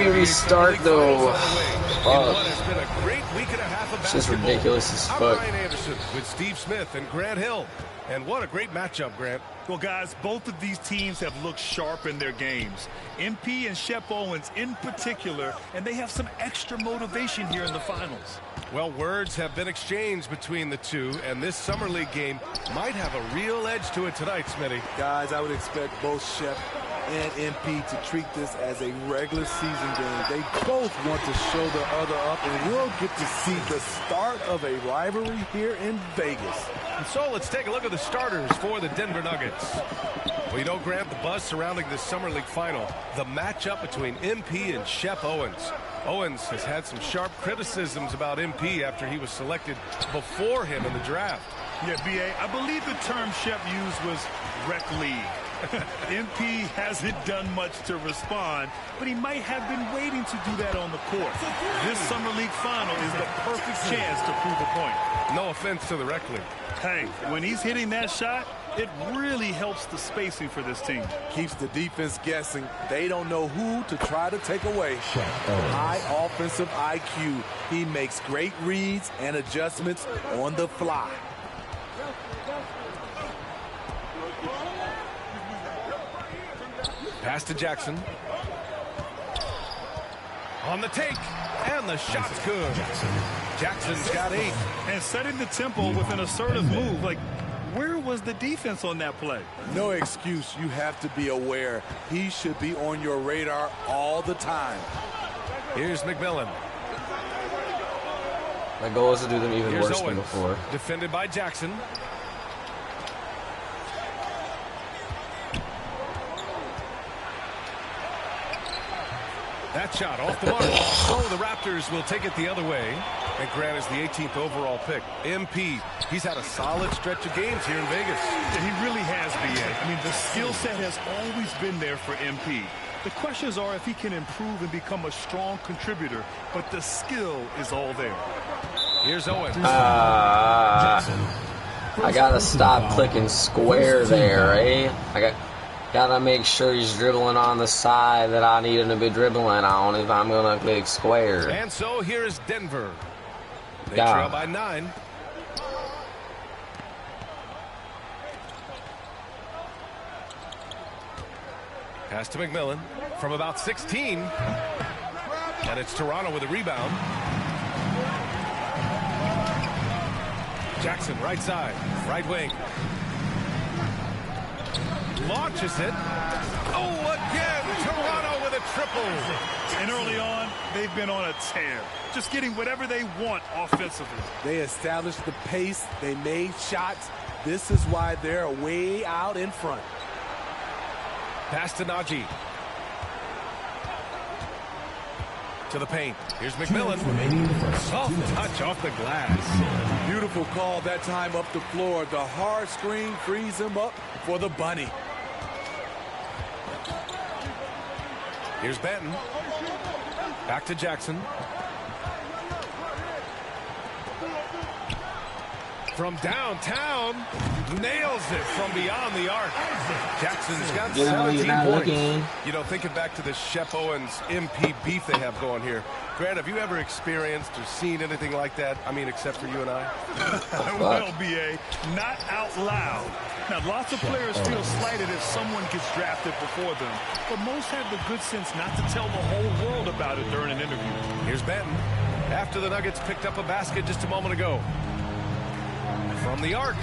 me restart though. Fuck. It's just ridiculous as fuck. Ryan Anderson with Steve Smith and Grant Hill. And what a great matchup, Grant. Well, guys, both of these teams have looked sharp in their games. MP and Shep Owens in particular, and they have some extra motivation here in the finals. Well, words have been exchanged between the two, and this Summer League game might have a real edge to it tonight, Smitty. Guys, I would expect both Shep and MP to treat this as a regular season game. They both want to show the other up, and we'll get to see the start of a rivalry here in Vegas. And so let's take a look at the starters for the Denver Nuggets. Well, you know, Grant, the buzz surrounding this Summer League final, the matchup between MP and Shep Owens. Owens has had some sharp criticisms about MP after he was selected before him in the draft. Yeah, B.A., I believe the term Shep used was rec league. MP hasn't done much to respond, but he might have been waiting to do that on the court. This Summer League final is the perfect chance to prove a point. No offense to the rec league. Hey, when he's hitting that shot, it really helps the spacing for this team. Keeps the defense guessing. They don't know who to try to take away. High offensive IQ. He makes great reads and adjustments on the fly. Pass to Jackson. On the take, and the shot's good. Jackson's got 8. And setting the tempo with an assertive move. Like, where was the defense on that play? No excuse. You have to be aware. He should be on your radar all the time. Here's McMillan. My goal is to do them even Here's worse Owens, than before. defended by Jackson. That shot off the mark. So the Raptors will take it the other way. And Grant is the 18th overall pick. MP, he's had a solid stretch of games here in Vegas. He really has, B.A. I mean, the skill set has always been there for MP. The questions are if he can improve and become a strong contributor, but the skill is all there. Here's Owens. I gotta stop clicking square there, eh? Gotta make sure he's dribbling on the side that I need him to be dribbling on if I'm gonna click square. And so here is Denver. They trail by 9. Pass to McMillan from about 16. And it's Toronto with a rebound. Jackson, right side, right wing. Launches it. Oh, again, Toronto with a triple. And early on, they've been on a tear. Just getting whatever they want offensively. They established the pace. They made shots. This is why they're way out in front. Pass to Najee. To the paint. Here's McMillan. Soft touch off the glass. Beautiful call that time up the floor. The hard screen frees him up for the bunny. Here's Benton. Back to Jackson. From downtown, nails it from beyond the arc. Jackson's got 17 points. You know, thinking back to the Shep Owens MP beef they have going here. Grant, have you ever experienced or seen anything like that? I mean, except for you and I? Well, B.A., not out loud. Now, lots of players feel slighted if someone gets drafted before them, but most have the good sense not to tell the whole world about it during an interview. Here's Benton. After the Nuggets picked up a basket just a moment ago. From the arc.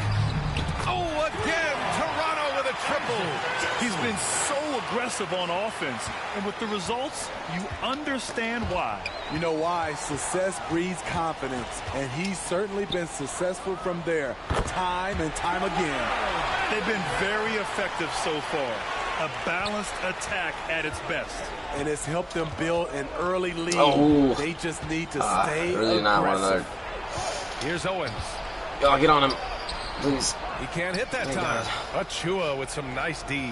Oh, again, Toronto with a triple. He's been so aggressive on offense, and with the results, you understand why. You know why? Success breeds confidence, and he's certainly been successful from there, time and time again. They've been very effective so far. A balanced attack at its best. And it's helped them build an early lead. Oh. They just need to stay really not one of aggressive. Here's Owens. Y'all get on him, please. He can't hit that time. Achua with some nice D.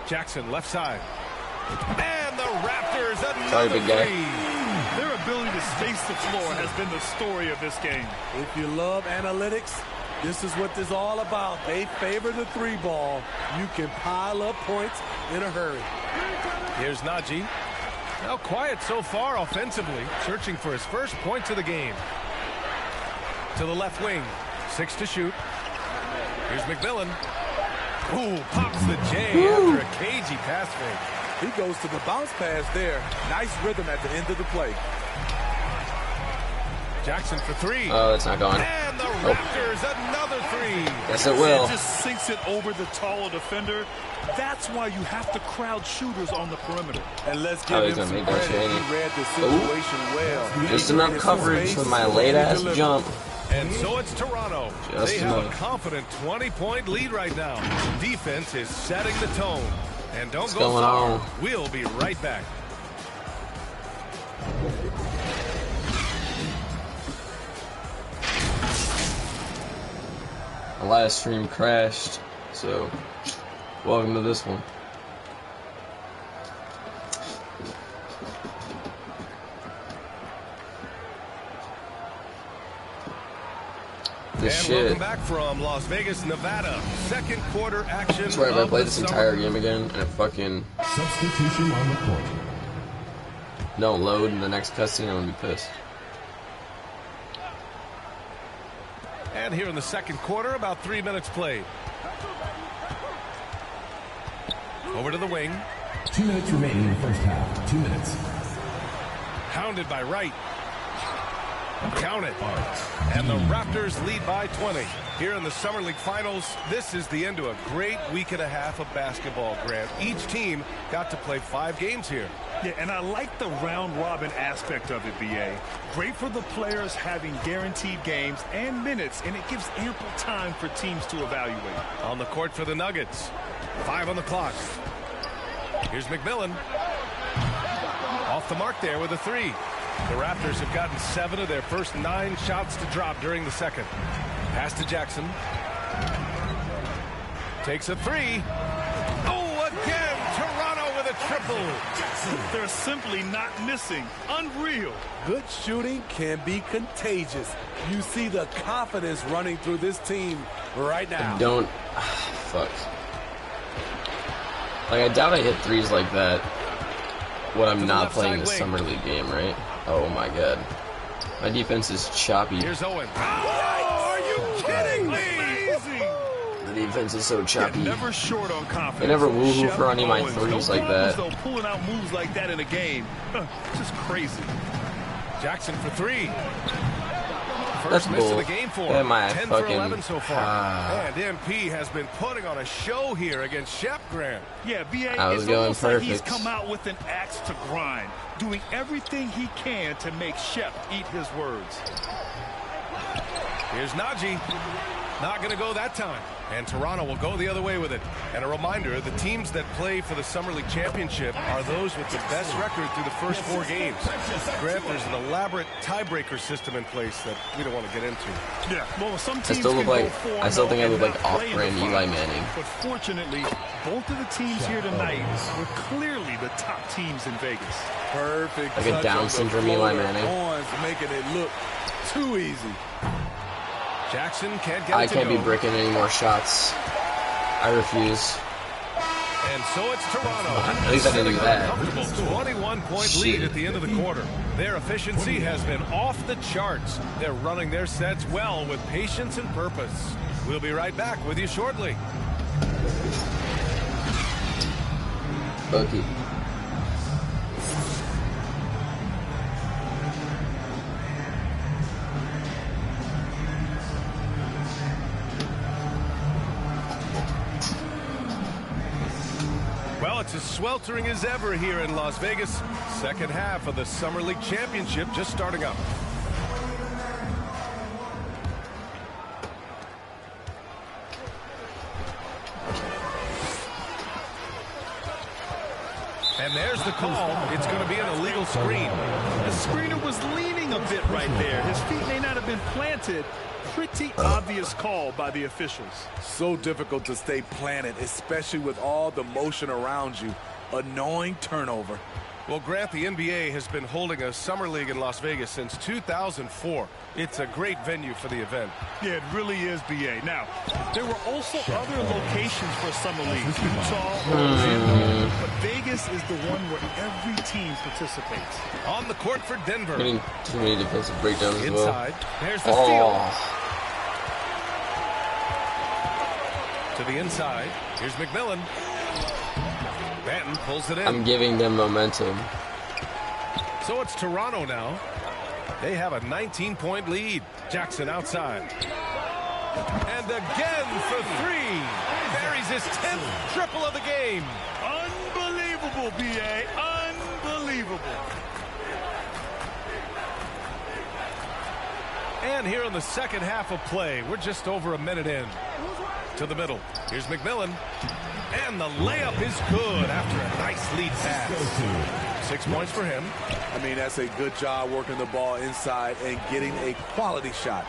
Jackson, left side. And the Raptors, another three. Their ability to space the floor has been the story of this game. If you love analytics, This is what this is all about. They favor the 3 ball. You can pile up points in a hurry. Here's Najee. Now quiet so far offensively, searching for his first points of the game. To the left wing, 6 to shoot. Here's McMillan. Ooh, pops the J after a cagey pass fake. He goes to the bounce pass there. Nice rhythm at the end of the play. Jackson for 3. Oh, it's not going. And the Raptors, another 3. Yes, it will. It just sinks it over the taller defender. That's why you have to crowd shooters on the perimeter. And let's give him some credit. He read the situation well. Just enough coverage for my late-ass jump. And so it's Toronto. Just they have enough. a confident 20-point lead right now. Defense is setting the tone. And don't go far. We'll be right back. The last stream crashed, so welcome to this one. This shit. Welcome back from Las Vegas, Nevada. Second quarter action. I swear if I played this entire game again and it fucking substitution on the court. Don't load in the next cutscene, I'm gonna be pissed. And here in the second quarter, about 3 minutes played. Over to the wing. 2 minutes remaining in the first half. 2 minutes. Hounded by Wright. Count it. And the Raptors lead by 20. Here in the Summer League Finals, this is the end to a great week and a half of basketball, Grant. Each team got to play 5 games here. Yeah, and I like the round-robin aspect of it, B.A. Great for the players having guaranteed games and minutes, and it gives ample time for teams to evaluate. On the court for the Nuggets. 5 on the clock. Here's McMillan. Off the mark there with a 3. The Raptors have gotten 7 of their first 9 shots to drop during the second. Pass to Jackson. Takes a 3. Oh, again! Toronto with a triple. They're simply not missing. Unreal. Good shooting can be contagious. You see the confidence running through this team right now. Don't... fuck. Like, I doubt I hit 3s like that when I'm not playing the Summer League game, right? Oh my god. My defense is choppy. Here's Owen. Oh, are you kidding me? Amazing. The defense is so choppy. Yeah, never short on confidence. They never woohoo for any of my 3s like that. Though, pulling out moves like that in a game, just crazy. Jackson for 3. That's First miss bull. of the game for Yeah, him. my 10 fucking, for 11 so far. And MP has been putting on a show here against Shep Grant. Yeah, B.A. I was it's going almost perfect. like he's come out with an axe to grind, doing everything he can to make Shep eat his words. Here's Najee. Not going to go that time. And Toronto will go the other way with it. And a reminder, the teams that play for the Summer League Championship are those with the best record through the first 4 games. Grant, there's an elaborate tiebreaker system in place that we don't want to get into. Yeah, well, some I teams still look can like, go 4-0 I still think I and look not like play in the off-brand Eli finals. Manning. But fortunately, both of the teams here tonight were clearly the top teams in Vegas. Perfect. Like a Down syndrome Eli Manning. Horns making it look too easy. Jackson can't get it I to can't go. be bricking any more shots. I refuse. And so it's Toronto. At least I didn't do that. Comfortable 21-point lead at the end of the quarter. Their efficiency has been off the charts. They're running their sets well with patience and purpose. We'll be right back with you shortly. Okay. Well, it's as sweltering as ever here in Las Vegas. Second half of the Summer League Championship just starting up. And there's the call. It's going to be an illegal screen. The screener was leaning a bit right there. His feet may not have been planted. Pretty obvious call by the officials. So difficult to stay planted, especially with all the motion around you. Annoying turnover. Well, Grant, the NBA has been holding a summer league in Las Vegas since 2004. It's a great venue for the event. Yeah, it really is, BA. Now, there were also other locations for summer league. Utah, Orlando, but Vegas is the one where every team participates. On the court for Denver. Getting too many defensive breakdowns as well. Inside, there's the steal. To the inside, here's McMillan. Banton pulls it in. I'm giving them momentum. So it's Toronto now. They have a 19-point lead. Jackson outside. And again for three. Buries his 10th triple of the game. Unbelievable, BA. Unbelievable. And here in the second half of play, we're just over a minute in. To the middle. Here's McMillan. And the layup is good after a nice lead pass. 6 points for him. I mean, that's a good job working the ball inside and getting a quality shot.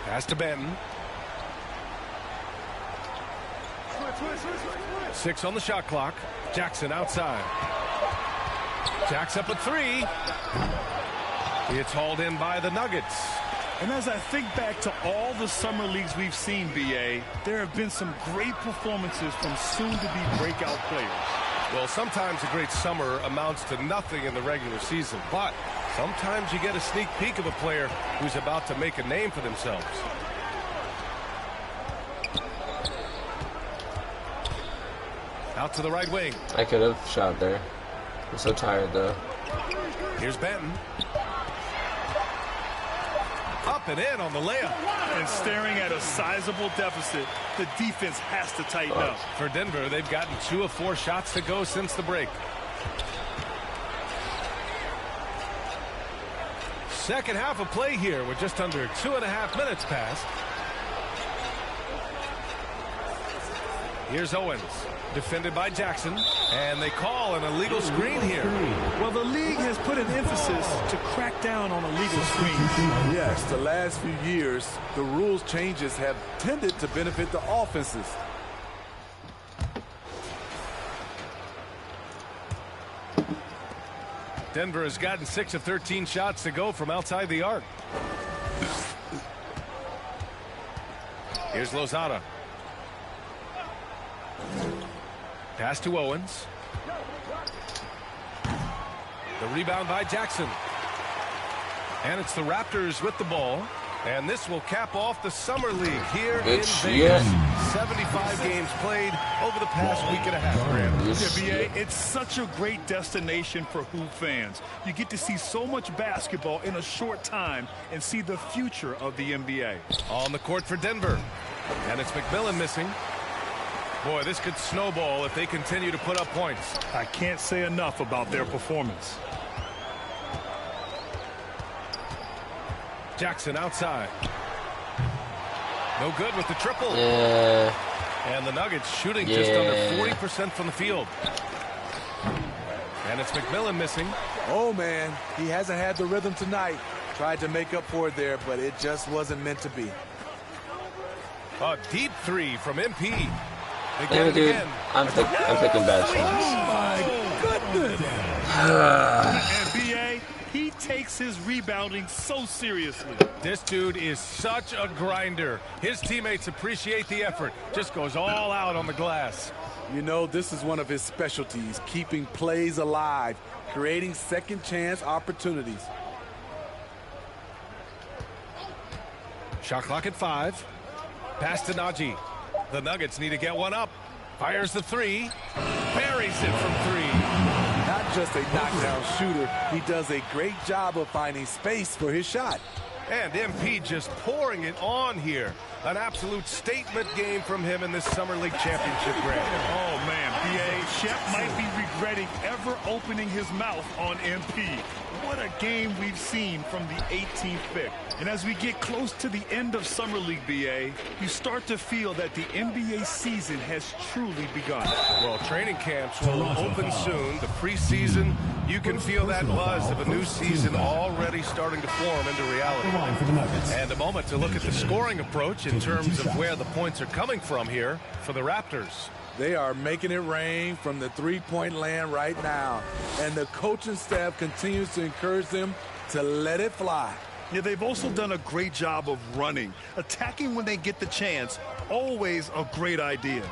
Pass to Banton. 6 on the shot clock. Jackson outside. Jacks up a three. It's hauled in by the Nuggets. And as I think back to all the summer leagues we've seen, BA, there have been some great performances from soon-to-be breakout players. Well, sometimes a great summer amounts to nothing in the regular season, but sometimes you get a sneak peek of a player who's about to make a name for themselves. Out to the right wing. I could have shot there. I'm so tired, though. Here's Banton. Up and in on the layup. And staring at a sizable deficit, the defense has to tighten up. For Denver, they've gotten 2 of 4 shots to go since the break. Second half of play here with just under 2.5 minutes passed. Here's Owens. Defended by Jackson, and they call an illegal screen here. Well, the league has put an emphasis to crack down on illegal screens. Yes, the last few years, the rules changes have tended to benefit the offenses. Denver has gotten 6 of 13 shots to go from outside the arc. Here's Lozada. Pass to Owens. The rebound by Jackson. And it's the Raptors with the ball. And this will cap off the summer league here in Vegas. 75 games played over the past week and a half, Graham. BA, it's such a great destination for hoop fans. You get to see so much basketball in a short time and see the future of the NBA. On the court for Denver. And it's McMillan missing. Boy, this could snowball if they continue to put up points. I can't say enough about their performance. Jackson outside. No good with the triple. Yeah. And the Nuggets shooting just under 40% from the field. And it's McMillan missing. Oh, man, he hasn't had the rhythm tonight. Tried to make up for it there, but it just wasn't meant to be. A deep three from MP. Damn it, dude. I'm picking bad shots. Oh, my goodness. And BA, he takes his rebounding so seriously. This dude is such a grinder. His teammates appreciate the effort. Just goes all out on the glass. You know, this is one of his specialties, keeping plays alive, creating second chance opportunities. Shot clock at 5. Pass to Najee. The Nuggets need to get one up. Fires the three. Buries it from 3. Not just a knockdown shooter, he does a great job of finding space for his shot. And MP just pouring it on here. An absolute statement game from him in this Summer League Championship game. Oh, man, BA, Shep might be regretting ever opening his mouth on MP. What a game we've seen from the 18th pick. And as we get close to the end of Summer League, BA, you start to feel that the NBA season has truly begun. Well, training camps will open soon. The preseason, you can feel that buzz of a new season already starting to form into reality. line for the Nuggets. And a moment to look at the scoring approach in terms of where the points are coming from here for the Raptors. They are making it rain from the three-point land right now. And the coaching staff continues to encourage them to let it fly. Yeah, they've also done a great job of running. Attacking when they get the chance, always a great idea.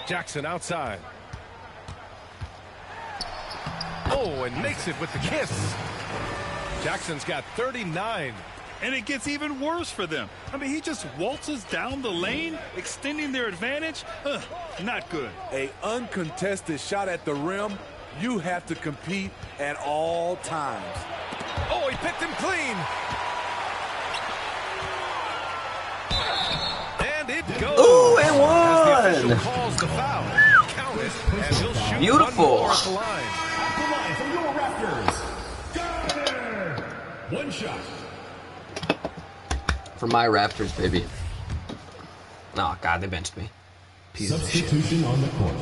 Jackson outside. Oh, and makes it with the kiss. Jackson's got 39. And it gets even worse for them. I mean, he just waltzes down the lane, extending their advantage. Not good. An uncontested shot at the rim, you have to compete at all times. Oh, he picked him clean. And it goes. Ooh, it As the official won! calls the foul. Count it, and he'll shoot Beautiful. one more at the line. At the line for your Raptors. Got it! One shot. For my Raptors, baby. Oh, God, they benched me. Piece of shit. Substitution on the court.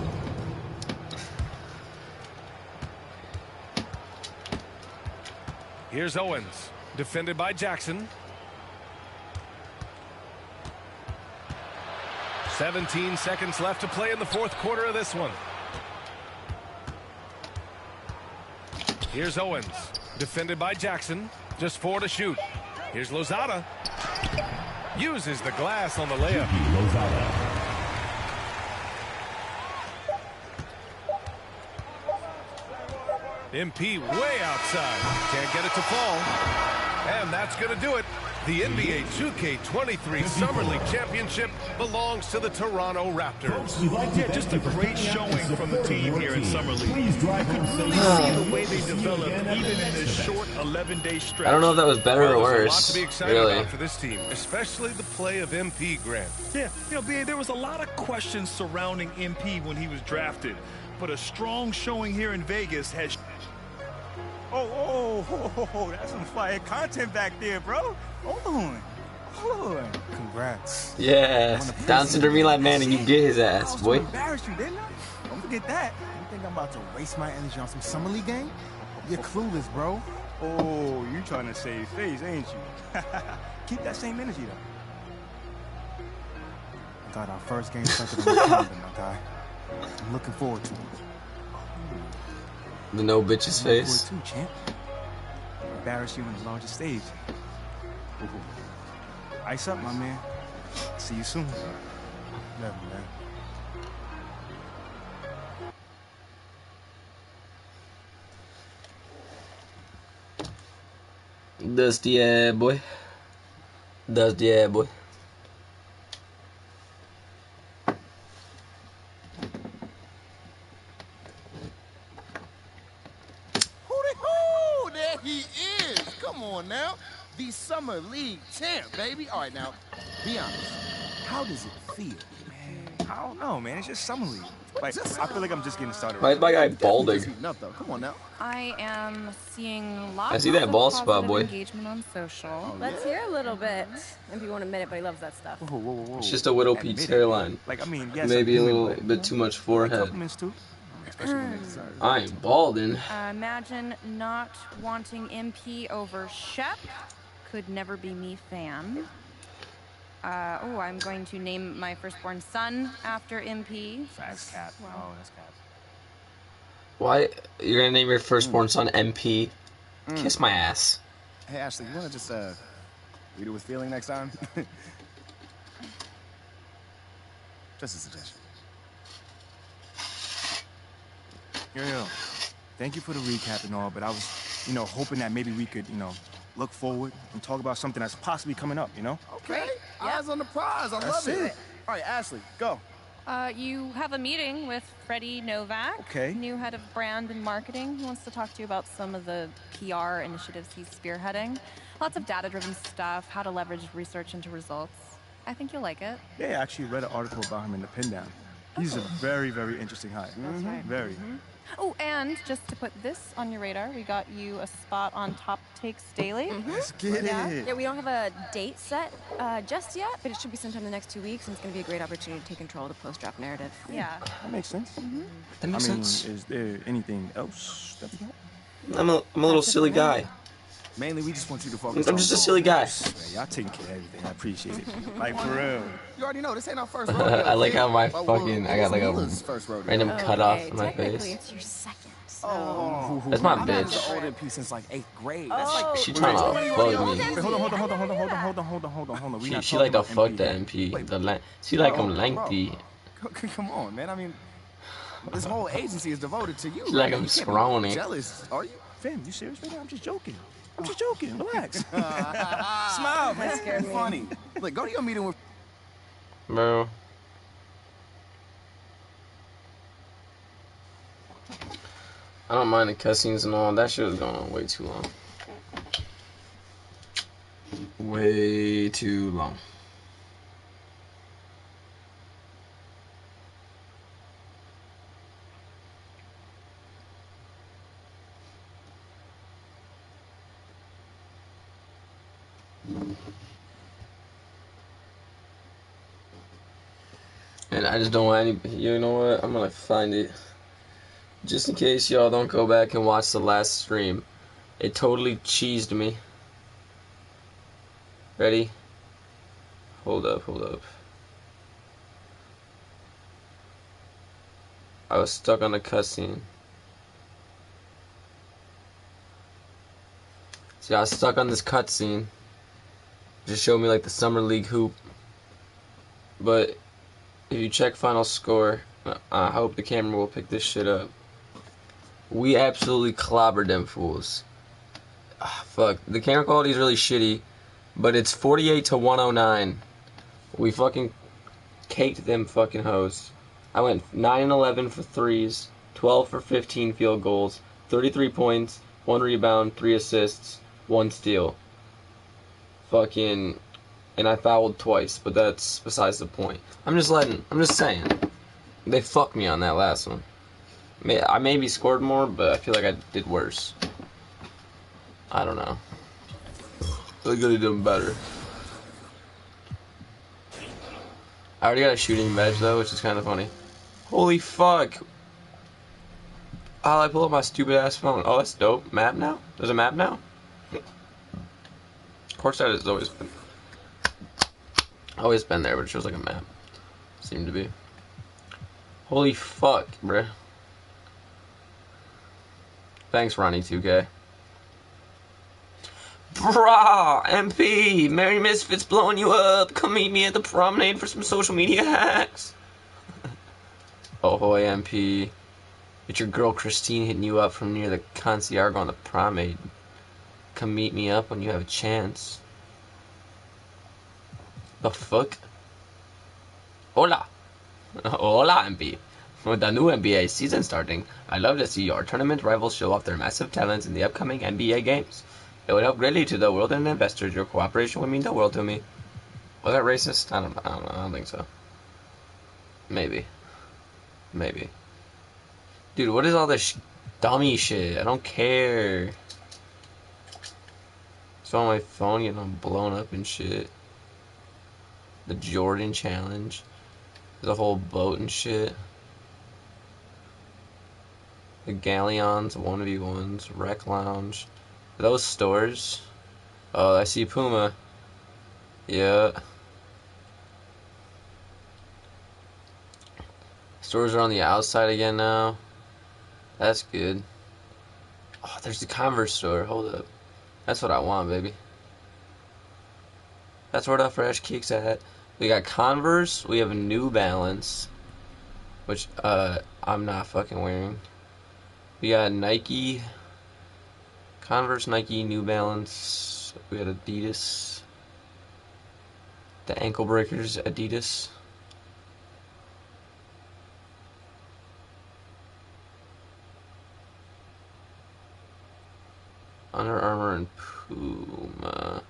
Here's Owens, defended by Jackson. 17 seconds left to play in the fourth quarter of this one. Here's Owens, defended by Jackson. Just 4 to shoot. Here's Lozada. Uses the glass on the layup. Lozada. MP way outside. Can't get it to fall. And that's going to do it. The NBA 2K23 Summer League Championship belongs to the Toronto Raptors. Yeah, just a great showing from the team here in Summer League. You can really see the way they develop even in this short 11-day stretch. I don't know if that was better or There's a lot worse. to be excited Really. about for this team, especially the play of MP, Grant. Yeah, you know, B.A., there was a lot of questions surrounding MP when he was drafted, but a strong showing here in Vegas has... Oh, that's some fire content back there, bro. Hold on. Congrats. Yeah. Down syndrome Eli Manning, you get his I ass, was boy. trying to embarrass you, didn't I? Don't forget that. You think I'm about to waste my energy on some Summer League game? You're clueless, bro. Oh, you trying to save face, ain't you? Keep that same energy, though. Got our first game circled on the calendar, my guy. I'm looking forward to it. The no bitches face. Too, champ. Embarrass you on the largest stage. Ooh. Ice up, my man. See you soon. Love you, man. Dusty, yeah, boy. Dusty, yeah, boy. Hooty-hoo! There he is! Come on now. The Summer League champ, baby. All right, now, be honest. How does it feel? I don't know, man. It's just Summer League. Like, I feel like I'm just getting started. Why is my guy balding? Heating up, though. Come on now. I am seeing lots I see that of bald spot, positive boy. engagement on social. Let's hear a little bit. If you won't admit it, but he loves that stuff. Whoa. It's just a Widow Pete's hairline. Like, I mean, yes, Maybe a I'm little human, but, bit too much forehead. compliments too. Especially when they deserve. I ain't balding. Imagine not wanting MP over Shep. Could never be me fan. I'm going to name my firstborn son after MP. That's cap. Oh, that's cap. Why? You're gonna name your firstborn son MP? Kiss my ass. Hey, Ashley, you want to just read it with feeling next time? Just a suggestion. Yo. Thank you for the recap and all, but I was, hoping that maybe we could, look forward and talk about something that's possibly coming up, Okay. Eyes on the prize. I love it. All right, Ashley, go. You have a meeting with Freddie Novak, Okay. new head of brand and marketing. He wants to talk to you about some of the PR initiatives he's spearheading. Lots of data-driven stuff, how to leverage research into results. I think you'll like it. Yeah, I actually read an article about him in the Pin Down. He's a very, very interesting hire. That's right. Very. Oh, and just to put this on your radar, we got you a spot on Top Takes Daily. Let's get it. Yeah, we don't have a date set just yet, but it should be sometime in the next 2 weeks, and it's going to be a great opportunity to take control of the post-draft narrative. Yeah. That makes sense. That makes sense. Is there anything else that we got? I'm a little silly guy. Mainly, we just want you to focus. I'm just a silly guy. Man, y'all taking care of everything. I appreciate it. Like for real. You already know this ain't our first rodeo. I like kid. how my Well, fucking I got like a Mila's first rodeo. random cut off Okay, in my technically face. it's your second. So. Oh, That's my I've had bitch. the old MP since like 8th grade. That's like She trying to fuck me. Hold on. She like to fuck the MP. She like him lengthy. Come on, man. I mean, this whole agency is devoted to you. She like right? him You can't be scrawny. jealous, are you? Fam, you serious right now? I'm just joking. Relax. Smile, man. scared me. Funny. Look, go to your meeting with. Bro. I don't mind the cutscenes and all. That shit was going on way too long. Way too long. And I just don't want any. You know what? I'm gonna find it. Just in case y'all don't go back and watch the last stream. It totally cheesed me. Ready? Hold up. I was stuck on a cutscene. See, I was stuck on this cutscene. Just showed me like the Summer League hoop. But if you check final score, I hope the camera will pick this shit up. We absolutely clobbered them fools. Fuck, the camera quality is really shitty, but it's 48 to 109. We fucking caked them fucking hoes. I went 9 and 11 for threes, 12 for 15 field goals, 33 points, 1 rebound, 3 assists, 1 steal. Fucking, and I fouled twice, but that's besides the point. I'm just saying. They fucked me on that last one. I maybe scored more, but I feel like I did worse. I don't know. They could have done better. I already got a shooting badge though, which is kind of funny. Holy fuck! I pull up my stupid ass phone. Oh, that's dope. Map now? There's a map now? Courtside has always been there, but it shows like a map. Seemed to be. Holy fuck, bruh. Thanks, Ronnie 2K. Brah, MP, Merry Misfits blowing you up. Come meet me at the promenade for some social media hacks. Oh, hoy, MP. It's your girl Christine hitting you up from near the concierge on the promenade. Come meet me up when you have a chance. The fuck? Hola. Hola, MP. With the new NBA season starting, I'd love to see your tournament rivals show off their massive talents in the upcoming NBA games. It would help greatly to the world and investors. Your cooperation would mean the world to me. Was that racist? I don't know. I don't think so. Maybe. Dude, what is all this dummy shit? I don't care. It's on my phone getting blown up and shit. The Jordan challenge. There's a whole boat and shit. The Galleons, 1v1s, Rec Lounge. Are those stores? Oh, I see Puma. Yeah. Stores are on the outside again now. That's good. Oh, there's the Converse store. Hold up. That's what I want, baby. That's where the fresh kicks at. We got Converse. We have a New Balance. Which, I'm not fucking wearing. We got Nike. Converse, Nike, New Balance. We got Adidas. The ankle breakers, Adidas. Under Armour and Puma.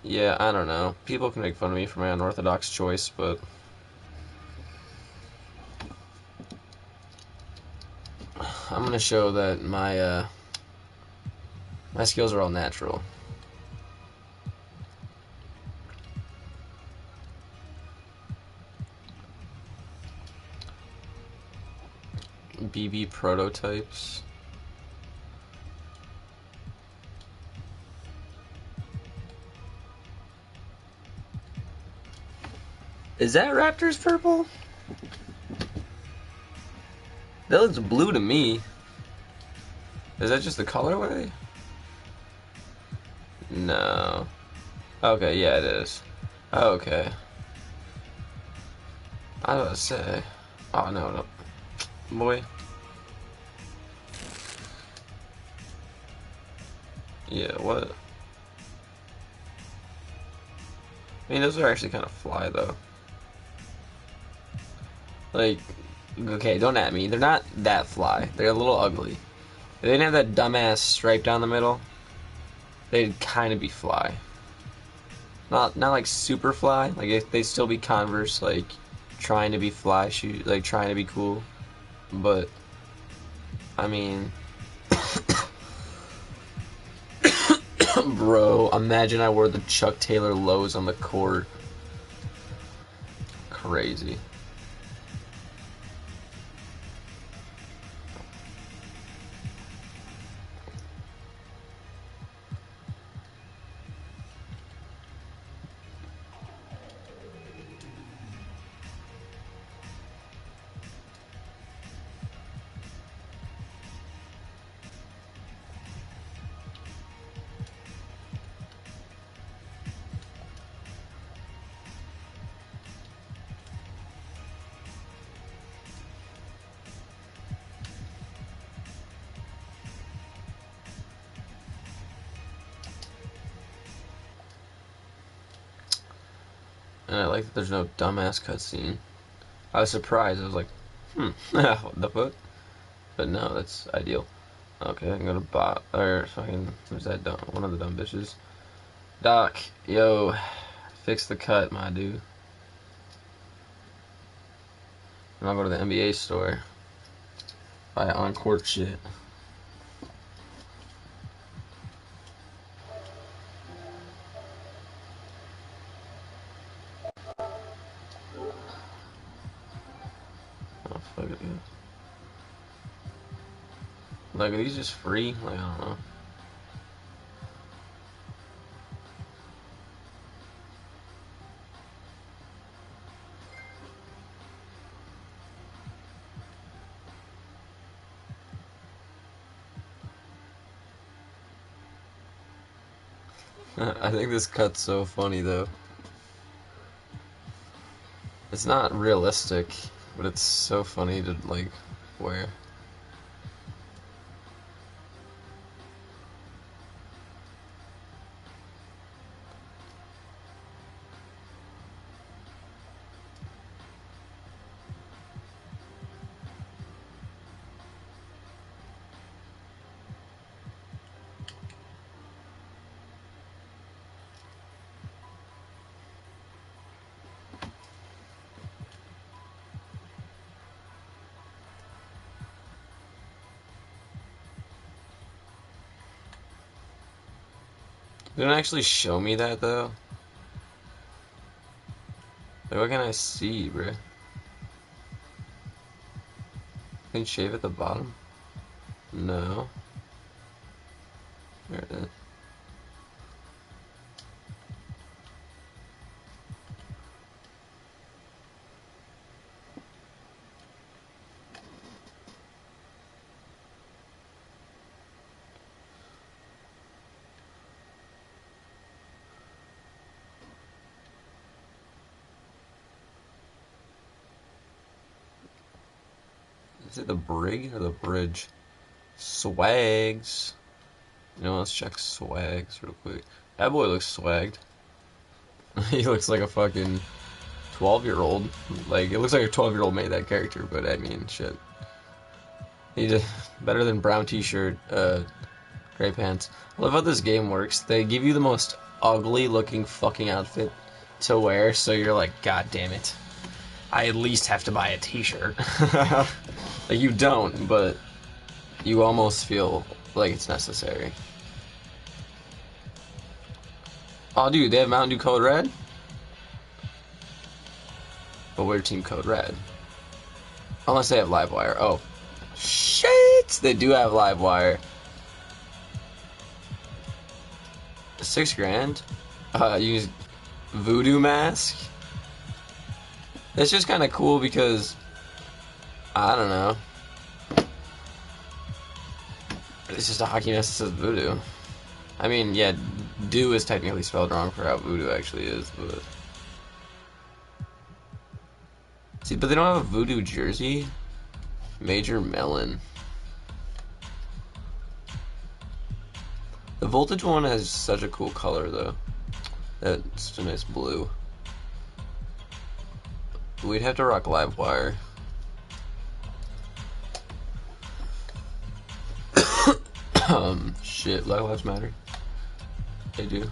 Yeah, I don't know. People can make fun of me for my unorthodox choice, but I'm gonna show that my skills are all natural. BB prototypes. Is that Raptors purple? That looks blue to me. Is that just the colorway? No. Okay, yeah, it is. Okay. I was about to say. Oh, no. Boy. Yeah, what? I mean, those are actually kind of fly, though. Like, okay, don't at me. They're not that fly. They're a little ugly. If they didn't have that dumbass stripe down the middle, they'd kind of be fly. Not like super fly. Like, if they'd still be Converse, like, trying to be fly shoes, like, trying to be cool. But, I mean... Bro, imagine I wore the Chuck Taylor lows on the court. Crazy. And I like that there's no dumbass cutscene. I was surprised. I was like, what the fuck? But no, that's ideal. Okay, I can go to bot, or fucking, who's that dumb, one of the dumb bitches. Doc, yo, fix the cut, my dude. And I'll go to the NBA store. Buy on-court shit. Oh, fuck it. Like, are these just free? Like, I don't know. I think this cut's so funny, though. It's not realistic, but it's so funny to, like, wear. They didn't actually show me that, though. Like, what can I see, bruh? Can you shave at the bottom? No. There it is. Is it the brig or the bridge? Swags. You know, let's check swags real quick. That boy looks swagged. He looks like a fucking 12-year-old. Like, it looks like a 12-year-old made that character, but I mean, shit. He just better than brown t-shirt, gray pants. I love how this game works. They give you the most ugly looking fucking outfit to wear, so you're like, God damn it. I at least have to buy a t-shirt. Like, you don't, but you almost feel like it's necessary. Oh, dude, they have Mountain Dew Code Red? But we're Team Code Red. Unless they have Livewire. Oh. Shit! They do have Livewire. $6 grand? Use Voodoo Mask? It's just kind of cool because, I don't know. It's just a hockey mask that says voodoo. I mean, yeah, do is technically spelled wrong for how voodoo actually is, but... See, but they don't have a voodoo jersey? Major Melon. The Voltage one has such a cool color, though. That's a nice blue. We'd have to rock Livewire. Shit, Black Lives Matter. They do.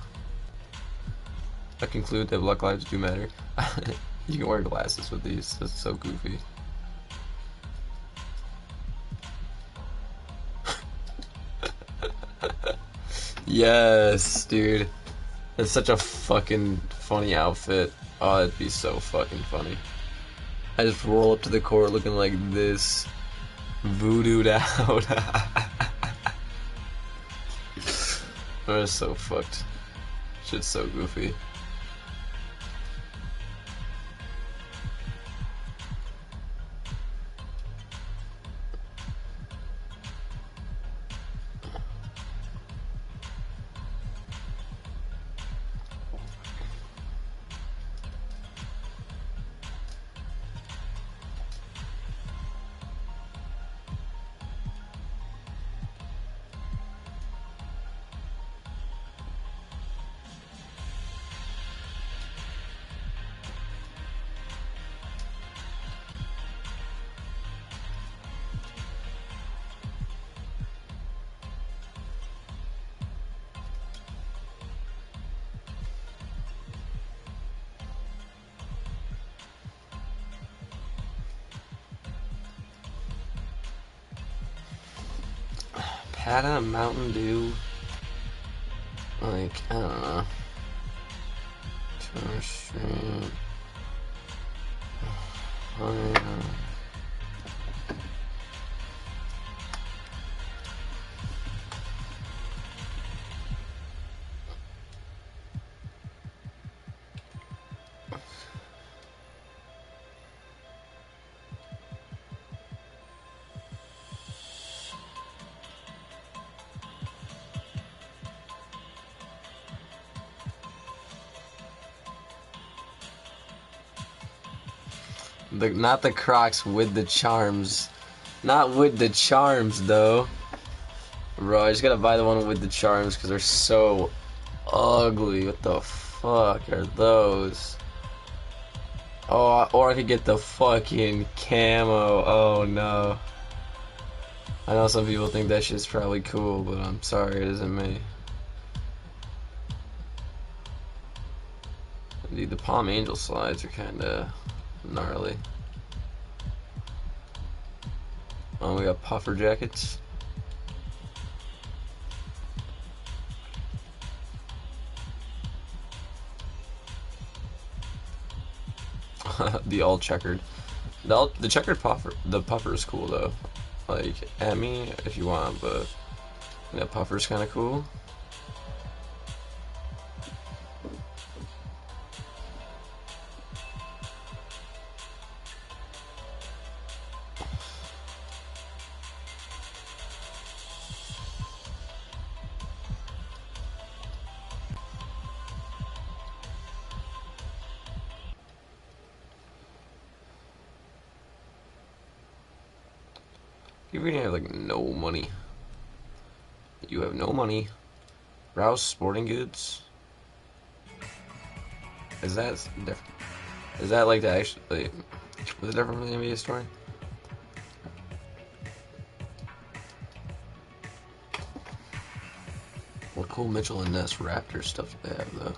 I conclude that Black Lives do matter. You can wear glasses with these. That's so goofy. Yes, dude. That's such a fucking funny outfit. Oh, it'd be so fucking funny. I just roll up to the court looking like this. Voodooed out. That is so fucked. Shit's so goofy. Pata Mountain Dew. Like, I don't know. Tour Street. Not the Crocs with the charms. Not with the charms, though. Bro, I just gotta buy the one with the charms because they're so ugly. What the fuck are those? Oh, or I could get the fucking camo. Oh, no. I know some people think that shit's probably cool, but I'm sorry, it isn't me. Dude, the Palm Angel slides are kinda gnarly. Oh, we got puffer jackets. The all checkered. The checkered puffer. The puffer is cool though. Like, at me if you want, but that puffer's kind of cool. You really have like no money. You have no money. Rouse Sporting Goods. Is that different? Is that like the actually? Was it different from the NBA story? What cool Mitchell and Ness Raptor stuff do they have though?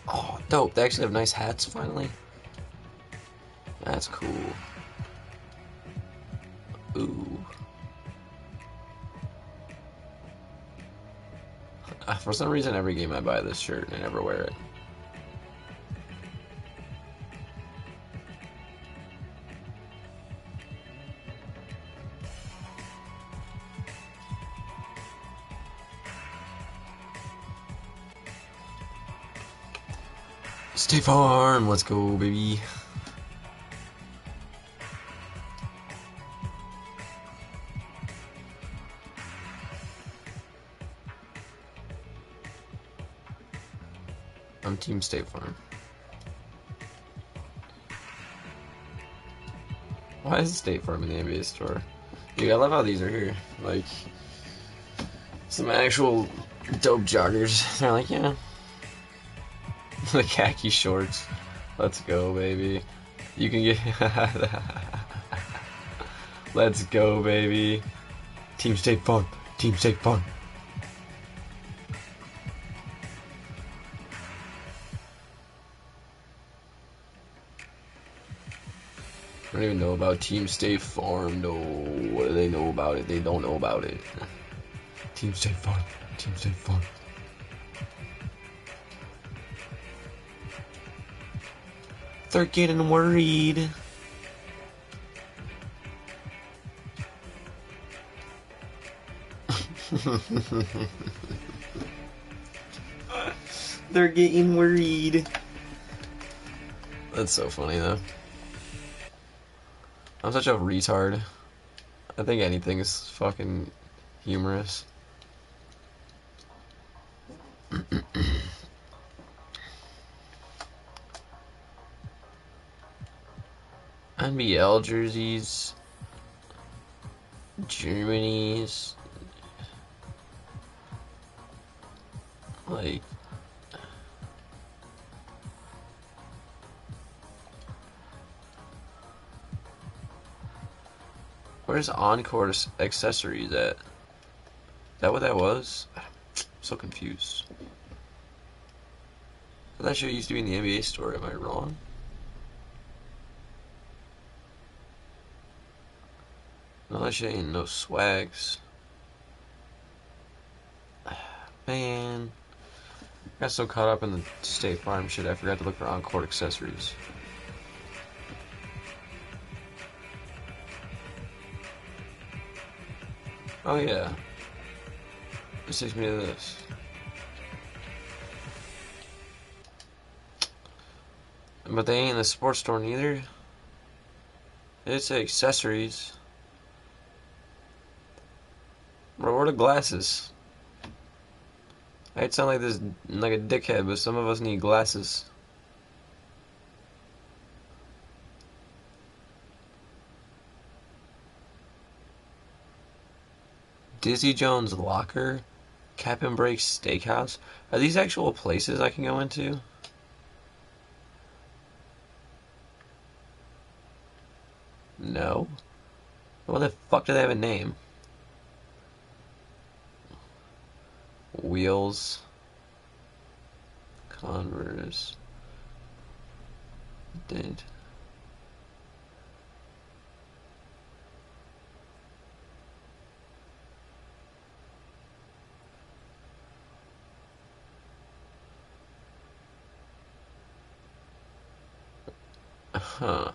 Oh, dope! They actually have nice hats finally. That's cool. Ooh. For some reason, every game I buy this shirt and I never wear it. State Farm, let's go, baby. Team State Farm. Why is State Farm in the NBA store? Dude, I love how these are here. Like, some actual dope joggers. They're like, yeah. The khaki shorts. Let's go, baby. You can get... Let's go, baby. Team State Farm. Team State Farm. I don't even know about Team State Farm, no. What do they know about it? They don't know about it. Team State Farm. Team State Farm. They're getting worried. They're getting worried. That's so funny, though. I'm such a retard. I think anything is fucking humorous. NBL jerseys. Germany's. Like. Where's Encore accessories at? Is that what that was? I'm so confused. That shit used to be in the NBA store. Am I wrong? No, that shit ain't no swags. Man. I got so caught up in the State Farm shit, I forgot to look for Encore accessories. Oh yeah. This takes me to this. But they ain't in the sports store neither. They did say accessories. Bro, where are the glasses? I'd sound like this, like a dickhead, but some of us need glasses. Dizzy Jones Locker, Cap and Break Steakhouse. Are these actual places I can go into? No. What the fuck do they have a name? Wheels. Converse. Did. Huh.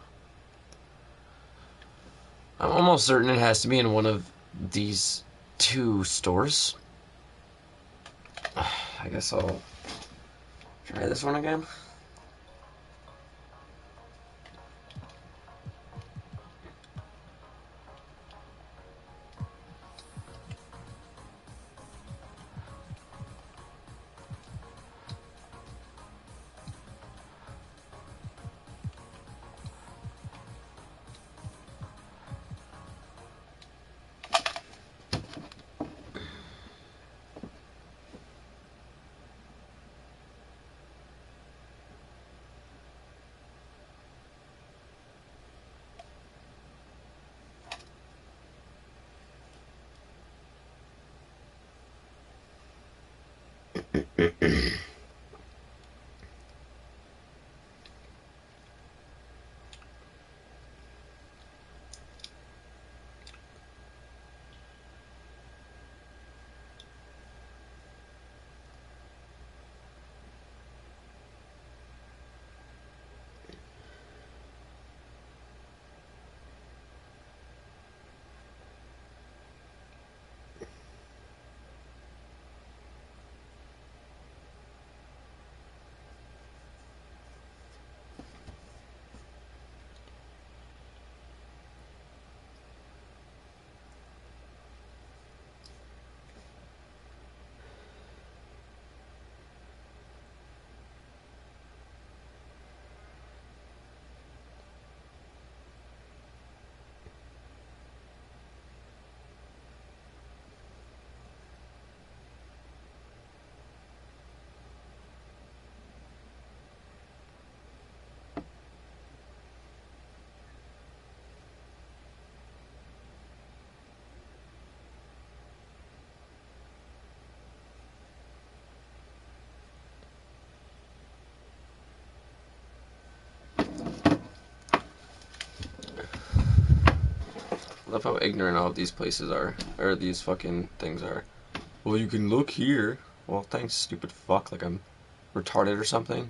I'm almost certain it has to be in one of these two stores. I guess I'll try this one again. love how ignorant all of these places are, or these fucking things are. Well, you can look here. Well, thanks, stupid fuck, like I'm retarded or something.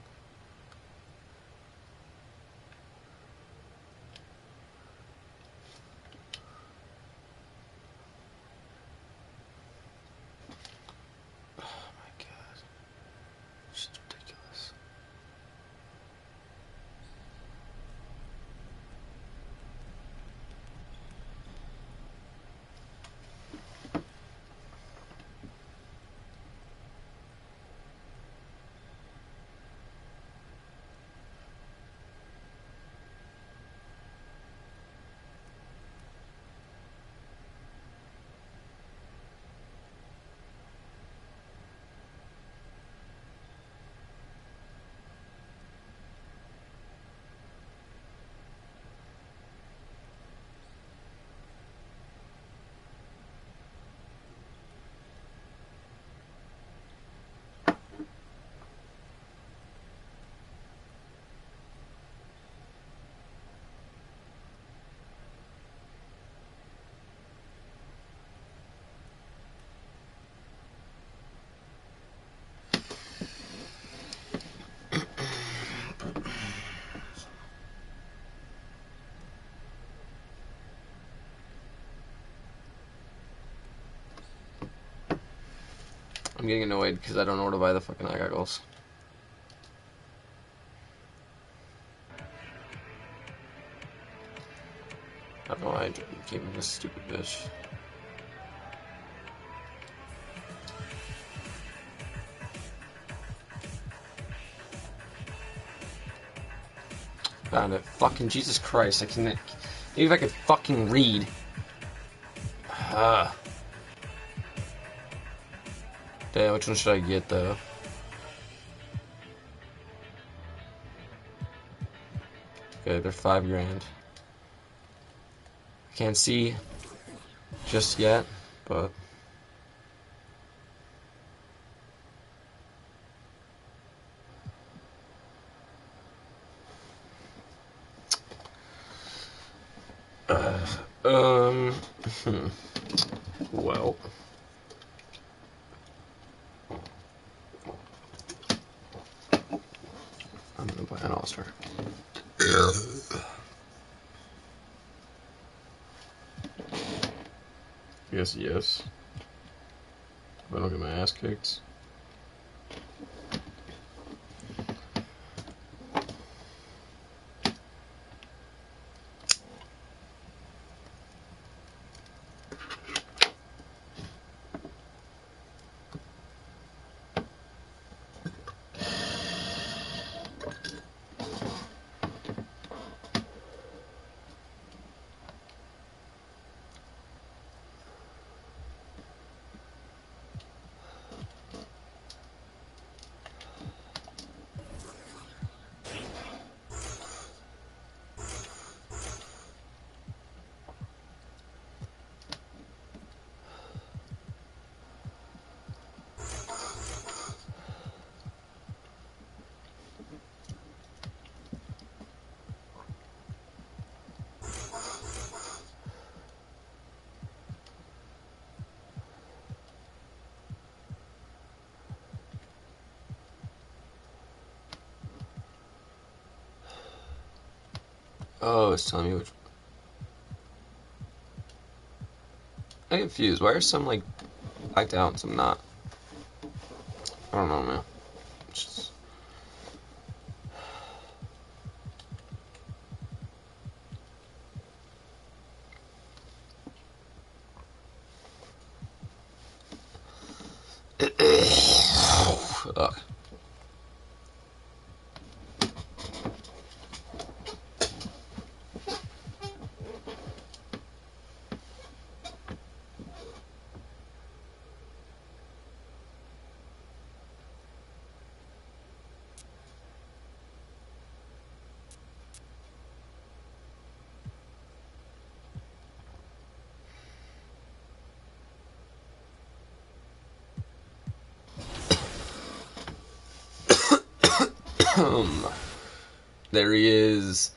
I'm getting annoyed because I don't know where to buy the fucking eye goggles. I don't know why I became this stupid bitch. Found it. Fucking Jesus Christ, I can't. Maybe if I could fucking read. Damn, which one should I get though? Okay, they're $5 grand. I can't see just yet, but well, I'm gonna buy an All-Star. Yes. If I don't get my ass kicked. Oh, it's telling me which. I'm confused. Why are some like blacked out and some not? I don't know, man. Just... Ugh. There he is.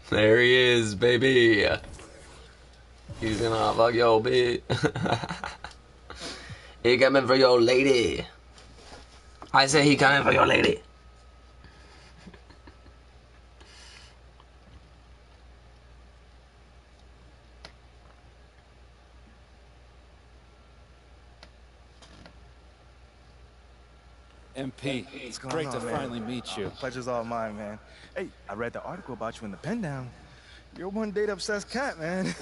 There he is, baby. He's gonna fuck your bitch. He coming for your lady. I say he coming for your lady. MP, it's great to finally meet you. Pleasure's all mine, man. Hey, I read the article about you in the pen down. You're one data-obsessed cat, man.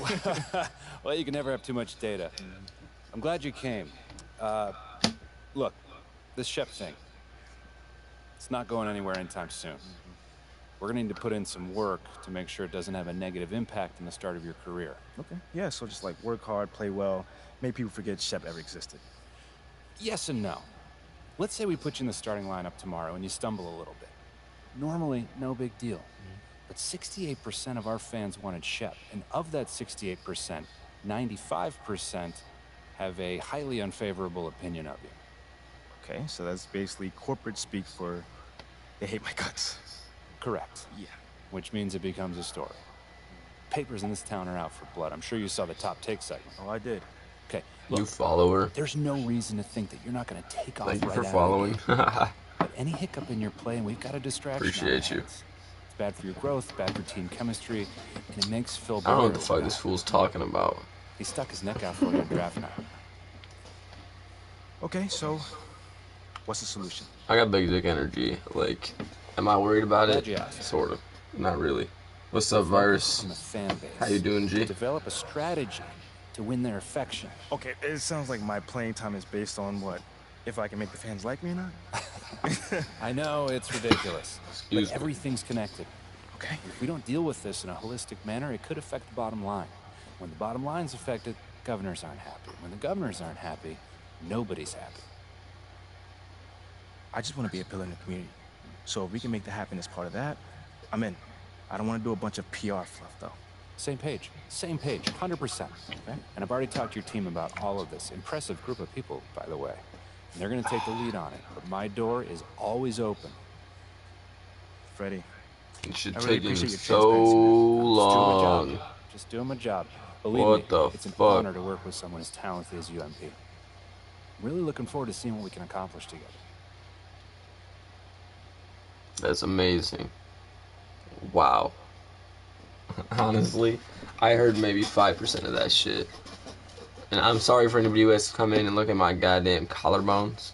Well, you can never have too much data. I'm glad you came. Look, this Shep thing, it's not going anywhere anytime soon. We're gonna need to put in some work to make sure it doesn't have a negative impact in the start of your career. Okay. Yeah, so just like work hard, play well, make people forget Shep ever existed. Yes and no. Let's say we put you in the starting lineup tomorrow and you stumble a little bit. Normally, no big deal. But 68% of our fans wanted Shep, and of that 68%, 95% have a highly unfavorable opinion of you. Okay, so that's basically corporate speak for they hate my guts. Correct. Yeah. Which means it becomes a story. Papers in this town are out for blood. I'm sure you saw the top take segment. Oh, I did. Okay, look, You follow her. there's no reason to think that you're not going to take off Thank you right for out following. of the gate. But any hiccup in your play, and we've got a distraction. Appreciate you. It's bad for your growth, bad for team chemistry, and it makes Phil I don't know what the Boyer fuck look this bad. fool's talking about. He stuck his neck out for you in draft night. Okay, so what's the solution? I got big dick energy. Like, am I worried about Glad it? you asked. Sort of. Not really. What's up, Virus? From the fan base. How you doing, G? Develop a strategy to win their affection. Okay, it sounds like my playing time is based on what? If I can make the fans like me or not? I know, it's ridiculous. Excuse but me. everything's connected. Okay. If we don't deal with this in a holistic manner, it could affect the bottom line. When the bottom line's affected, governors aren't happy. When the governors aren't happy, nobody's happy. I just want to be a pillar in the community. So if we can make that happen as part of that, I'm in. I don't want to do a bunch of PR fluff, though. Same page, 100%. Okay. And I've already talked to your team about all of this. Impressive group of people, by the way. And they're gonna take the lead on it, but my door is always open. Freddie, It should I really take him appreciate your so transparency, man. long. Just doing my job. Believe What me, the it's an fuck? honor to work with someone as talented as you, MP. I'm really looking forward to seeing what we can accomplish together. That's amazing. Wow. Honestly, I heard maybe 5% of that shit. And I'm sorry for anybody who has to come in and look at my goddamn collarbones.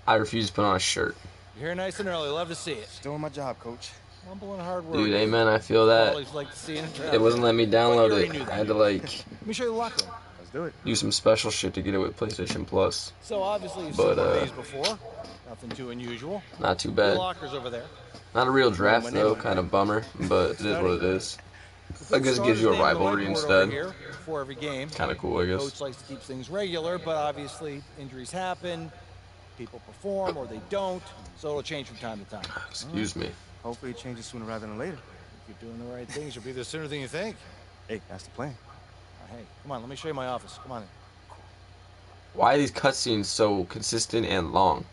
I refuse to put on a shirt. You're here nice and early. Love to see it. doing my job, coach. Humble and hard work. Dude, amen, I feel that. Always like to see it. It wasn't letting me download But you already it. knew I that. had to, like, Let me show you the locker room. Let's do it. do some special shit to get it with PlayStation Plus. So obviously you've But, seen one of these before. Nothing too unusual. Not too The bad. locker's over there. Not a real draft, my though. name. Kind of bummer, but it is what it is. I guess it Starter's gives you a name on the rivalry whiteboard instead. over here before every game. Kind of cool, I guess. Coach likes to keep things regular, but obviously injuries happen. People perform or they don't, so it'll change from time to time. Excuse me. Hopefully it changes sooner rather than later. If you're doing the right things, you'll be there sooner than you think. Hey, that's the plan. Hey, come on, let me show you my office. Come on in. Why are these cutscenes so consistent and long?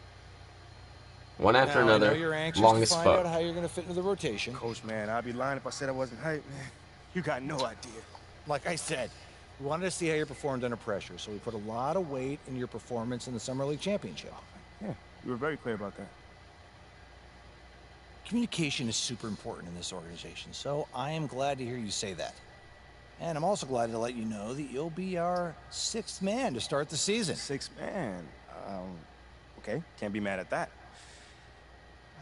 One after Now, another, I know you're anxious long to as find fuck. out how you're going to fit into the rotation. Coach, man, I'd be lying if I said I wasn't hyped, man. You got no idea. Like I said, we wanted to see how you performed under pressure, so we put a lot of weight in your performance in the Summer League Championship. Yeah, you were very clear about that. Communication is super important in this organization, so I am glad to hear you say that. And I'm also glad to let you know that you'll be our 6th man to start the season. 6th man. Okay, can't be mad at that.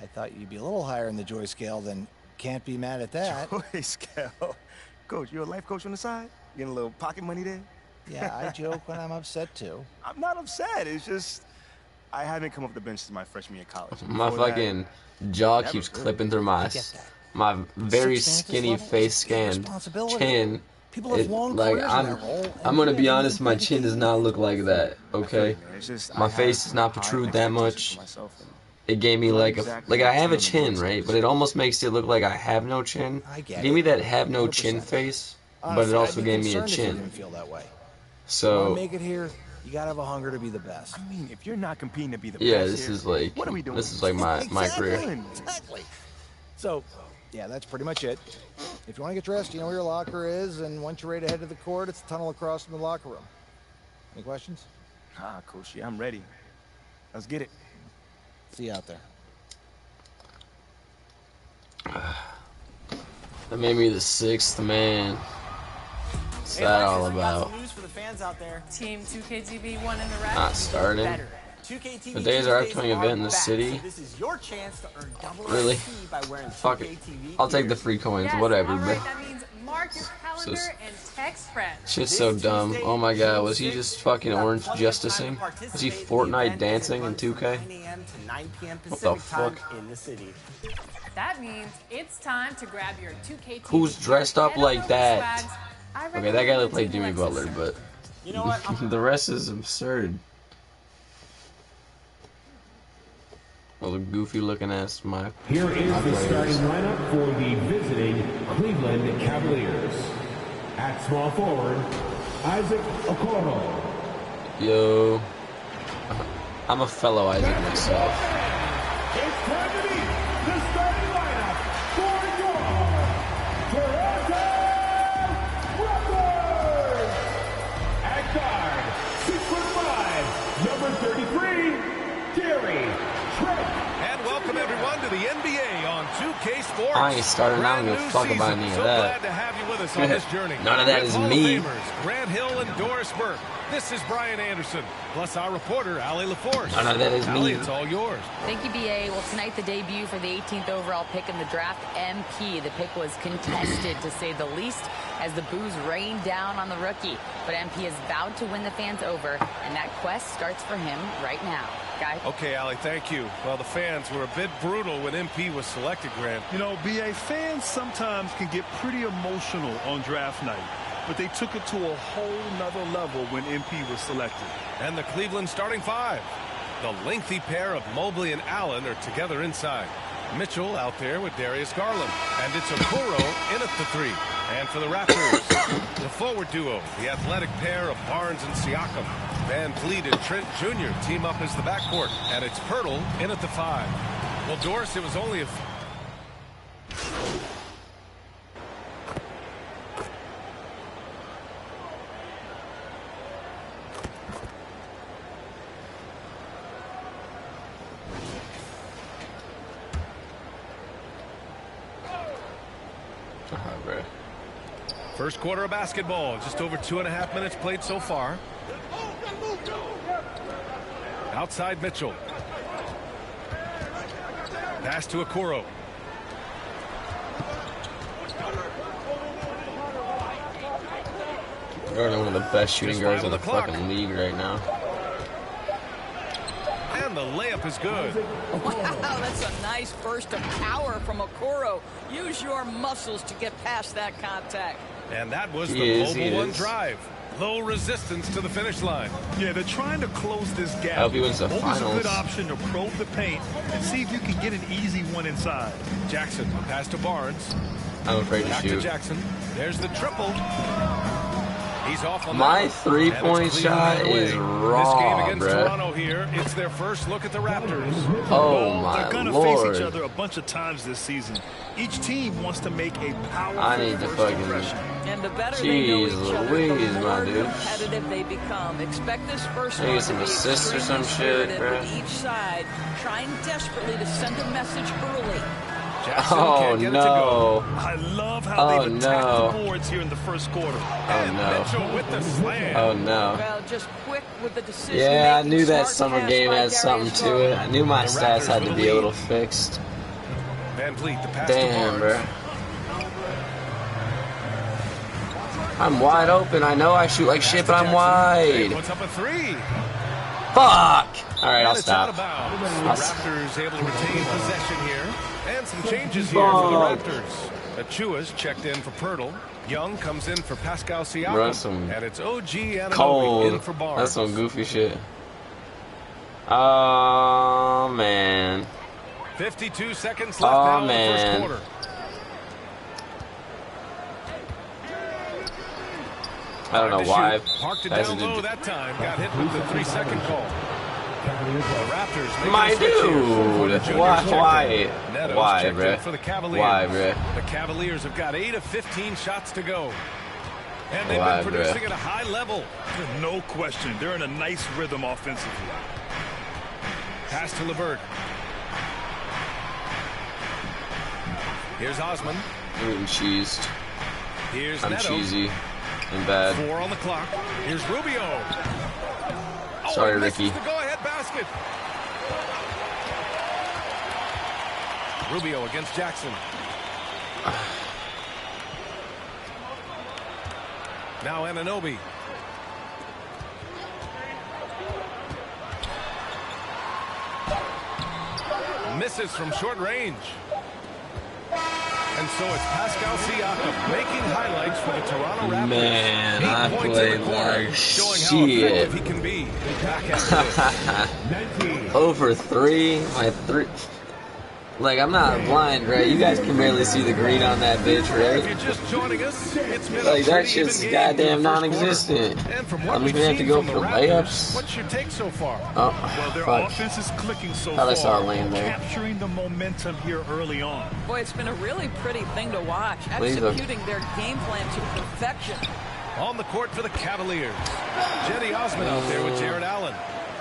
I thought you'd be a little higher in the joy scale than can't be mad at that. Joy scale. Coach, you a life coach on the side? Getting a little pocket money there? Yeah, I joke when I'm upset too. I'm not upset. It's just I haven't come off the bench since my freshman year of college. My Before fucking jaw never keeps really. clipping through my my very Six skinny level, face it's a big scanned responsibility. chin. People have long Like careers in that role, I'm and gonna we be have to honest, my chin does not look like that. Okay, man, it's just my I face have does not high protrude that expectations much. for myself, and It gave me Not like exactly I have a what chin, Tim right? wants. But it almost makes it look like I have no chin. I get It gave me it. that have no chin 100%. face, but Honestly, it also I'd be gave me a concerned if you chin. didn't feel that way. You So want to make it here, you gotta have a hunger to be the best. I mean, if you're not competing to be the yeah, best this here, is like what are we doing? this is like my career. Exactly. So, yeah, that's pretty much it. If you want to get dressed, you know where your locker is, and once you're ready to head to the court, it's the tunnel across from the locker room. Any questions? Ah, Coach, yeah, I'm ready. Let's get it. See you out there. That made me the 6th man. What's that all about? News for the fans out there. Team 2KTV won in the rack. Not starting. The days our upcoming event in the city. This is your chance to earn double Really? XP by wearing Fuck it. I'll take the free coins, whatever, bro. That means mark your calendar and text friends. Shit's so dumb. Oh my god, was he just fucking orange justicing? Was he Fortnite dancing in 2K? What the fuck? That means it's time to grab your 2KTV. Who's dressed up like that? Okay, that guy looked like Jimmy Butler, but the rest is absurd. Well, the goofy looking ass my. Here is the starting lineup for the visiting Cleveland Cavaliers. At small forward, Isaac Okoro. Yo, I'm a fellow Isaac myself. It's time to meet the starting lineup for your Toronto Raptors. At guard, 6'5", number 33, Gary. And welcome everyone to the NBA on 2K Sports. I ain't starting out with a fuck about any of that. Glad to have you with us on this journey. None of that is me. Grant Hill and Doris Burke. This is Brian Anderson, plus our reporter, Allie LaForce. None of that is Allie, me. it's all yours. Thank you, BA. Well, tonight the debut for the 18th overall pick in the draft, MP. The pick was contested, to say the least, as the boos rained down on the rookie. But MP is vowed to win the fans over, and that quest starts for him right now. Guy? Okay, Allie, thank you. Well, the fans were a bit brutal when MP was selected, Grant. You know, BA, fans sometimes can get pretty emotional on draft night, but they took it to a whole nother level when MP was selected. And the Cleveland starting 5. The lengthy pair of Mobley and Allen are together inside. Mitchell out there with Darius Garland. And it's Okoro in at the 3. And for the Raptors, the forward duo, the athletic pair of Barnes and Siakam. Van Fleet and Trent Jr. team up as the backcourt. And it's Pirtle in at the 5. Well, Doris, it was only a... First quarter of basketball, just over 2.5 minutes played so far. Outside Mitchell. Pass to Okoro. You're one of the best shooting guards in the fucking league right now. And the layup is good. Wow, that's a nice burst of power from Okoro. Use your muscles to get past that contact. And that was the mobile one drive. Low resistance to the finish line. Yeah, they're trying to close this gap. I hope he wins the Always finals. a good option to probe the paint and see if you can get an easy one inside. Jackson, pass to Barnes. I'm afraid to Back shoot. to Jackson. There's the triple. He's off on My that. 3-point shot is raw, This game against bruh. Toronto here, it's their first look at the Raptors. Oh my They're gonna lord. face each other a bunch of times this season. Each team wants to make a powerful I need to first fucking... impression. And the better they know each Jeez other, Louise, the my more dude. competitive they become. Expect this first I need one some to be assists or some extremely shit, spirited, bruh. with each side trying desperately to send a message early. Jackson Oh can't get it to no. go. I love how they've attacked no. the boards here in the first quarter. Oh no. Mitchell with the slam. Oh no. Well, just quick with the decision. Yeah, I knew that summer game had something to it. I knew my stats had to be a little fixed. Van Fleet, the pass Damn, to bro. Barnes. I'm wide open. I know I shoot like shit, but I'm wide. What's up a 3? Fuck! Alright, I'll And it's out stop. of bounds. The Raptors able to retain possession here. And some changes here for the Raptors. Achua's checked in for Pirtle. Young comes in for Pascal Siakam. Bro, that's some and it's OG Anunoby cold. in for Barnes. That's some goofy shit. Oh, man. 52 seconds left now in the first quarter. I don't know why. Parked it down low that time. Got hit with the 3-second call. Raptors make My a switch here. dude! Neto's Why, checked in bruh? for the Cavaliers. Why, bruh? The Cavaliers have got 8 of 15 shots to go. And they've Why, been producing bruh? at a high level. No question. They're in a nice rhythm offensively. Pass to LeVert. Here's Osman. I'm cheesed. Here's I'm Neto. cheesy and bad. 4 on the clock. Here's Rubio. Sorry, he misses Ricky. the go-ahead basket. Rubio against Jackson. Now Anunoby. Misses from short range. And so it's Pascal Siakam making highlights for the Toronto Raptors. Man, 8 I points in played the quarter, like showing how shit. effective he can be. Back after this. Over 3, my 3. Like, I'm not blind, right? You guys can barely see the green on that bitch, If right? you're just joining us, it's been Like, a that pretty shit's even game goddamn in the first non-existent. quarter. And from I'm what just we've gonna have to seen go from for the Raptors, layups. what's your take so far? Oh, Well, their fuck. offense is clicking so Thought I far, saw a lane there. capturing the momentum here early on. Boy, it's been a really pretty thing to watch, Please look. executing their game plan to perfection. On the court for the Cavaliers. Jetty Osman out there with Jared Allen.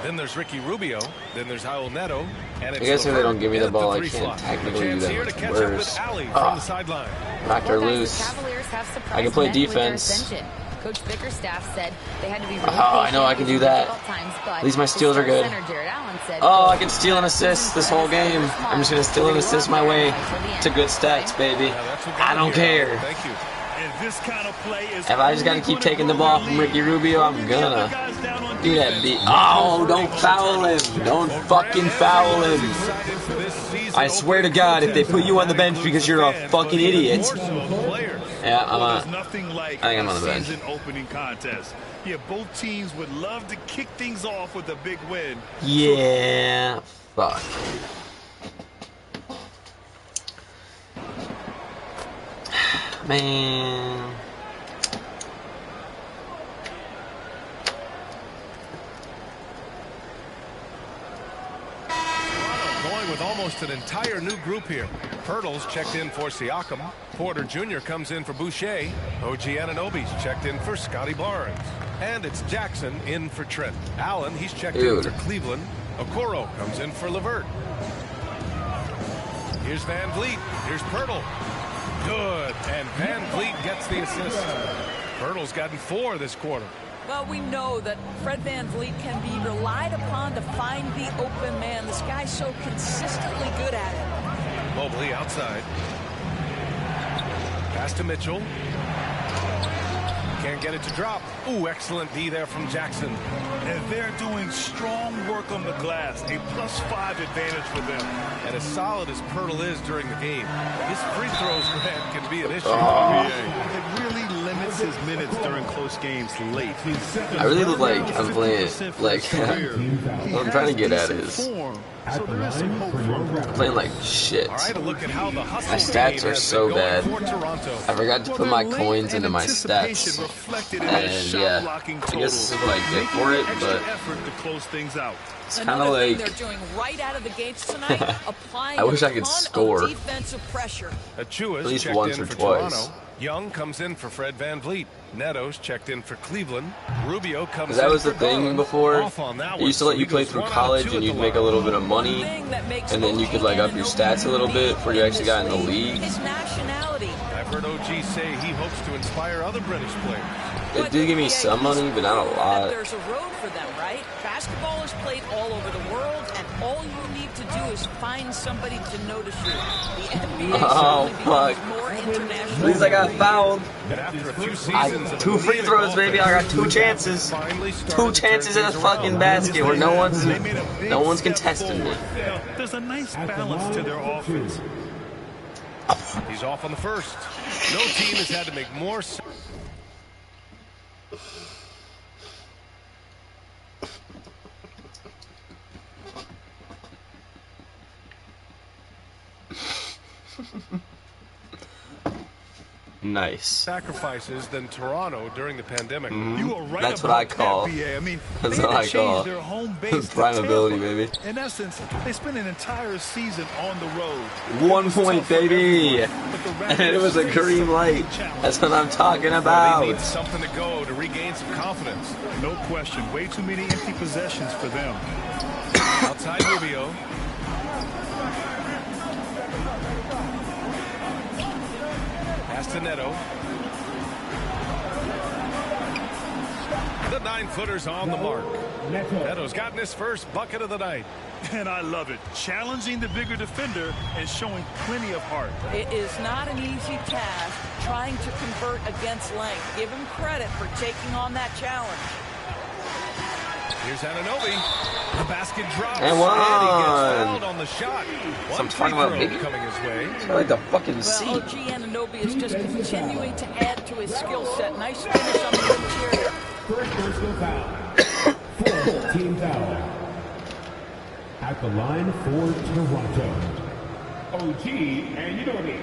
Then there's Ricky Rubio. Then there's Raul Neto. And it's I guess if they don't give me the LeVert ball, I at the can't three slot. technically A do chance that here to much catch up with worse. Ali from Ah. the sideline. Knocked her Well, guys, loose. the Cavaliers have surprised I can play men with their defense. ascension. Coach Bickerstaff said they had to be really Oh, I know I can do that. Times, At least my steals are good. Jared Allen said, Oh, I can steal and assist this whole game. I'm just gonna steal and assist my way to good stats, baby. I don't care. Thank you. And this kind of play is If I just gotta keep taking the ball from Ricky Rubio, I'm gonna do that beat. Oh, don't foul him. Don't fucking foul him. I swear to God, if they put you on the bench because you're a fucking idiot. Yeah, I'm on. There's nothing like I think I'm on a the bench. season opening contest. Yeah, both teams would love to kick things off with a big win. Yeah. Fuck. Man. Going with almost an entire new group here. Pirtle's checked in for Siakam. Porter Jr. comes in for Boucher. OG Anunoby's checked in for Scotty Barnes. And it's Jackson in for Trent. Allen, he's checked in for Cleveland. Okoro comes in for LeVert. Here's Van Vliet. Here's Pirtle. Good. And Van Vliet gets the assist. Pirtle's gotten 4 this quarter. Well, we know that Fred Van Vliet can be relied upon to find the open man. This guy's so consistently good at it. Mobley outside. Pass to Mitchell. Can't get it to drop. Ooh, excellent D there from Jackson. And they're doing strong work on the glass. A +5 advantage for them. And as solid as Pirtle is during the game, his free throws, Grant, can be an issue. It really limits his minutes during close games late. I really look like I'm playing, like, what I'm trying to get at is, I'm playing like shit. All right, a look at how the hustle My stats game are has so been going bad. for Toronto. I forgot to put my coins into my stats. And yeah, I guess this is what I get for it, but effort to close things out. it's kind of Another thing like, they're doing right out of the gates tonight, applying I wish I could a ton score. of defensive pressure. Achua's At least checked once in or for twice. Toronto. Young comes in for Fred Van Vliet. Neto's checked in for Cleveland. Rubio comes in that was for the thing Garland. before. Off on that They one, used to so let you he play goes through 1 out of college 2 and at you'd the make a line. little bit of money, and then you could like up your stats a little bit before you actually got in the league. His nationality. I've heard OG say he hopes to inspire other British players. It did give me some money, but not a lot. There's a road for them, right? Basketball is played all over the world, and all you need to do is find somebody to notice you. The NBA Oh, certainly fuck. becomes more international. At least I got fouled. And after a few seasons of 2 free throws, baby. I got 2 chances. 2 chances in a fucking basket where no one's contesting me. There's a nice balance to their offense. He's off on the first. No team has had to make more. Nice. Sacrifices than Toronto during the pandemic. You were right. That's what I call. I mean, That's they what had I to call. change their home base to Prime ability, Tampa. baby. In essence, they spent an entire season on the road. 1 point, baby. And it was a green light. That's what I'm talking about. They need something to go to regain some confidence. No question. Way too many empty possessions for them. Outside Rubio. Pass to Neto. The 9-footer's on the mark. Neto's gotten his first bucket of the night. And I love it. Challenging the bigger defender and showing plenty of heart. It is not an easy task trying to convert against length. Give him credit for taking on that challenge. Here's Anunoby. The basket drops. And one. And he gets fouled on the shot. So I'm talking about baby. Coming his way. I like the fucking seat. Well, OG Anunoby is just continuing to add to his skill set. Nice finish on the interior. First personal foul. Fourth team foul. At the line for Toronto. OG Anunoby.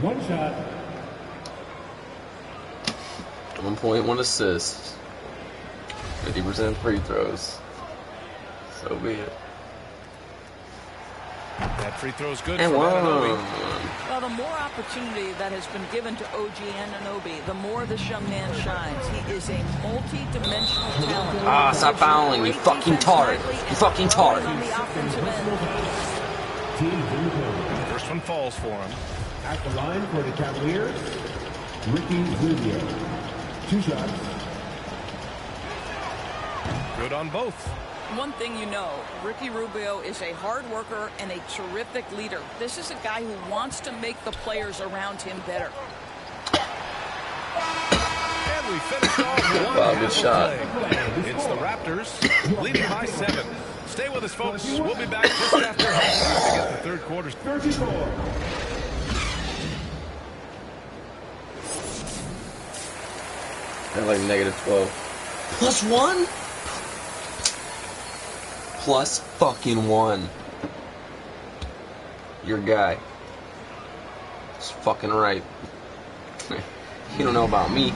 One shot. 1 point, 1 assist. 50% free throws. So be it. That free throw's good And for one. Anunoby. Well, the more opportunity that has been given to OG Anunoby, the more this young man shines. He is a multi-dimensional talent. Ah, stop fouling, you fucking tart. You fucking tart. On the offensive end. First one falls for him. At the line for the Cavaliers, Ricky Rubio. 2 shots. Good on both. One thing you know, Ricky Rubio is a hard worker and a terrific leader. This is a guy who wants to make the players around him better. And we finished off one Wow, good shot. play. It's the Raptors leading by 7. Stay with us, folks. We'll be back just after halftime to get the third quarter. 34. They're like negative 12. Plus 1? Plus fucking 1. Your guy. It's fucking right. You don't know about me.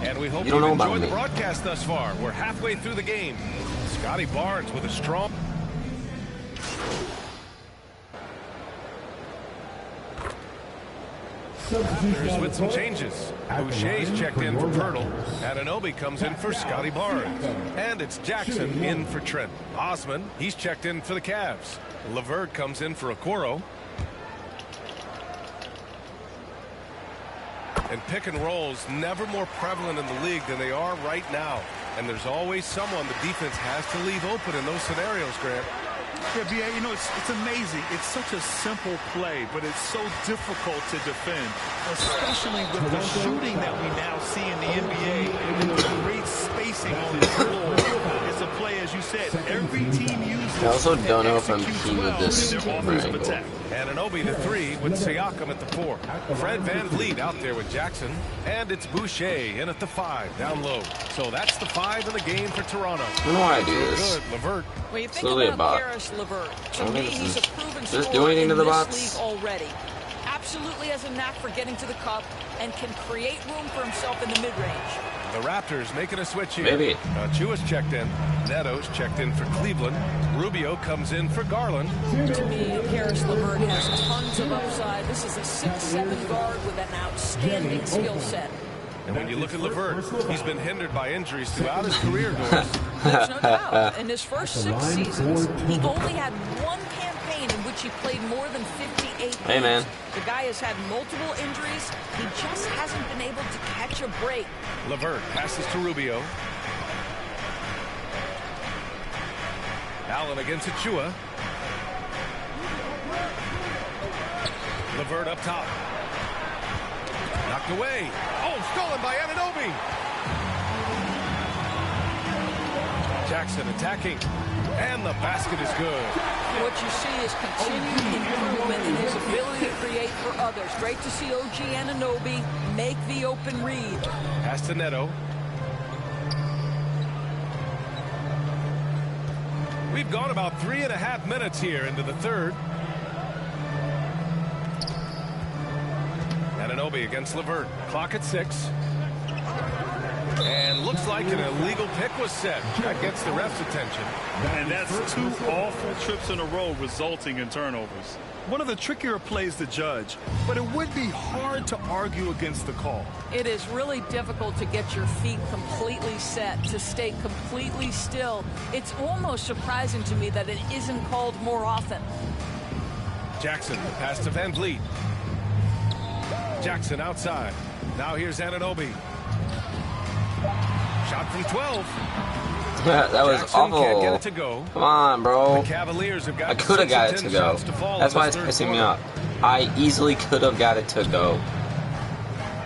And we hope You don't know you've about enjoyed me. the broadcast thus far. We're halfway through the game. Scotty Barnes with a strong... Raptors with some changes. Boucher's checked in for Pirtle. Anunoby comes in for Scotty Barnes. And it's Jackson in for Trent. Osman, he's checked in for the Cavs. LeVert comes in for Okoro. And pick and rolls never more prevalent in the league than they are right now. And there's always someone the defense has to leave open in those scenarios, Grant. Yeah, B.A., you know, it's amazing. It's such a simple play, but it's so difficult to defend, especially with the shooting that we now see in the NBA and the great spacing on the floor. It's a play, as you said, every team uses. I also don't know if I'm keen with this triangle. Anunoby the 3 with Siakam at the 4. Fred VanVleet out there with Jackson. And it's Boucher in at the 5, down low. So that's the 5 in the game for Toronto. I don't know why I do this. Good, LeVert. When you think Slowly about a bot. Karis LeVert, I to don't me, think this he's a is- proven does this do scorer anything in to the this bots? league already. Absolutely has a knack for getting to the cup and can create room for himself in the mid-range. The Raptors making a switch here. Maybe. Chua's checked in. Neto's checked in for Cleveland. Rubio comes in for Garland. To me, Karis LeVert has tons of upside. This is a 6'7" guard with an outstanding skill set. And when you look at LeVert, he's been hindered by injuries throughout his career. There's no doubt. In his first 6 seasons, he only had one campaign in which he played more than 58 games. Hey, man. The guy has had multiple injuries. He just hasn't been able to catch a break. LeVert passes to Rubio. Allen against Achua. LeVert up top. Knocked away. Oh, stolen by Anunoby. Jackson attacking. And the basket is good. What you see is continued improvement in his ability to create for others. Great to see OG Anunoby make the open read. Pass to Neto. We've gone about 3.5 minutes here into the third. Anunoby Anunoby against LeVert. Clock at 6. And looks like an illegal pick was set. That gets the ref's attention. And that's 2 awful trips in a row resulting in turnovers. One of the trickier plays to judge, but it would be hard to argue against the call. It is really difficult to get your feet completely set, to stay completely still. It's almost surprising to me that it isn't called more often. Jackson, pass to Van Vliet. Jackson outside. Now here's Anunoby. Shot from 12. That was Jackson awful. can't get it to go. Come on, bro. The Cavaliers have got I could have got it to go. That's why it's pissing me off. I easily could have got it to go.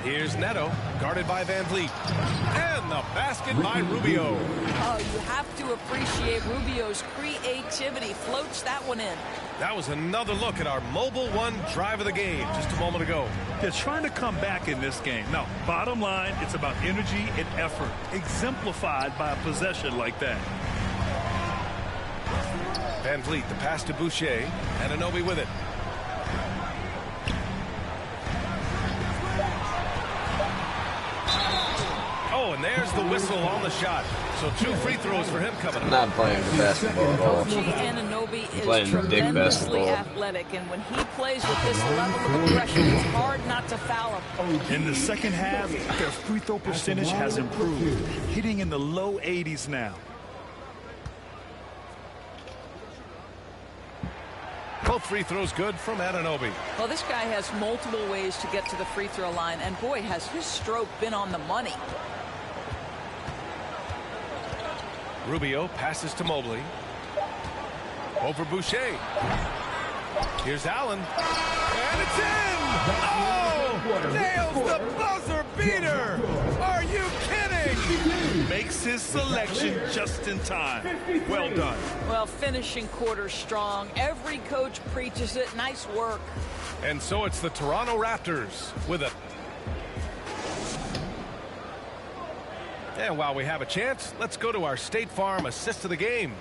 Here's Neto, guarded by Van Vliet. And the basket by Rubio. Oh, you have to appreciate Rubio's creativity. Floats that one in. That was another look at our Mobile One drive of the game just a moment ago. They're trying to come back in this game. Now, bottom line, it's about energy and effort, exemplified by a possession like that. Van Vliet, the pass to Boucher. Anunoby with it. Oh, and there's the whistle on the shot. So 2 free throws for him coming up. I'm not playing the basketball at all. Anunoby is playing dick tremendously basketball. athletic, and when he plays with this level of aggression, it's hard not to foul him. In the second half, their free throw percentage has improved, hitting in the low 80s now. Both free throws good from Anunoby. Well, this guy has multiple ways to get to the free throw line, and boy, has his stroke been on the money. Rubio passes to Mobley. Over Boucher. Here's Allen. And it's in! Oh! Nails the buzzer beater! Are you kidding? Makes his selection just in time. Well done. Well, finishing quarter strong. Every coach preaches it. Nice work. And so it's the Toronto Raptors with a... And while we have a chance, let's go to our State Farm assist of the game.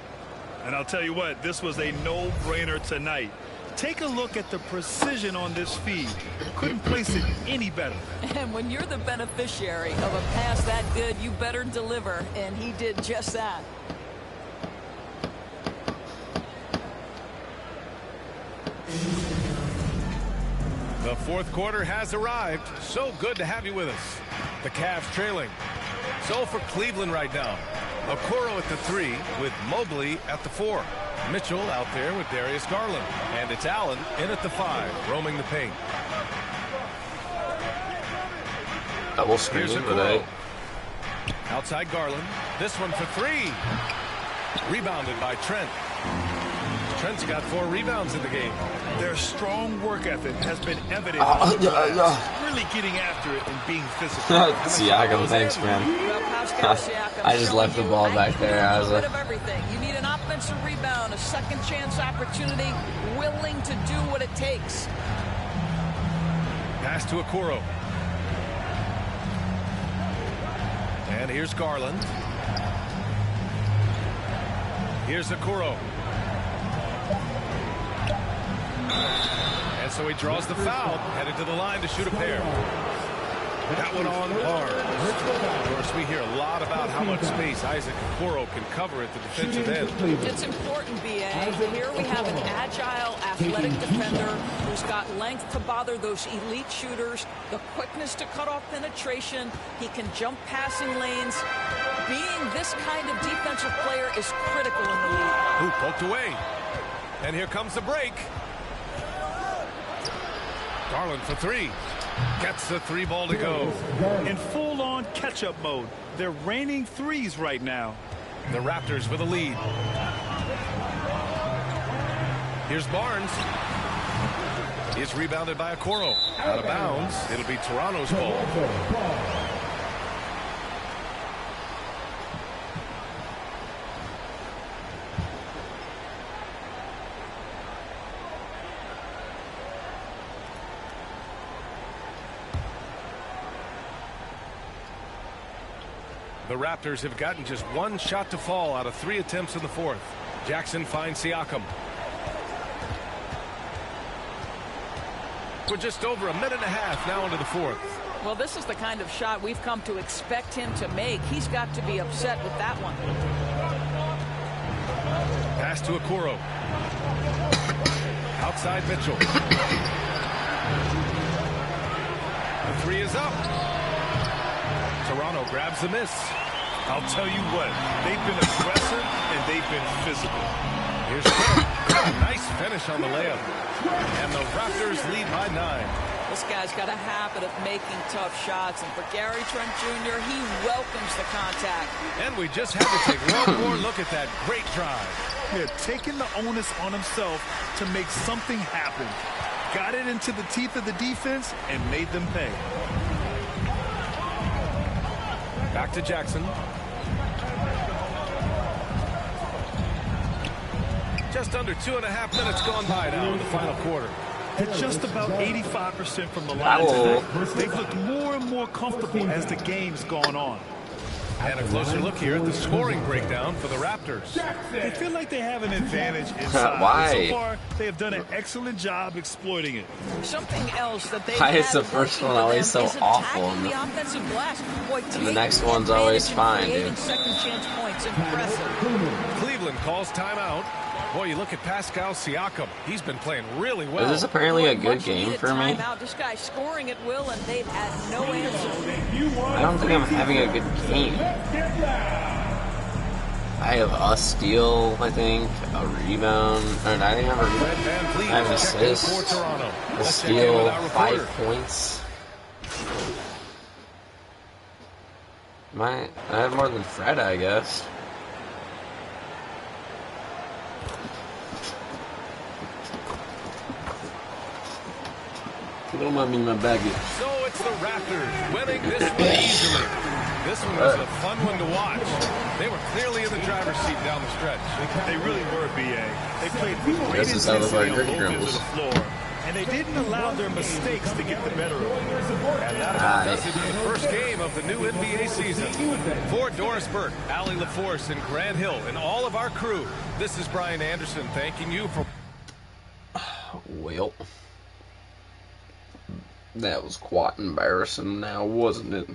And I'll tell you what, this was a no-brainer tonight. Take a look at the precision on this feed. Couldn't place it any better. And when you're the beneficiary of a pass that good, you better deliver. And he did just that. The fourth quarter has arrived. So good to have you with us. The Cavs trailing. So for Cleveland right now, Okoro at the 3 with Mobley at the 4. Mitchell out there with Darius Garland. And it's Allen in at the 5, roaming the paint. Double screen today. Outside Garland. This one for 3. Rebounded by Trent. Trent's got 4 rebounds in the game. Their strong work ethic has been evident. Really getting after it and being physical. Siakam, thanks, man. I just left the ball back there. I was like, of everything. You need an offensive rebound, a second chance opportunity, willing to do what it takes. Pass to Okoro. And here's Garland. Here's Okoro. And so he draws the foul, headed to the line to shoot a pair. That one on Barnes. Of course, we hear a lot about how much space Isaac Okoro can cover at the defensive end. It's important, B.A. Here we have an agile, athletic defender who's got length to bother those elite shooters, the quickness to cut off penetration. He can jump passing lanes. Being this kind of defensive player is critical in the league. Who poked away. And here comes the break. Garland for 3. Gets the 3 ball to go. In full-on catch-up mode. They're raining threes right now. The Raptors with a lead. Here's Barnes. He's rebounded by Okoro. Out of bounds. It'll be Toronto's ball. The Raptors have gotten just 1 shot to fall out of 3 attempts in the fourth. Jackson finds Siakam. We're just over a minute and a half now into the fourth. Well, this is the kind of shot we've come to expect him to make. He's got to be upset with that one. Pass to Okoro. Outside Mitchell. The three is up. Toronto grabs the miss. I'll tell you what, they've been aggressive and they've been physical. Here's Kirk. Nice finish on the layup. And the Raptors lead by 9. This guy's got a habit of making tough shots, and for Gary Trent Jr., he welcomes the contact. And we just had to take one more look at that great drive. Yeah, taking the onus on himself to make something happen. Got it into the teeth of the defense and made them pay. Back to Jackson. Just under 2.5 minutes gone by now in the final quarter. They're just about 85% from the line tonight. They've looked more and more comfortable as the game's gone on. And a closer look here at the scoring breakdown for the Raptors. They feel like they have an advantage inside. Why? So far, they have done an excellent job exploiting it. Something else that they Why is the first one always so awful? And the next one's always fine, dude. Second chance points, impressive. Cleveland calls timeout. Boy, you look at Pascal Siakam. He's been playing really well. This is apparently a good game for me. This guy's scoring at will, and they've had no answer. I don't think I'm having a good game. I have a steal, I think, a rebound, or I think I have a rebound. I have an assist, a steal, 5 points. I have more than Fred, I guess. Don't mind me in my baggage. So it's the Raptors winning this one easily. This one was a fun one to watch. They were clearly in the driver's seat down the stretch. They really were, B.A. They played with great intensity on both ends of the floor, and they didn't allow their mistakes to get the better of them. And that about does it for the first game of the new NBA season. For Doris Burke, Allie LaForce, and Grant Hill, and all of our crew, this is Brian Anderson thanking you for... Well... That was quite embarrassing now, wasn't it?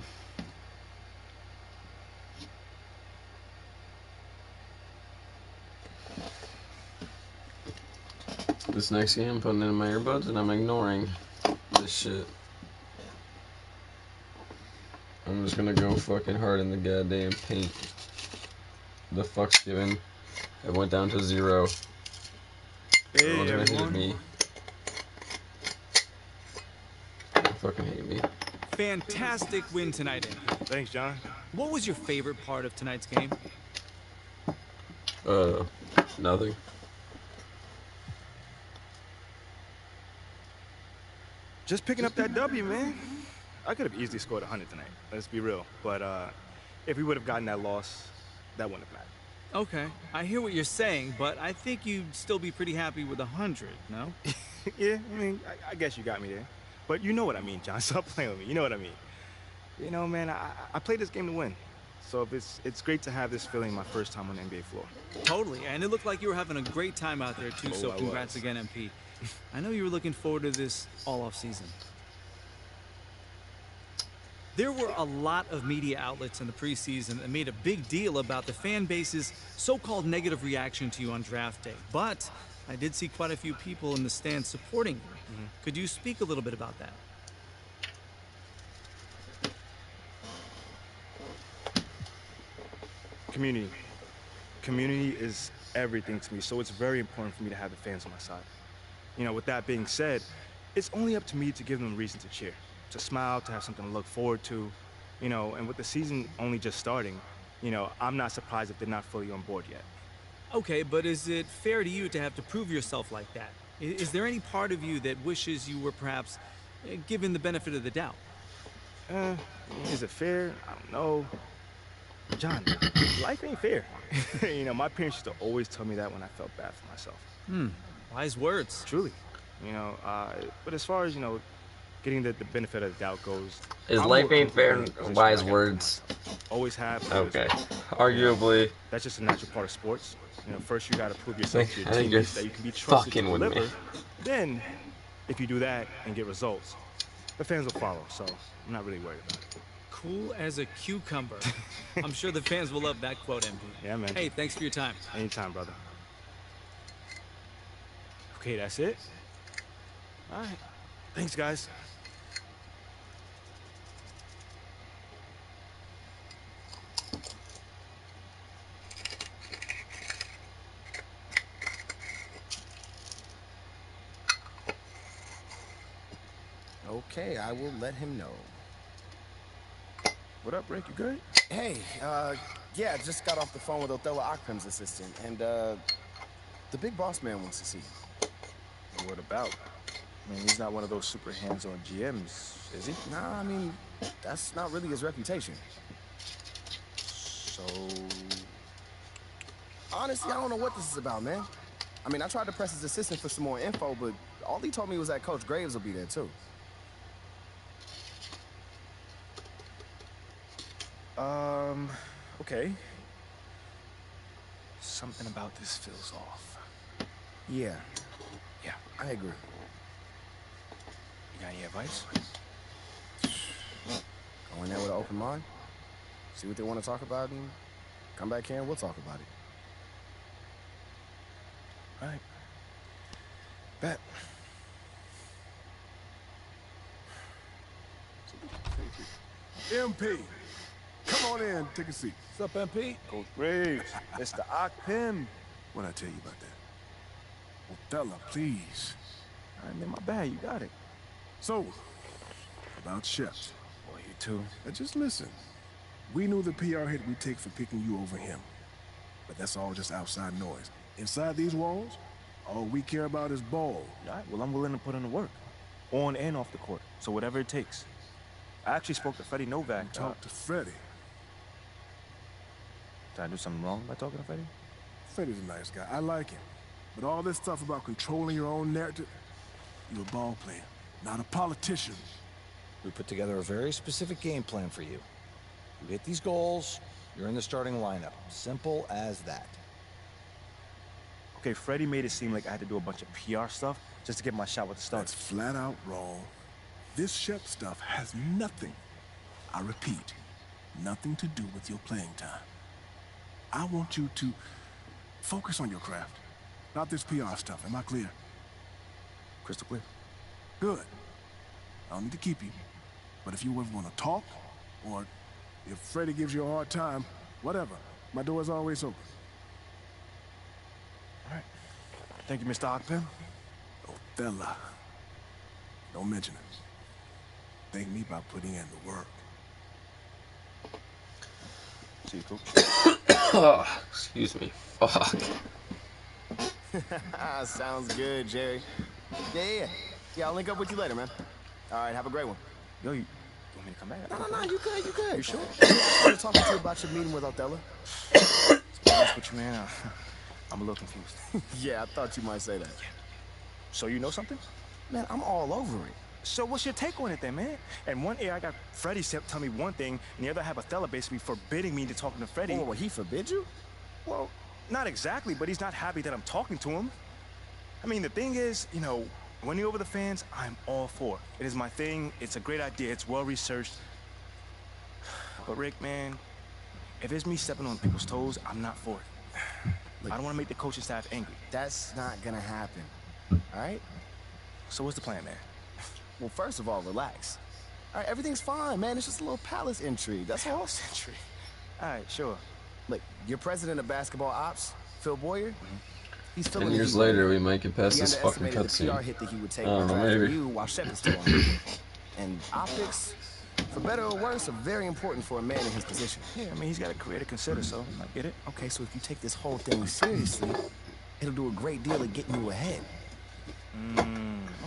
This next game, I'm putting in my earbuds and I'm ignoring this shit. I'm just gonna go fucking hard in the goddamn paint. The fuck's given. It went down to 0. Hey, Everyone's gonna hate everyone. me. Fucking hate me. Fantastic win tonight, Andy. Thanks, John. What was your favorite part of tonight's game? Nothing. Just picking up that W, man. I could have easily scored 100 tonight. Let's be real. But if we would have gotten that loss, that wouldn't have mattered. Okay, I hear what you're saying, but I think you'd still be pretty happy with 100, no? Yeah, I mean, I guess you got me there. But you know what I mean, John. Stop playing with me. You know what I mean. You know, man, I played this game to win. So it's great to have this feeling my first time on the NBA floor. Totally, and it looked like you were having a great time out there, too, so I congrats was. again, MP. I know you were looking forward to this all off season. There were a lot of media outlets in the preseason that made a big deal about the fan base's so-called negative reaction to you on draft day. But I did see quite a few people in the stands supporting you. Could you speak a little bit about that? Community. Community is everything to me, so it's very important for me to have the fans on my side. You know, with that being said, it's only up to me to give them a reason to cheer, to smile, to have something to look forward to. You know, and with the season only just starting, you know, I'm not surprised if they're not fully on board yet. Okay, but is it fair to you to have to prove yourself like that? Is there any part of you that wishes you were perhaps given the benefit of the doubt? Is it fair? I don't know. John, life ain't fair. You know, my parents used to always tell me that when I felt bad for myself. Wise words. Truly. You know, but as far as, you know, getting the benefit of the doubt goes... Is life ain't fair wise words? Always have. Okay. Arguably. That's just a natural part of sports. You know, first you got to prove yourself to your I think teammates you're that you can be trusted to fucking with me. deliver. Then If you do that and get results, the fans will follow, so I'm not really worried about it. Cool as a cucumber. I'm sure the fans will love that quote, MP. Yeah, man. Hey, thanks for your time. Anytime, brother. Okay, that's it? All right. Thanks, guys. Okay, I will let him know. What up, Rick? You good? Hey, yeah, just got off the phone with Othello Ockham's assistant, and, the big boss man wants to see him. What about? I mean, he's not one of those super hands-on GMs, is he? Nah, I mean, that's not really his reputation. So... Honestly, I don't know what this is about, man. I mean, I tried to press his assistant for some more info, but all he told me was that Coach Graves will be there, too. Okay. Something about this feels off. Yeah. Yeah. I agree. You got any advice? Go in there with an open mind. See what they want to talk about, and come back here and we'll talk about it. All right. Bet. MP, come on in, take a seat. What's up, MP? Coach Graves. It's the Ock-Pim. What'd I tell you about that? Othello, please. All right, man, my bad. You got it. So, about Shep. Boy, you too. Now just listen. We knew the PR hit we'd take for picking you over him. But that's all just outside noise. Inside these walls, all we care about is ball. All right, well, I'm willing to put in the work. On and off the court. So whatever it takes. I actually spoke to Freddie Novak. Talk to Freddie. Did I do something wrong by talking to Freddie? Freddie's a nice guy. I like him. But all this stuff about controlling your own narrative, you're a ball player, not a politician. We put together a very specific game plan for you. You hit these goals, you're in the starting lineup. Simple as that. Okay, Freddie made it seem like I had to do a bunch of PR stuff just to get my shot with the Stars. That's flat out wrong. This Shep stuff has nothing, I repeat, nothing to do with your playing time. I want you to focus on your craft, not this PR stuff. Am I clear? Crystal clear. Good. I don't need to keep you. But if you ever want to talk, or if Freddie gives you a hard time, whatever, my door is always open. All right. Thank you, Mr. Ock-Pim. Othello. Don't mention it. Thank me by putting in the work. See you, Coach. Oh, excuse me. Fuck. Sounds good, Jerry. Yeah. I'll link up with you later, man. All right, have a great one. Yo, you want me to come back? No, you good. You sure? I was talking to you about your meeting with Othello. To be honest with you, man, I'm a little confused. Yeah, I thought you might say that. So you know something? Man, I'm all over it. So what's your take on it then, man? And one ear I got Freddie tell me one thing, and the other I have Othello basically forbidding me to talking to Freddie. Oh, he forbid you? Well, not exactly, but he's not happy that I'm talking to him. I mean, the thing is, you know, winning over the fans, I'm all for. It is my thing. It's a great idea. It's well-researched. But Rick, man, if it's me stepping on people's toes, I'm not for it. Look, I don't want to make the coaching staff angry. That's not gonna happen, all right? So what's the plan, man? Well, first of all, relax. All right, everything's fine, man. It's just a little palace intrigue, that's all. Palace intrigue? All right, sure. Look, your president of basketball ops, Phil Boyer, he's 10 years later, we might get past he this fucking underestimated the PR cutscene. hit that he would take I don't know, after maybe. you while Shep is still on. And optics, for better or worse, are very important for a man in his position. Yeah, I mean, he's got a career to consider, so I get it. Okay, so if you take this whole thing seriously, it'll do a great deal of getting you ahead.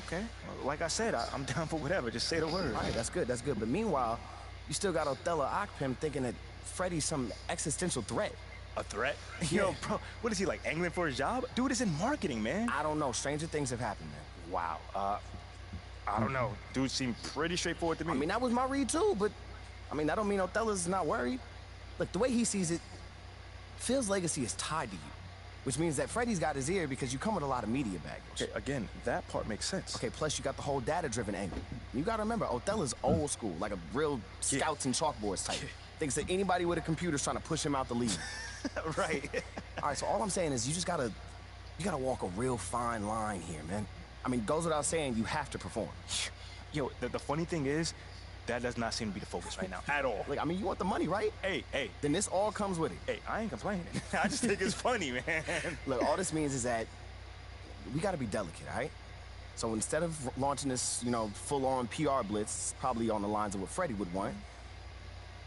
Okay. Well, like I said, I'm down for whatever. Just say the word. All right, that's good. But meanwhile, you still got Othello Ock-Pim thinking that Freddie's some existential threat. A threat? Yeah. Yo, bro, what is he, like, angling for his job? Dude is in marketing, man. I don't know. Stranger things have happened, man. Wow. I don't know. Dude seemed pretty straightforward to me. I mean, that was my read, too, but, I mean, that don't mean Othello's not worried. Look, the way he sees it, Phil's legacy is tied to you, which means that Freddie's got his ear because you come with a lot of media baggage. Okay, again, that part makes sense. Okay, plus you got the whole data-driven angle. You gotta remember, Othello's old school, like a real scouts and chalkboards type. Thinks that anybody with a computer's trying to push him out the league. Right. All right, so all I'm saying is you gotta walk a real fine line here, man. I mean, goes without saying, you have to perform. Yo, the funny thing is, that does not seem to be the focus right now, at all. Look, I mean, you want the money, right? Hey. Then this all comes with it. Hey, I ain't complaining. I just think it's funny, man. Look, all this means is that we gotta be delicate, all right? So instead of launching this, full-on PR blitz, probably on the lines of what Freddie would want,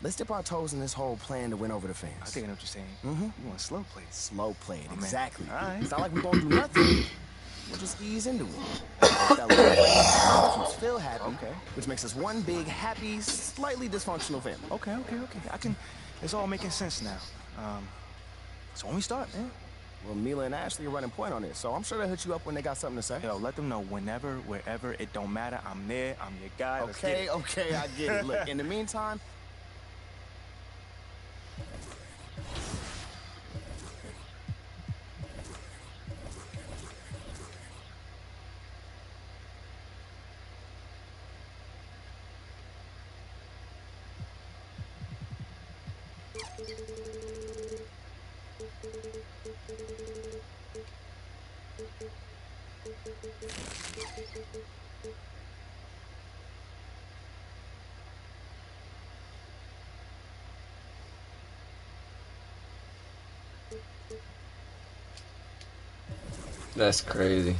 let's dip our toes in this whole plan to win over the fans. I think I know what you're saying. Mm-hmm. You want slow play. Slow play it, Oh, exactly. All right. It's not like we're gonna do nothing. We'll just ease into it. Keeps Phil happy, which makes us one big, happy, slightly dysfunctional family. Okay. It's all making sense now. So when we start, man? Well, Mila and Ashley are running point on this, so I'm sure they'll hit you up when they got something to say. Yo, let them know whenever, wherever, it don't matter. I'm there, I'm your guy. Let's get it. Okay, I get it. Look, in the meantime, That's crazy.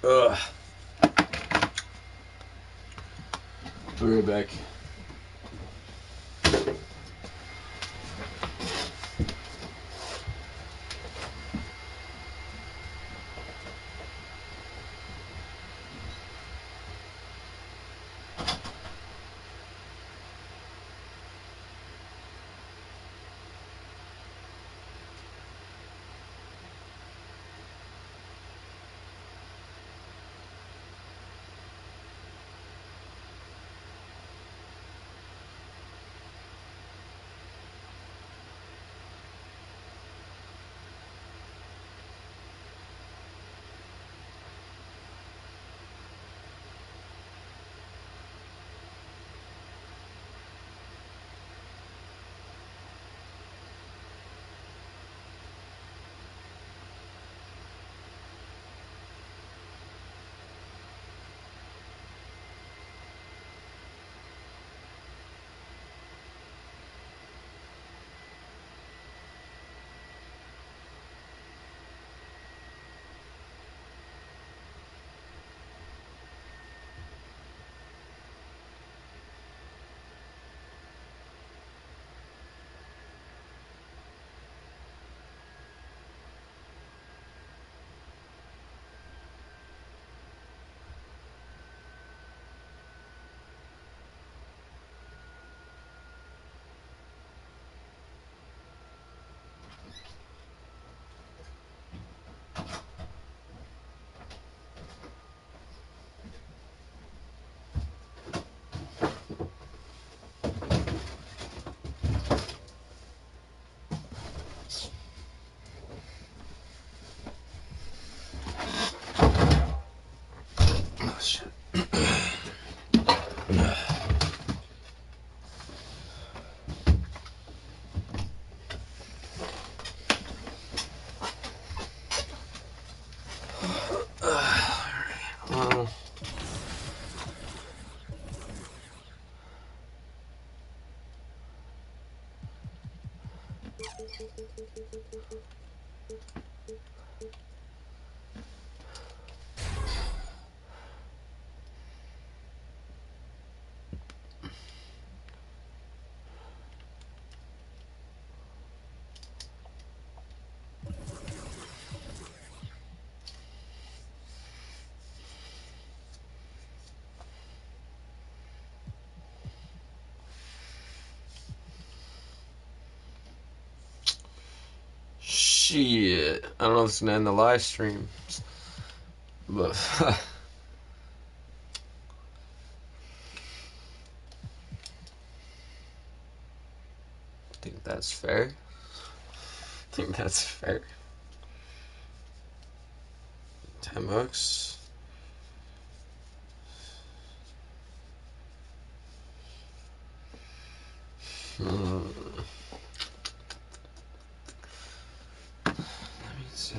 Ugh. Be right back. Oh, shit. Shit. I don't know if it's gonna end the live stream. But I think that's fair. I think that's fair. $10. Let me see.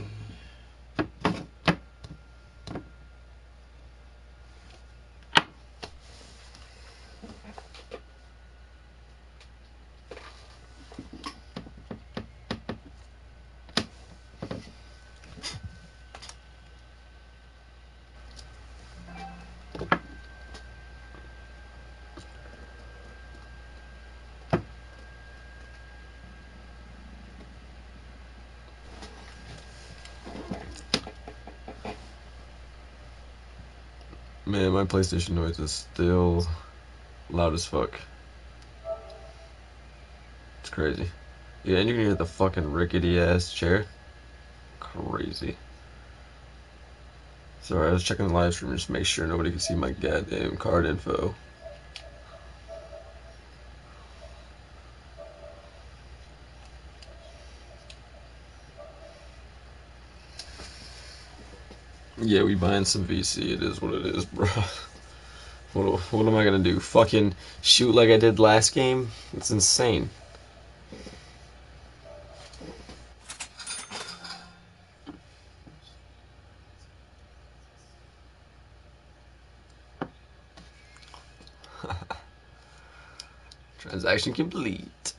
Man, my PlayStation noise is still loud as fuck. It's crazy. Yeah, and you can hear the fucking rickety ass chair. Crazy. Sorry, I was checking the live stream just to make sure nobody could see my goddamn card info. Yeah, we buying some VC. It is what it is, bro. What am I gonna do? Fucking shoot like I did last game? It's insane. Transaction complete.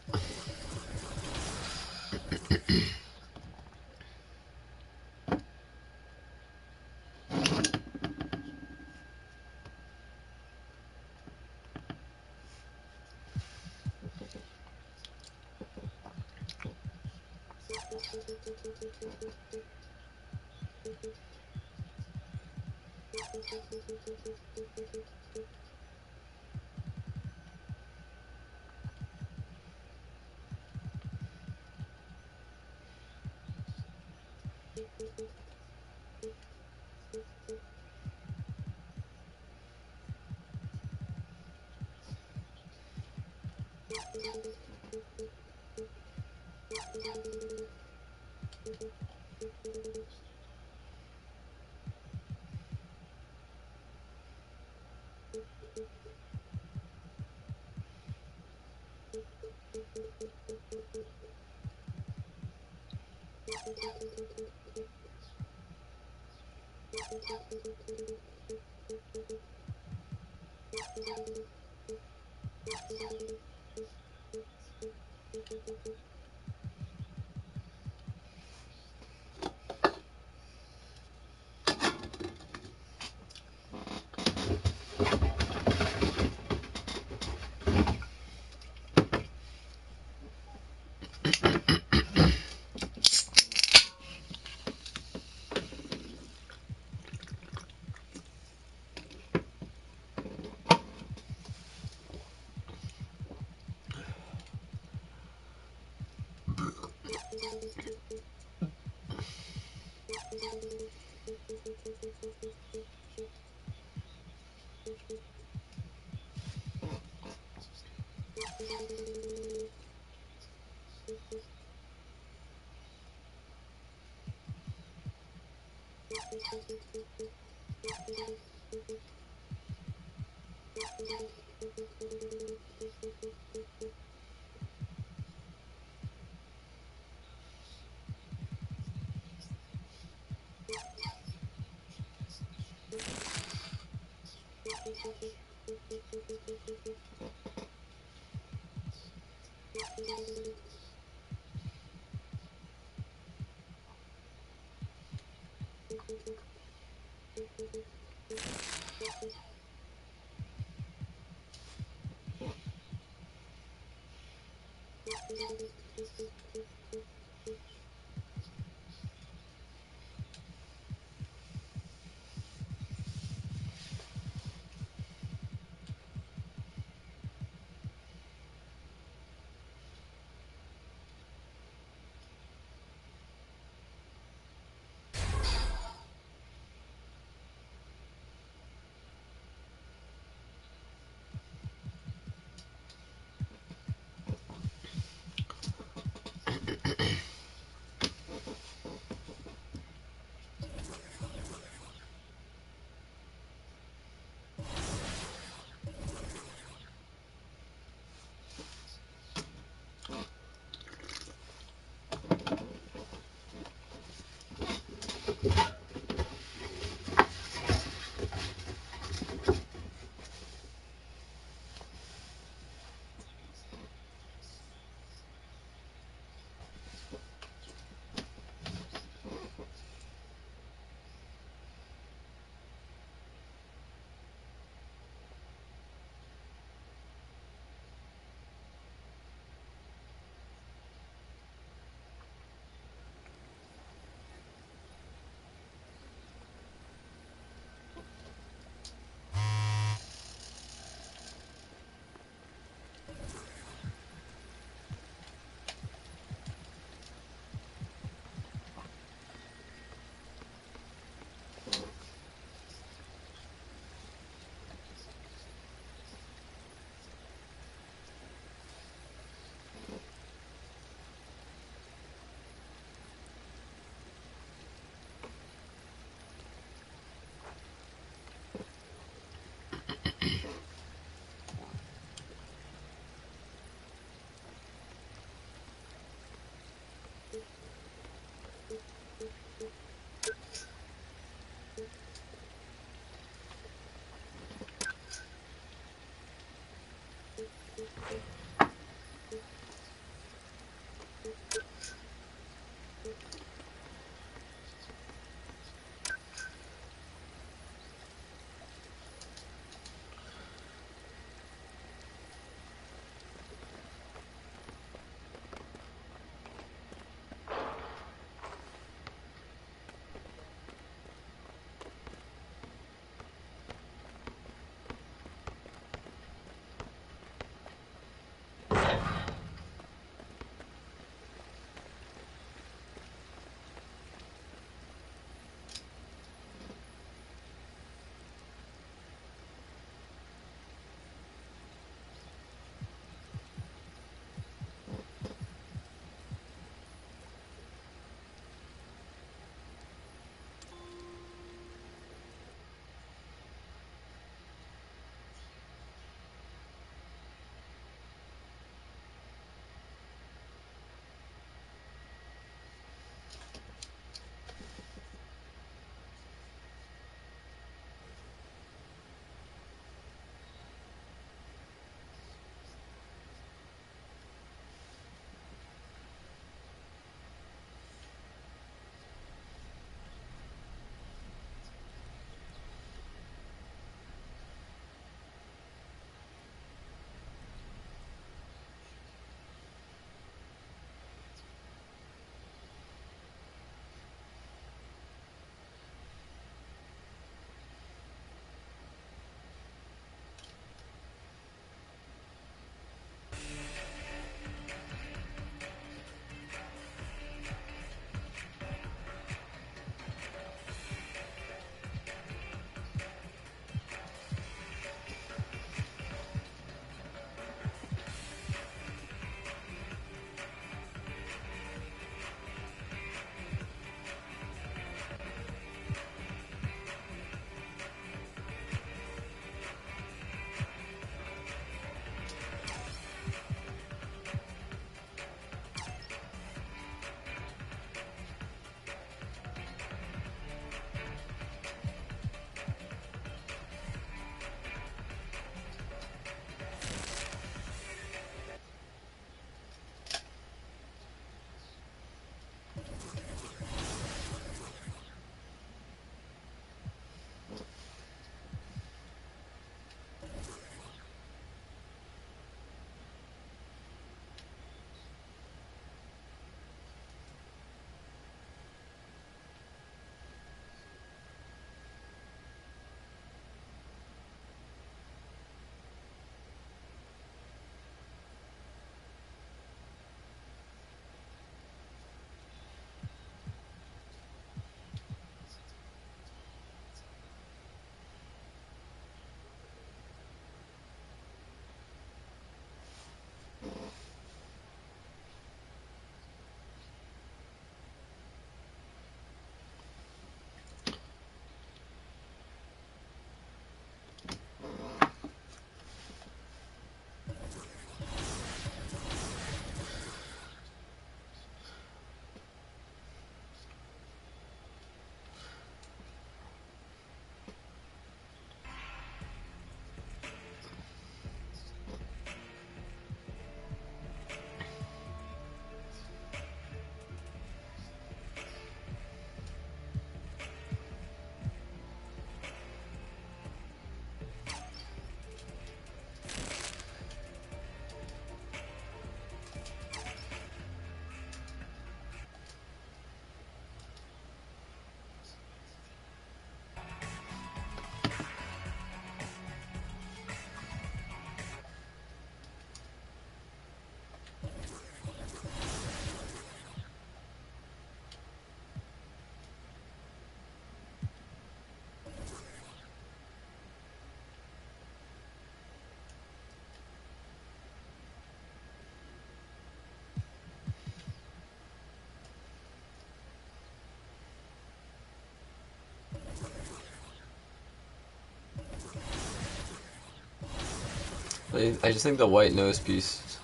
I just think the white nose piece is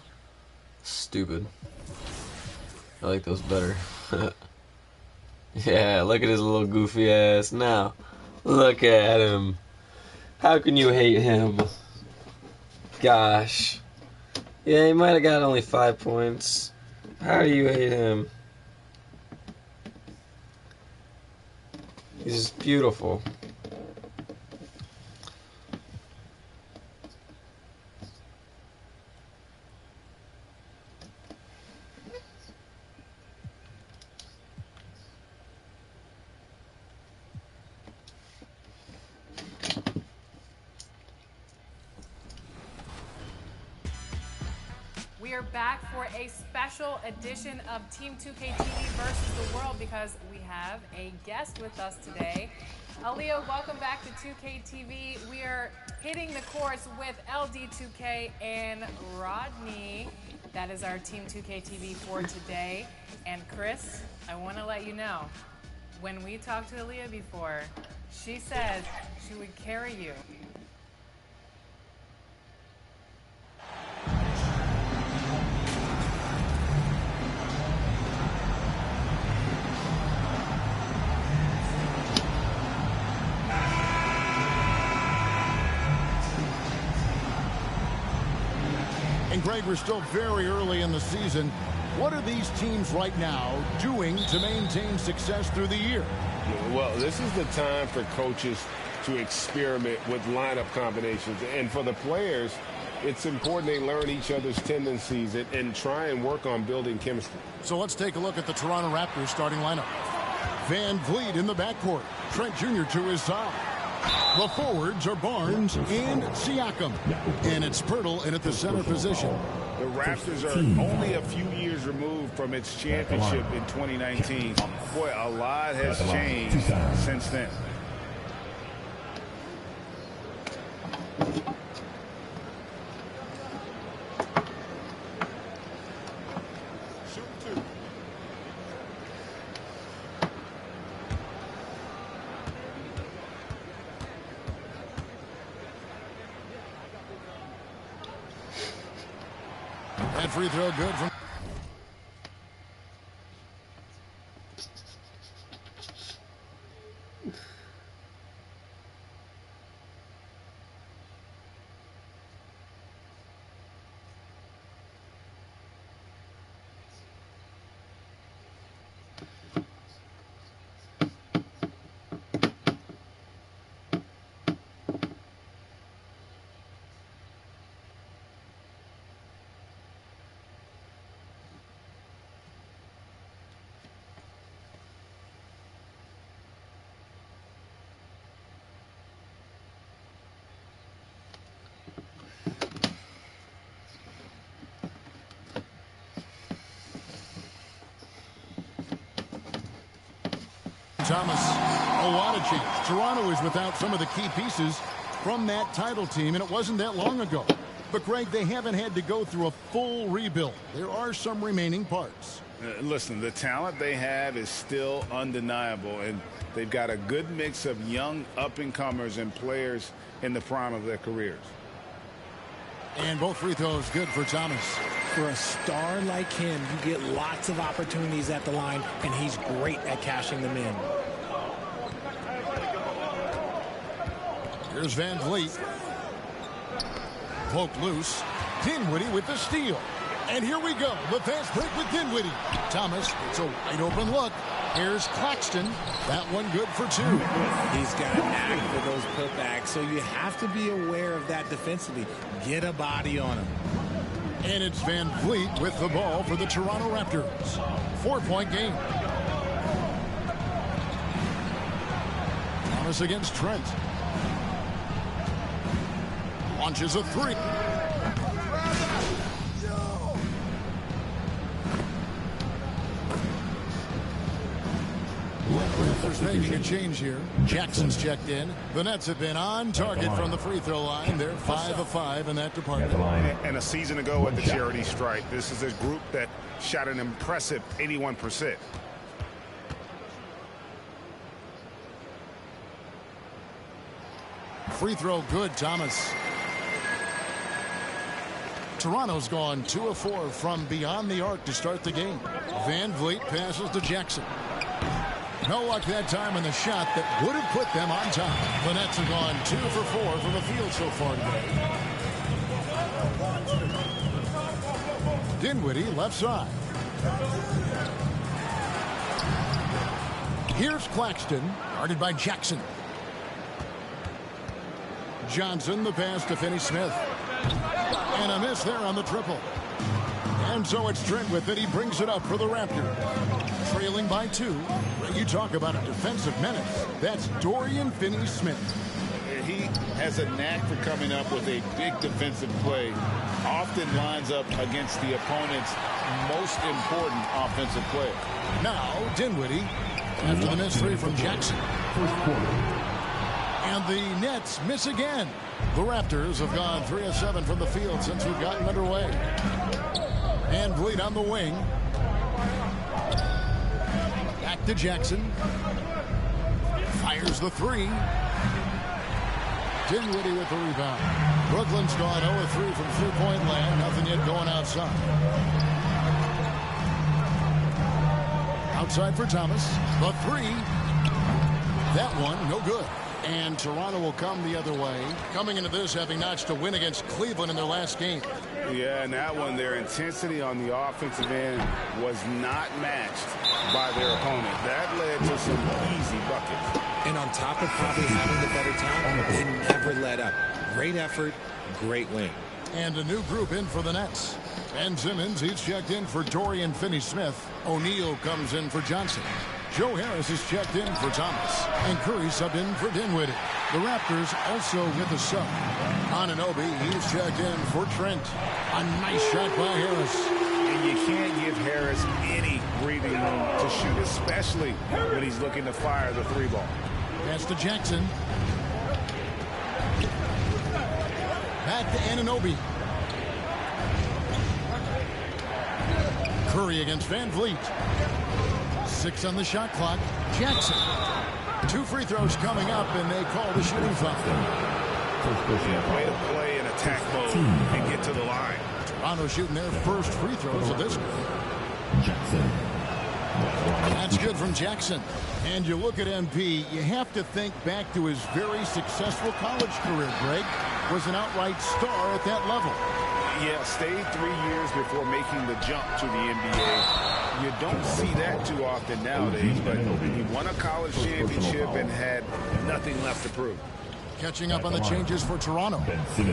stupid. I like those better. Yeah, look at his little goofy ass now. Look at him. How can you hate him? Gosh. Yeah, he might have got only 5 points. How do you hate him? He's just beautiful. We are back for a special edition of Team 2K TV versus the world because we have a guest with us today. Aaliyah, welcome back to 2K TV. We are hitting the course with LD2K and Rodney. That is our Team 2K TV for today. And Chris, I want to let you know, when we talked to Aaliyah before, she said she would carry you. And Greg, we're still very early in the season. What are these teams right now doing to maintain success through the year? Well, this is the time for coaches to experiment with lineup combinations. And for the players, it's important they learn each other's tendencies and try and work on building chemistry. So let's take a look at the Toronto Raptors starting lineup. Van Vliet in the backcourt. Trent Jr. to his side. The forwards are Barnes and Siakam. And it's Pirtle in at the center position. The Raptors are only a few years removed from its championship in 2019. Boy, a lot has changed since then. That free throw good from... Thomas, a lot of change. Toronto is without some of the key pieces from that title team, and it wasn't that long ago. But, Greg, they haven't had to go through a full rebuild. There are some remaining parts. Listen, the talent they have is still undeniable, and they've got a good mix of young up-and-comers and players in the prime of their careers. And both free throws good for Thomas. For a star like him, you get lots of opportunities at the line, and he's great at cashing them in. Here's Van Vliet. Poke loose. Dinwiddie with the steal. And here we go. The fast break with Dinwiddie. Thomas, it's a wide open look. Here's Claxton. That one good for two. He's got a knack for those putbacks, so you have to be aware of that defensively. Get a body on him. And it's Van Vliet with the ball for the Toronto Raptors. 4-point game. Thomas against Trent. Launches a three. Raptors making a change here. Jackson's checked in. The Nets have been on target from the free throw line. They're 5 of 5 in that department. And a season ago at the charity stripe, this is a group that shot an impressive 81%. Free throw good, Thomas. Toronto's gone 2 of 4 from beyond the arc to start the game. Van Vliet passes to Jackson. No luck that time in the shot that would have put them on top. The Nets have gone 2 for 4 from the field so far today. Dinwiddie left side. Here's Claxton, guarded by Jackson. Johnson, the pass to Finney-Smith. And a miss there on the triple. And so it's Trent with it. He brings it up for the Raptors. Trailing by 2. You talk about a defensive menace. That's Dorian Finney-Smith. He has a knack for coming up with a big defensive play. Often lines up against the opponent's most important offensive player. Now Dinwiddie after the miss 3 from Jackson. First quarter. And the Nets miss again. The Raptors have gone 3 of 7 from the field since we've gotten underway. And Vliet on the wing. Back to Jackson. Fires the 3. Dinwiddie with the rebound. Brooklyn's gone 0 of 3 from three-point land. Nothing yet going outside. Outside for Thomas. The 3. That one, no good. And Toronto will come the other way. Coming into this, having notched a win against Cleveland in their last game. Yeah, and that one, their intensity on the offensive end was not matched by their opponent. That led to some easy buckets. And on top of probably having the better talent, they never let up. Great effort, great win. And a new group in for the Nets. Ben Simmons, he's checked in for Dorian Finney-Smith. O'Neal comes in for Johnson. Joe Harris is checked in for Thomas. And Curry subbed in for Dinwiddie. The Raptors also with a sub. Anunoby, he's checked in for Trent. A nice shot by Harris. And you can't give Harris any breathing room to shoot, especially when he's looking to fire the 3-ball. Pass to Jackson. Back to Anunoby. Curry against Van Vliet. 6 on the shot clock. Jackson. 2 free throws coming up, and they call the shooting foul. Way to play in attack mode and get to the line. Toronto shooting their first free throws of this game. Jackson. That's good from Jackson. And you look at MP, you have to think back to his very successful college career. Greg was an outright star at that level. Yeah, stayed 3 years before making the jump to the NBA. You don't see that too often nowadays, but he won a college championship and had nothing left to prove. Catching up on the changes for Toronto.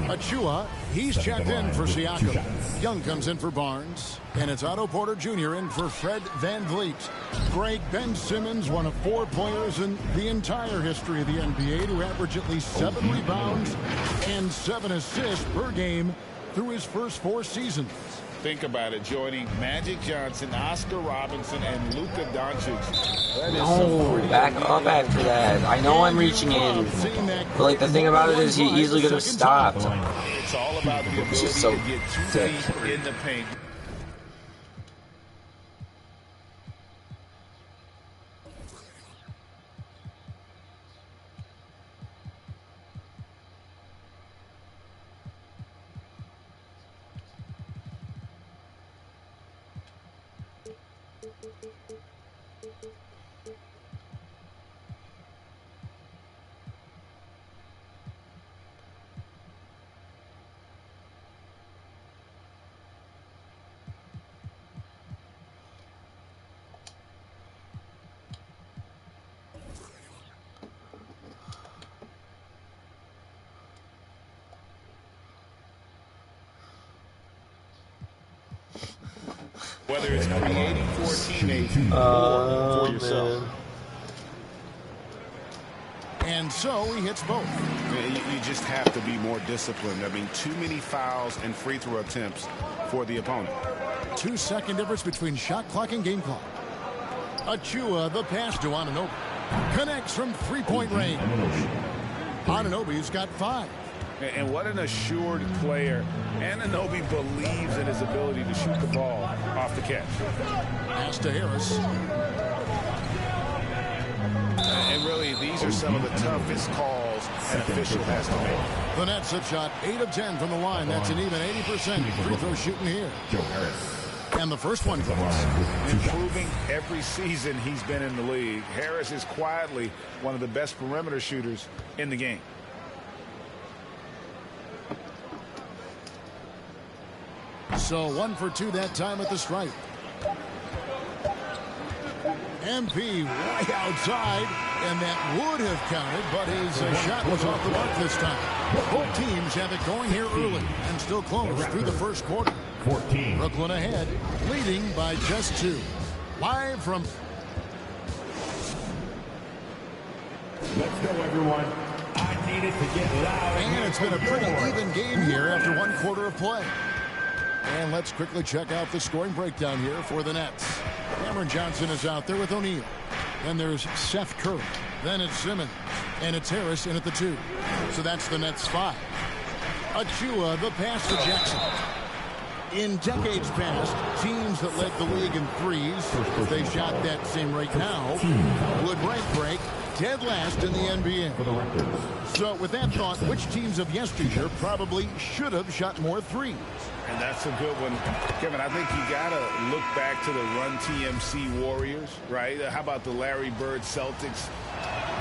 Achua, he's checked in for Siakam. Young comes in for Barnes. And it's Otto Porter Jr. in for Fred Van Vliet. Greg, Ben Simmons, one of 4 players in the entire history of the NBA to average at least 7 rebounds and 7 assists per game through his first 4 seasons. Think about it, joining Magic Johnson, Oscar Robinson, and Luka Doncic. No, back up after that. I know I'm reaching in. But like the thing about it is he easily could have stopped. It's all about the ability to get too deep in the paint. Whether it's creating for a teammate or for yourself. And so he hits both. You just have to be more disciplined. I mean, too many fouls and free throw attempts for the opponent. 2-second difference between shot clock and game clock. Achua, the pass to Anunoby. Connects from 3-point range. Anunoby's got 5. And what an assured player. Anunoby believes in his ability to shoot the ball off the catch. Pass to Harris. And really, these are some of the toughest calls an official has to make. The Nets have shot 8 of 10 from the line. That's an even 80% free throw shooting here. Joe Harris. And the first one goes. Improving every season he's been in the league. Harris is quietly one of the best perimeter shooters in the game. So 1 for 2 that time at the stripe. MP way outside, and that would have counted, but his shot was off the mark this time. Both teams have it going here early and still close through the first quarter. 14. Brooklyn ahead, leading by just 2. Live from... Let's go, everyone. I need it to get loud. And it's been a pretty even game here after 1 quarter of play. And let's quickly check out the scoring breakdown here for the Nets. Cameron Johnson is out there with O'Neal. Then there's Seth Curry. Then it's Simmons. And it's Harris in at the 2. So that's the Nets 5. Achua, the pass to Jackson. In decades past, teams that led the league in threes, if they shot that same rate now, would break dead last in the NBA. So with that thought, which teams of yesteryear probably should have shot more threes? And that's a good one. Kevin, I think you got to look back to the Run TMC Warriors, right? How about the Larry Bird Celtics?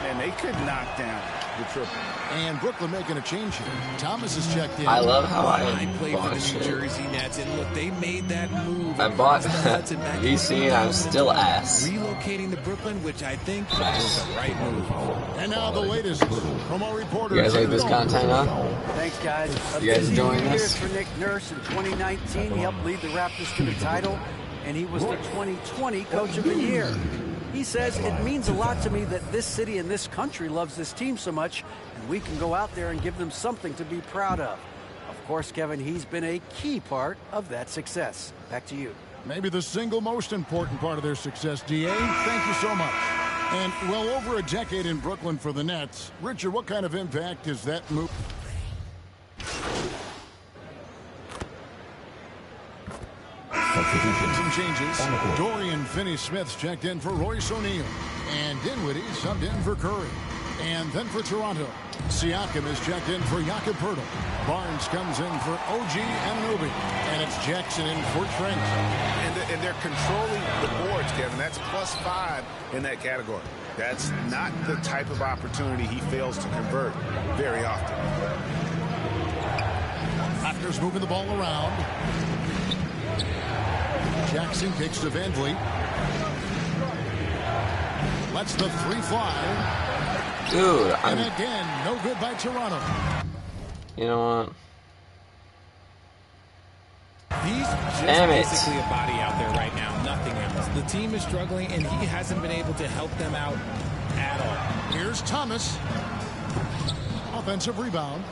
And they could knock down the triple. And Brooklyn making a change here. Thomas is checked in. I love how I played for the New Jersey Nets, and look, they made that move. I bought DC, and I'm still ass. Relocating to Brooklyn, which I think was the right move. And now the latest from our reporter. You guys like this content, huh? Thanks, guys. You guys enjoying this? For Nick Nurse in 2019, he helped lead the Raptors to the title, and he was the 2020 Coach of the Year. He says, it means a lot to me that this city and this country loves this team so much, and we can go out there and give them something to be proud of. Of course, Kevin, he's been a key part of that success. Back to you. Maybe the single most important part of their success, DA. Thank you so much. And well over a decade in Brooklyn for the Nets. Richard, what kind of impact is that move? Some changes. Dorian Finney-Smith's checked in for Royce O'Neal. And Dinwiddie subbed in for Curry. And then for Toronto, Siakam is checked in for Jakob Poeltl. Barnes comes in for OG Anunoby. And it's Jackson in for Trent. And they're controlling the boards, Kevin. That's +5 in that category. That's not the type of opportunity he fails to convert very often. Raptors moving the ball around. Jackson kicks to Van Vliet. Lets the 3 fly. Dude, and again, no good by Toronto. You know what? He's just basically a body out there right now, nothing else. The team is struggling, and he hasn't been able to help them out at all. Here's Thomas. Offensive rebound.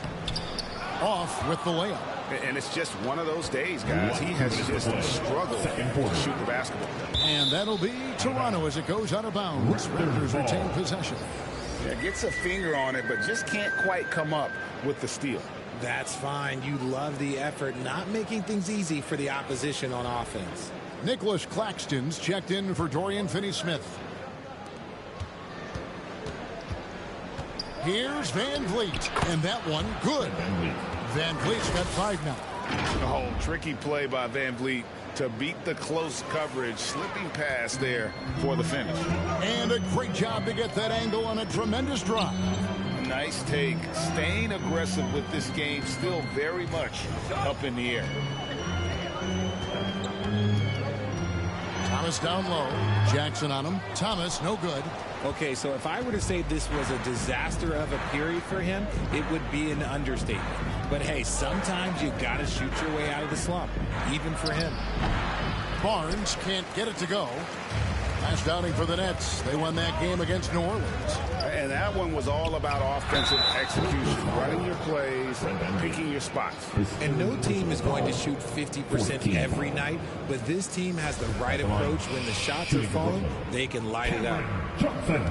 Off with the layup. And it's just one of those days, guys. He has just struggled to shoot the basketball. And that'll be Toronto as it goes out of bounds. Raptors retain possession. Yeah, gets a finger on it, but just can't quite come up with the steal. That's fine. You love the effort, not making things easy for the opposition on offense. Nicholas Claxton's checked in for Dorian Finney-Smith. Here's Van Vliet, and that one good. Van Vliet's got 5 now. Oh, tricky play by Van Vliet to beat the close coverage. Slipping pass there for the finish. And a great job to get that angle on a tremendous drive. Nice take. Staying aggressive with this game, still very much up in the air. Thomas down low. Jackson on him. Thomas, no good. Okay, so if I were to say this was a disaster of a period for him, it would be an understatement. But hey, sometimes you got to shoot your way out of the slump, even for him. Barnes can't get it to go. Last outing for the Nets. They won that game against New Orleans. And that one was all about offensive execution, running your plays, picking your spots. And no team is going to shoot 50% every night, but this team has the right approach. When the shots are falling, they can light it up. Johnson.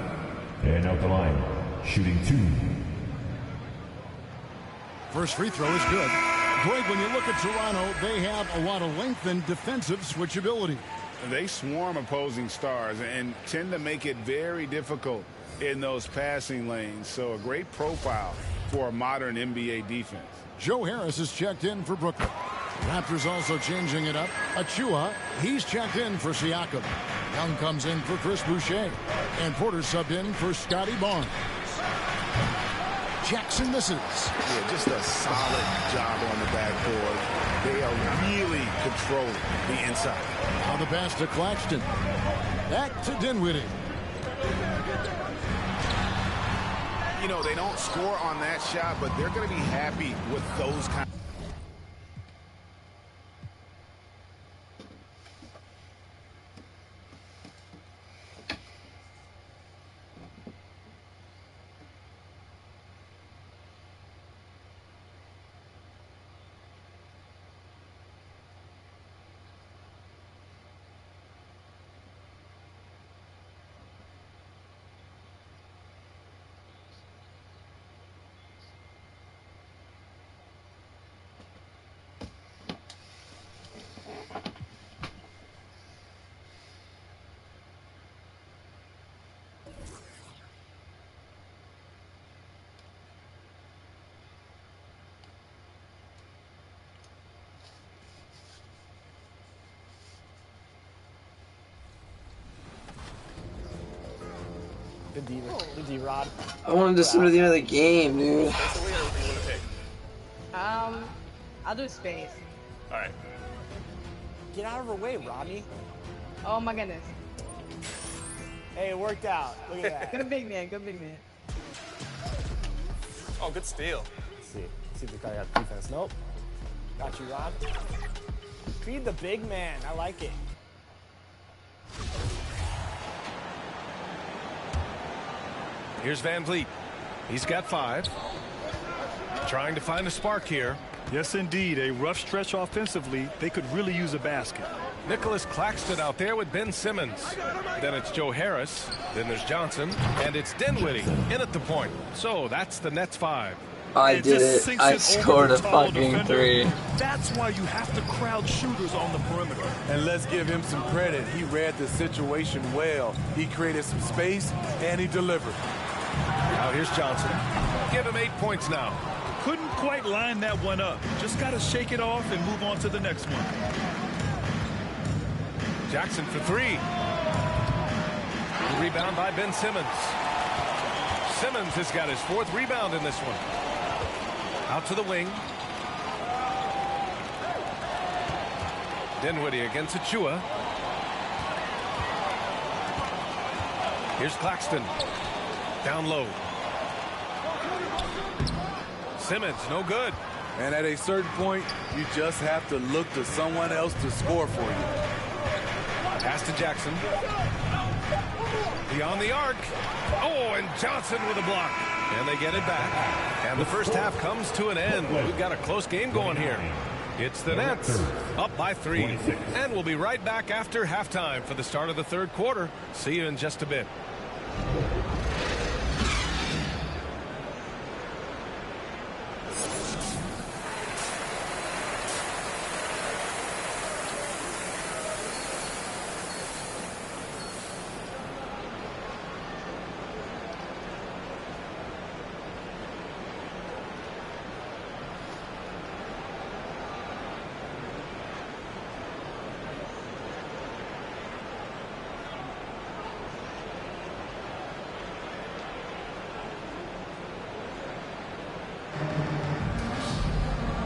And out the line, shooting 2. First free throw is good. Greg, when you look at Toronto, they have a lot of length and defensive switchability. They swarm opposing stars and tend to make it very difficult in those passing lanes. So a great profile for a modern NBA defense. Joe Harris is checked in for Brooklyn. Raptors also changing it up. Achua, he's checked in for Siakam. Young comes in for Chris Boucher. And Porter subbed in for Scotty Barnes. Jackson misses. Yeah, just a solid job on the backboard. They are really controlling the inside. Now the pass to Claxton. Back to Dinwiddie. You know, they don't score on that shot, but they're going to be happy with those kind. Good D-Rod. I wanted to see to the end of the game, dude. I'll do space. Alright. Get out of her way, Rodney. Oh my goodness. Hey, it worked out. Look at that. Good big man, good big man. Oh, good steal. Let's see if the guy got defense. Nope. Got you, Rod. Feed the big man. I like it. Here's Van Vliet. He's got 5. Trying to find a spark here. Yes, indeed. A rough stretch offensively. They could really use a basket. Nicholas Claxton out there with Ben Simmons. Then it's Joe Harris. Then there's Johnson. And it's Dinwiddie in at the point. So that's the Nets 5. I did it. I scored a fucking 3. That's why you have to crowd shooters on the perimeter. And let's give him some credit. He read the situation well. He created some space, and he delivered. Now here's Johnson. Give him 8 points now. Couldn't quite line that one up. Just got to shake it off and move on to the next one. Jackson for 3. The rebound by Ben Simmons. Simmons has got his 4th rebound in this one. Out to the wing. Dinwiddie against Achua. Here's Claxton. Down low. Simmons, no good. And at a certain point, you just have to look to someone else to score for you. Pass to Jackson. Beyond the arc. Oh, and Johnson with a block. And they get it back. And the first half comes to an end. We've got a close game going here. It's the Nets up by 3. And we'll be right back after halftime for the start of the 3rd quarter. See you in just a bit.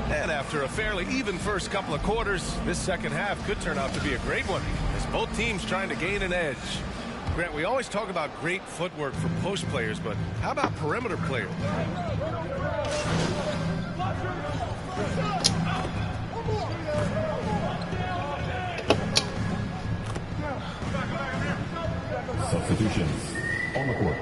And after a fairly even first couple of quarters, this second half could turn out to be a great one, as both teams trying to gain an edge. Grant, we always talk about great footwork for post players, but how about perimeter players? Substitutions on the court.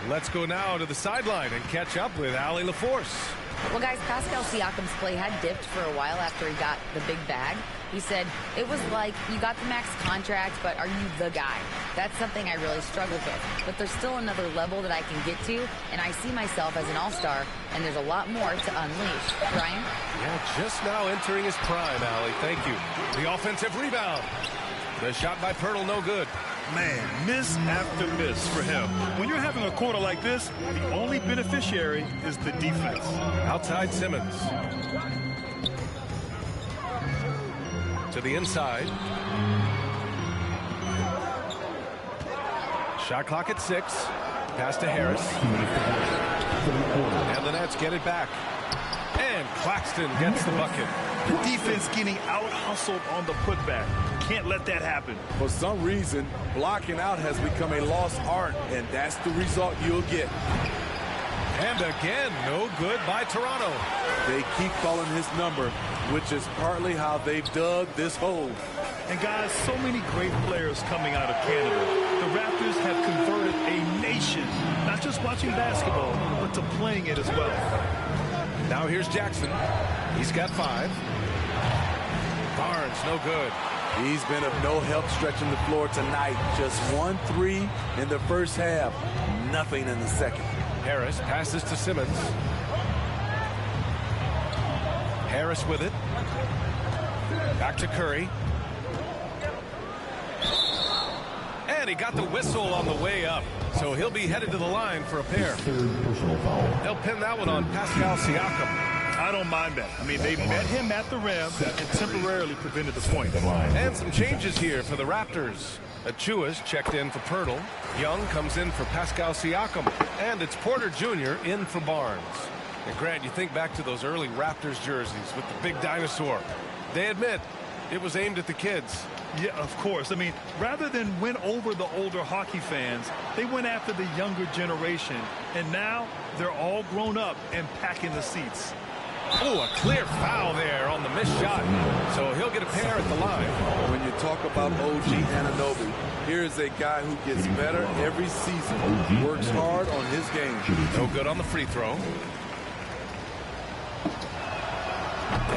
Let's go now to the sideline and catch up with Allie LaForce. Well, guys, Pascal Siakam's play had dipped for a while after he got the big bag. He said, it was like, you got the max contract, but are you the guy? That's something I really struggled with. But there's still another level that I can get to, and I see myself as an all-star, and there's a lot more to unleash. Brian? Yeah, just now entering his prime, Allie. Thank you. The offensive rebound. The shot by Pirtle, no good. Man, miss after miss for him. When you're having a quarter like this, the only beneficiary is the defense. Outside Simmons. To the inside. Shot clock at 6. Pass to Harris. And the Nets get it back. And Claxton gets the bucket. The defense getting out-hustled on the putback. Can't let that happen. For some reason, blocking out has become a lost art, and that's the result you'll get. And again, no good by Toronto. They keep calling his number, which is partly how they've dug this hole. And guys, so many great players coming out of Canada. The Raptors have converted a nation, not just watching basketball, but to playing it as well. Now here's Jackson. He's got 5. Barnes, no good. He's been of no help stretching the floor tonight. Just 1 3 in the first half. Nothing in the second. Harris passes to Simmons. Harris with it. Back to Curry. And he got the whistle on the way up. So he'll be headed to the line for a pair. They'll pin that one on Pascal Siakam. I don't mind that. I mean, they met him at the rim and temporarily prevented the point. And some changes here for the Raptors. Achua's checked in for Pirtle. Young comes in for Pascal Siakam. And it's Porter Jr. in for Barnes. And Grant, you think back to those early Raptors jerseys with the big dinosaur. They admit it was aimed at the kids. Yeah, of course. I mean, rather than win over the older hockey fans, they went after the younger generation. And now they're all grown up and packing the seats. Oh, a clear foul there on the missed shot. So he'll get a pair at the line. When you talk about OG Anunoby, here's a guy who gets better every season. Works hard on his game. No good on the free throw.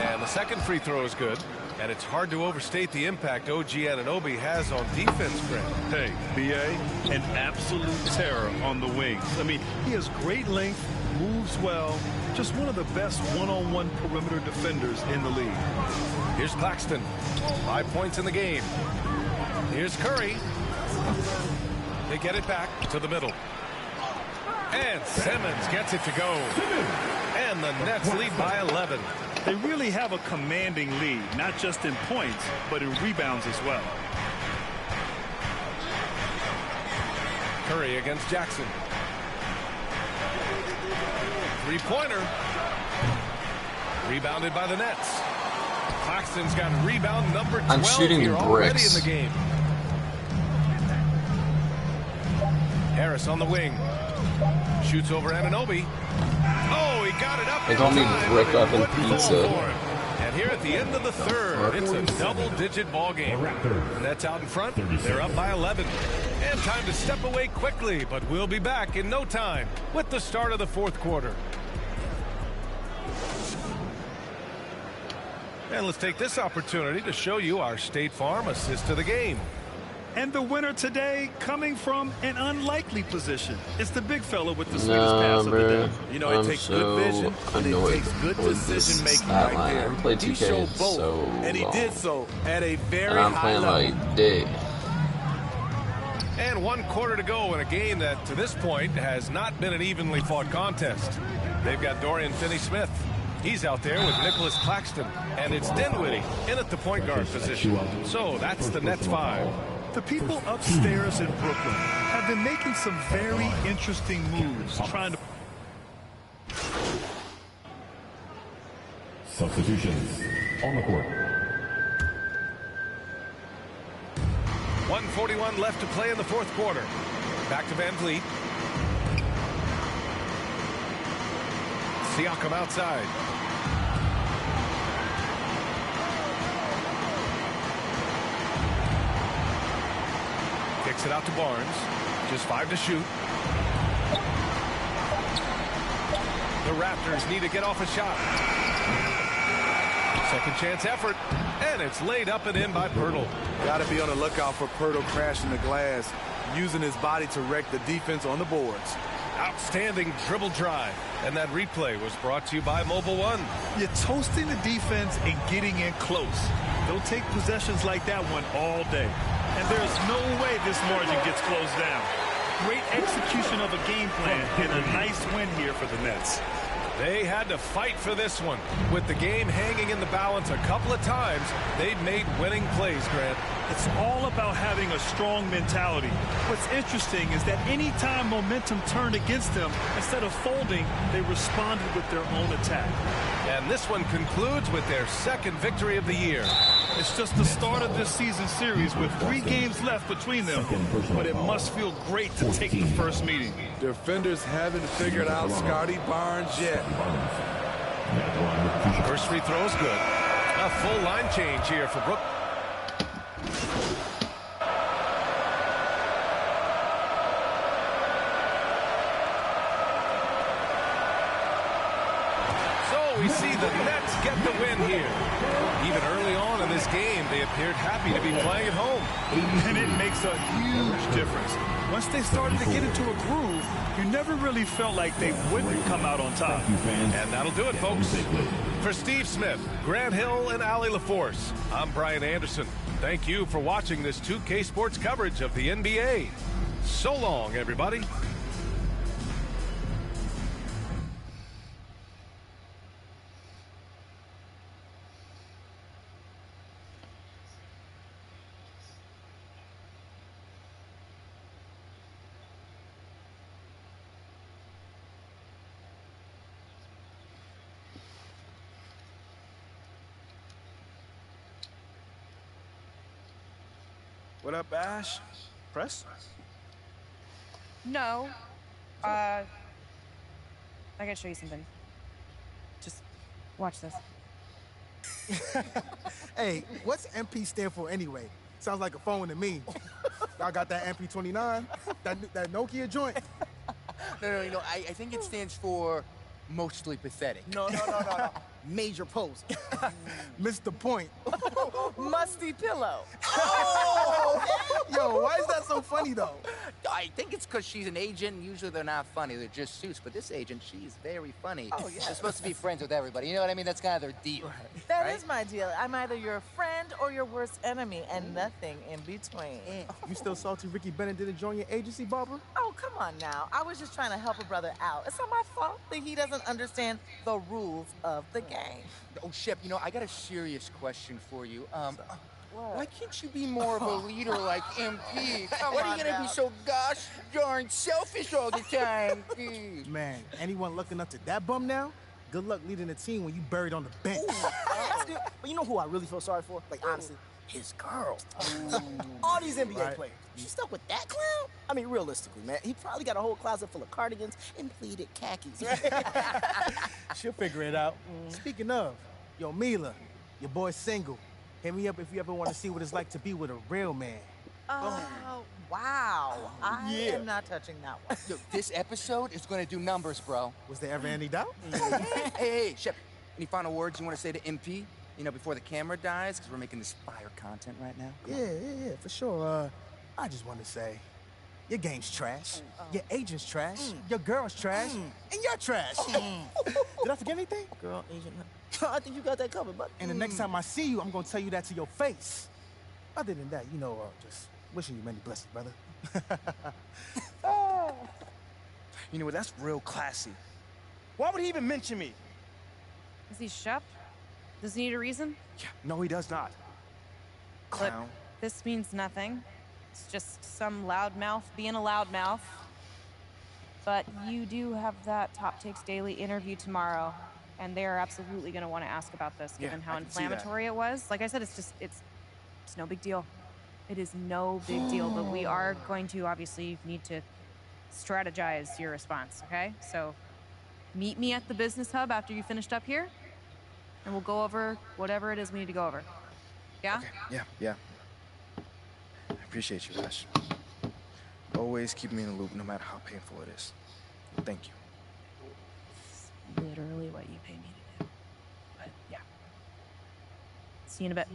And the second free throw is good. And it's hard to overstate the impact OG Anunoby has on defense, Grant. Hey, B.A., an absolute terror on the wings. I mean, he has great length, moves well, just one of the best one-on-one perimeter defenders in the league. Here's Claxton. 5 points in the game. Here's Curry. They get it back to the middle. And Simmons gets it to go. And the Nets lead by 11. They really have a commanding lead, not just in points, but in rebounds as well. Curry against Jackson. Three-pointer. Rebounded by the Nets. Claxton's got rebound number 12 I'm shooting here bricks. already in the game. Harris on the wing. Shoots over Anunoby. Oh, he got it up. They call me brick up and pizza. And here at the end of the third, it's a double-digit ball game. The Nets out in front. They're up by 11. And time to step away quickly, but we'll be back in no time with the start of the fourth quarter. And let's take this opportunity to show you our State Farm assist of the game. And the winner today coming from an unlikely position. It's the big fella with the sweetest pass of the day. You know, it takes good vision and it takes good decision making right there. I haven't played 2K he showed both, so and he did so at a very and I'm high playing level. like dick. And 1 quarter to go in a game that, to this point, has not been an evenly fought contest. They've got Dorian Finney-Smith. He's out there with Nicholas Claxton. And it's Dinwiddie in at the point guard position. So that's the Nets 5. The people upstairs in Brooklyn have been making some very interesting moves, trying to... Substitutions on the court. 1:41 left to play in the fourth quarter. Back to Van Vliet. Siakam outside. Kicks it out to Barnes. Just 5 to shoot. The Raptors need to get off a shot. Second chance effort. And it's laid up and in by Pirtle. Got to be on the lookout for Pirtle crashing the glass, using his body to wreck the defense on the boards. Outstanding dribble drive. And that replay was brought to you by Mobile One. You're toasting the defense and getting in close. They'll take possessions like that one all day. And there's no way this margin gets closed down. Great execution of a game plan and a nice win here for the Nets. They had to fight for this one. With the game hanging in the balance a couple of times, they've made winning plays, Grant. It's all about having a strong mentality. What's interesting is that anytime momentum turned against them, instead of folding, they responded with their own attack. And this one concludes with their second victory of the year. It's just the start of this season series with 3 games left between them, but it must feel great to take the first meeting. Defenders haven't figured out Scotty Barnes yet. First free throw is good. A full line change here for Brook. So we see the Nets get the win here. Even early on in this game, they appeared happy to be playing at home. And it makes a huge difference. Once they started to get into a groove, you never really felt like they wouldn't come out on top. And that'll do it, folks. For Steve Smith, Grant Hill, and Allie LaForce, I'm Brian Anderson. Thank you for watching this 2K Sports coverage of the NBA. So long, everybody. What up, Ash? Press? No. I gotta show you something. Just watch this. Hey, what's MP stand for anyway? Sounds like a phone to me. Y'all got that MP29? That Nokia joint? No, I think it stands for mostly pathetic. No. Major pose. Missed the point. Musty pillow. Oh! Yo, why is that so funny, though? I think it's because she's an agent, and usually they're not funny. They're just suits. But this agent, she's very funny. Oh, yeah. They're supposed to be friends with everybody. You know what I mean? That's kind of their deal. That is my deal. I'm either your friend or your worst enemy, and nothing in between. You still salty Ricky Bennett didn't join your agency, Barbara? Oh, come on now. I was just trying to help a brother out. It's not my fault that he doesn't understand the rules of the game. Oh, Shep, I got a serious question for you. Why can't you be more of a leader like MP? Why are you gonna be so gosh darn selfish all the time? Man, anyone looking up to that bum now? Good luck leading the team when you buried on the bench. That's good. But you know who I really feel sorry for? Like, honestly, his girl. All these NBA players. She stuck with that clown? I mean, realistically, man, he probably got a whole closet full of cardigans and pleated khakis. She'll figure it out. Speaking of, yo, Mila, your boy's single. Hit me up if you ever want to see what it's like to be with a real man. Oh, wow. I am not touching that one. Look, this episode is gonna do numbers, bro. Was there ever any doubt? Hey, Shep, any final words you want to say to MP? Before the camera dies, because we're making this fire content right now. Yeah, for sure. I just want to say, your game's trash, your agent's trash, your girl's trash, and you're trash. Did I forget anything? Girl, agent. I think you got that covered, but. And the next time I see you, I'm going to tell you that to your face. Other than that, just wishing you many blessings, brother. You know what? That's real classy. Why would he even mention me? Is he Shep? Does he need a reason? Yeah, no, he does not. Clown. Look, this means nothing. It's just some loudmouth being a loudmouth. But you do have that Top Takes Daily interview tomorrow, and they're absolutely going to want to ask about this, given how inflammatory it was. Like I said, it's no big deal. It is no big deal, but we are going to obviously need to strategize your response, okay? So meet me at the business hub after you finished up here, and we'll go over whatever it is we need to go over. Yeah? Okay. Yeah. I appreciate you, Ash. Always keep me in the loop, no matter how painful it is. Thank you. It's literally what you pay me to do. But yeah. See you in a bit.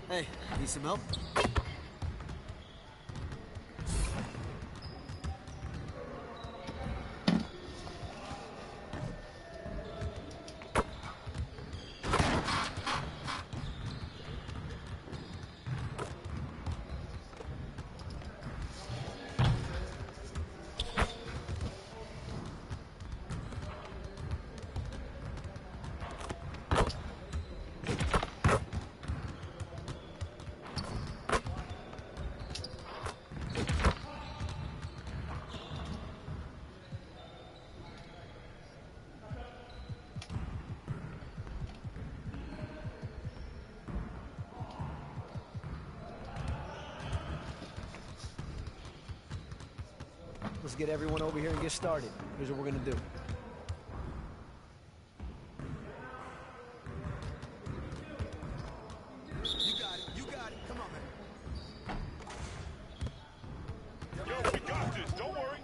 Hey, need some help? Let's get everyone over here and get started. Here's what we're gonna do. You got it. You got it. Come on, man. Yo, we got this. Don't worry.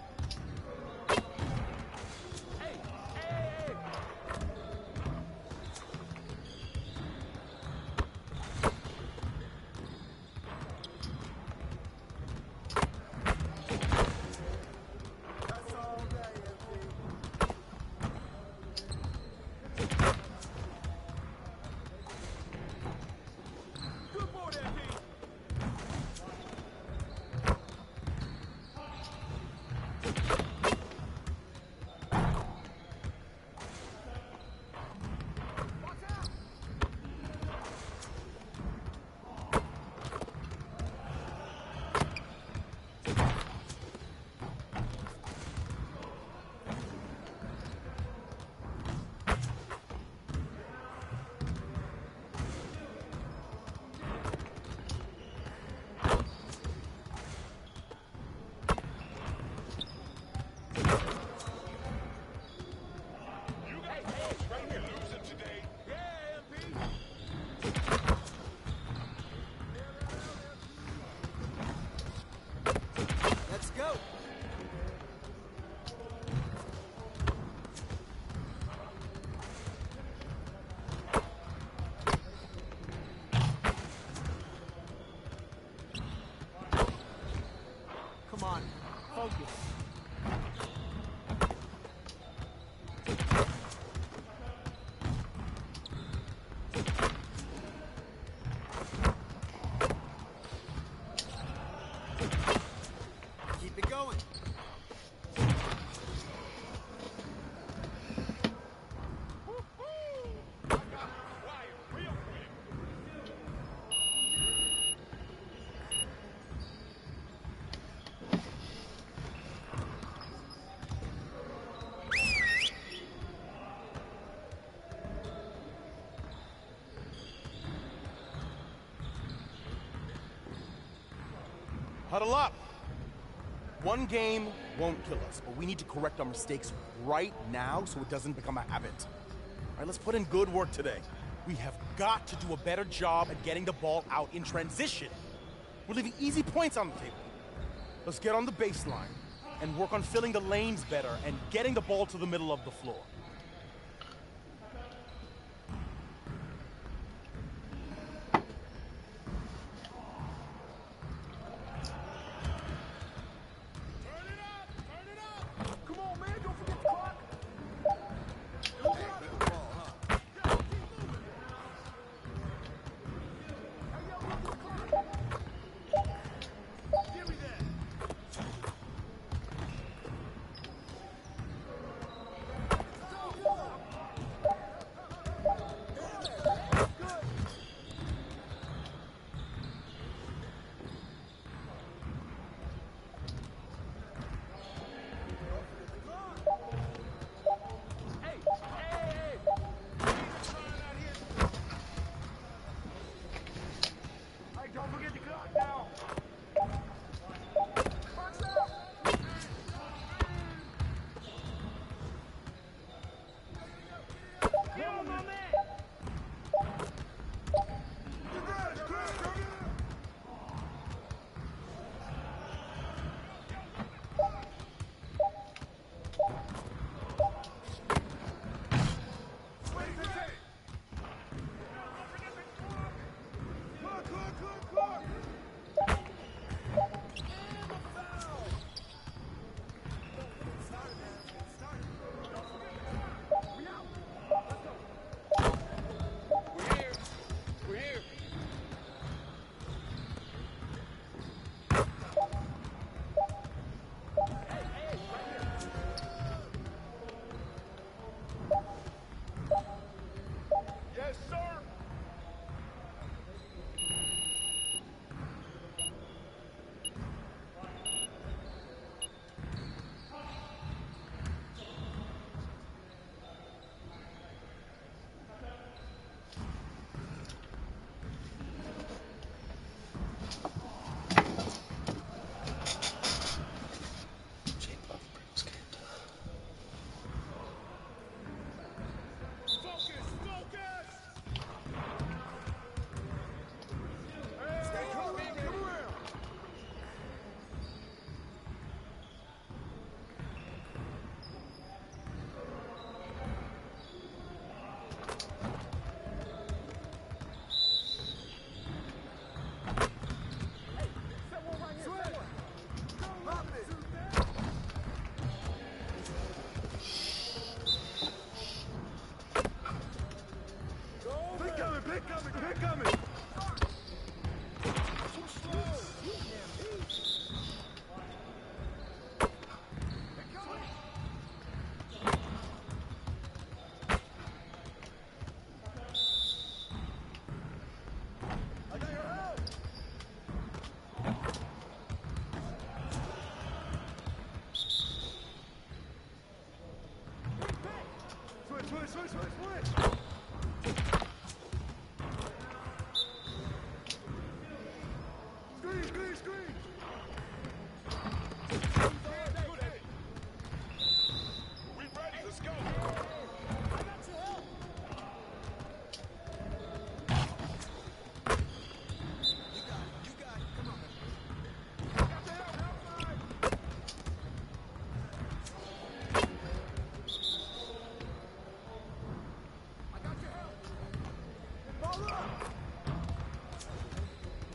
Huddle up. One game won't kill us, but we need to correct our mistakes right now so it doesn't become a habit. All right, let's put in good work today. We have got to do a better job at getting the ball out in transition. We're leaving easy points on the table. Let's get on the baseline and work on filling the lanes better and getting the ball to the middle of the floor.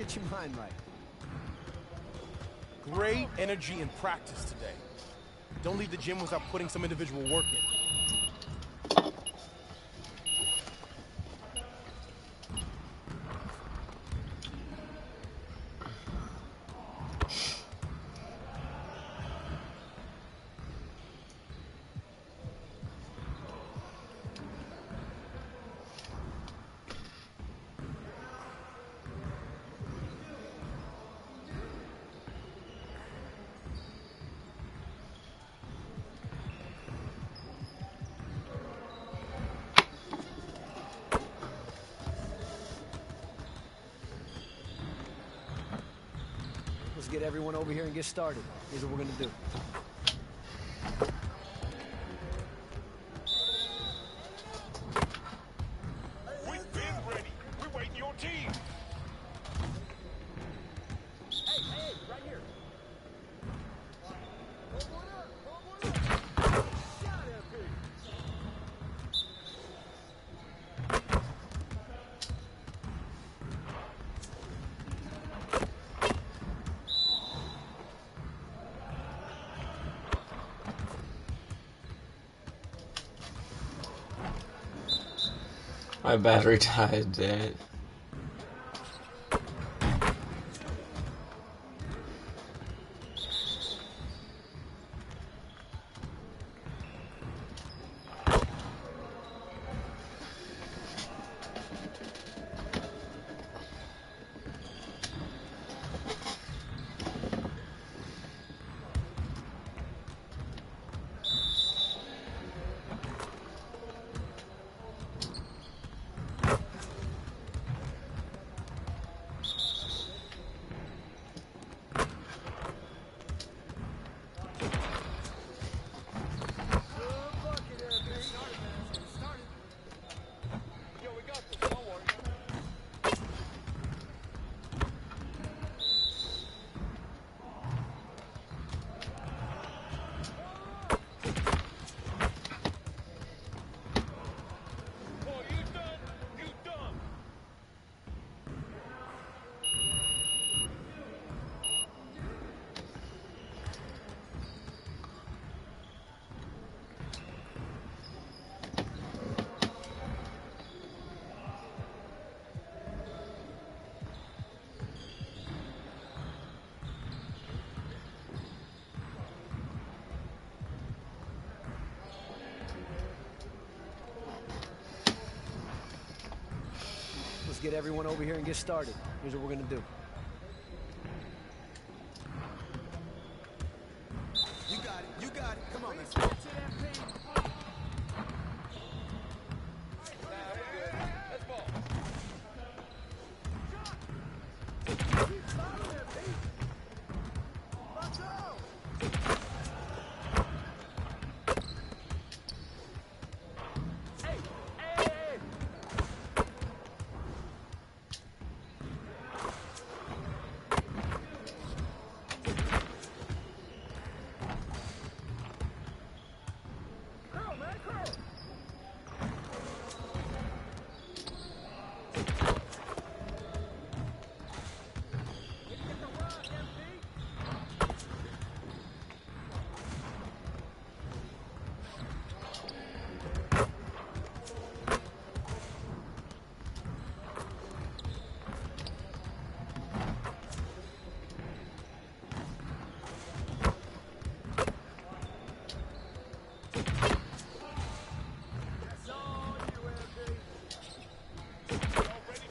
Get your mind right. Great energy in practice today. Don't leave the gym without putting some individual work in. get everyone over here and get started. Here's what we're gonna do. We've been ready. We're waiting your team. Hey, right here. My battery died, damn. Let's get everyone over here and get started. Here's what we're gonna do. You got it. You got it. Come on, let's get to that page. Let's ball.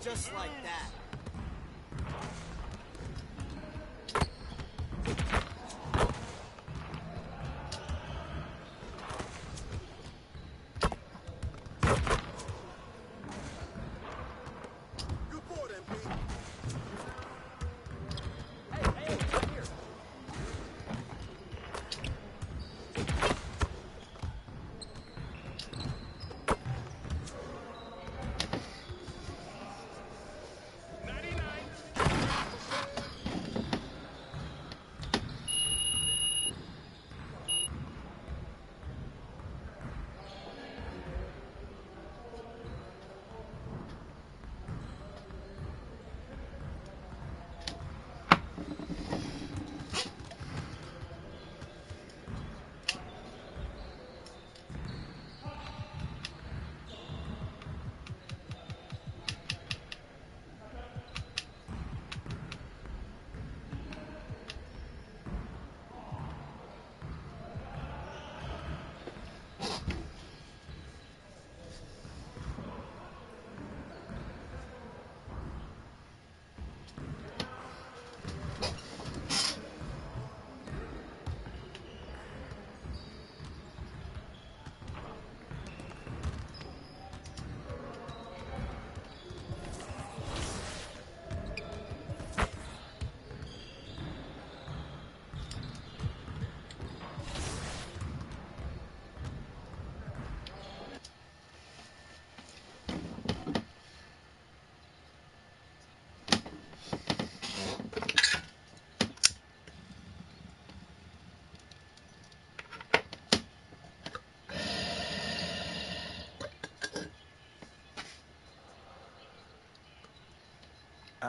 Just like that. Good board, MP. Hey, right here.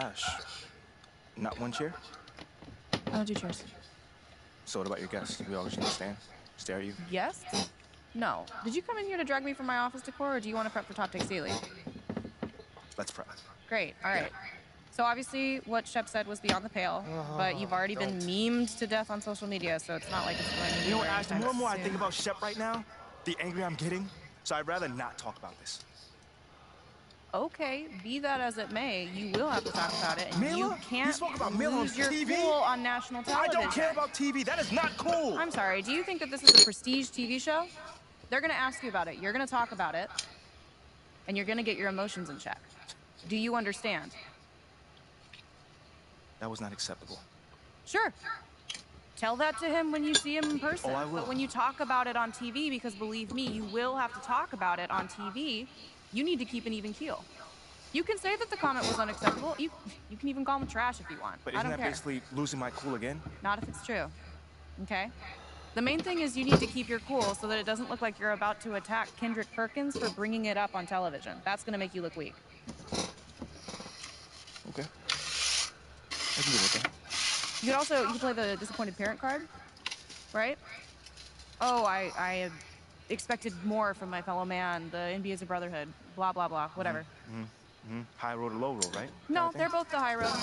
Ash, not one cheer? I don't do cheers. So what about your guests? We all just gonna stand, stare at you? Yes? No. Did you come in here to drag me from my office decor, or do you want to prep for Top Takes Daily? Let's prep. Great. All right. So obviously what Shep said was beyond the pale, but you've already been memed to death on social media, so it's not like it's going to be. You know what, Ash, the more and more I think about Shep right now, the angrier I'm getting, so I'd rather not talk about this. Okay, be that as it may, you will have to talk about it, and Mila? you can't You spoke about Mila on lose your TV? cool on national television. I don't care about TV. That is not cool. I'm sorry, do you think that this is a prestige TV show? They're gonna ask you about it, you're gonna talk about it, and you're gonna get your emotions in check. Do you understand? That was not acceptable. Sure. Tell that to him when you see him in person. Oh, I will. But when you talk about it on TV, because believe me, you will have to talk about it on TV, you need to keep an even keel. You can say that the comment was unacceptable. You can even call him trash if you want. But I isn't don't that care. basically losing my cool again? Not if it's true. Okay? The main thing is you need to keep your cool so that it doesn't look like you're about to attack Kendrick Perkins for bringing it up on television. That's going to make you look weak. Okay. I can deal with that. You can play the disappointed parent card, right? Oh, I expected more from my fellow man. The NBA is a brotherhood. Blah, blah, blah. Whatever. High road or low road, right? No, they're both the high road.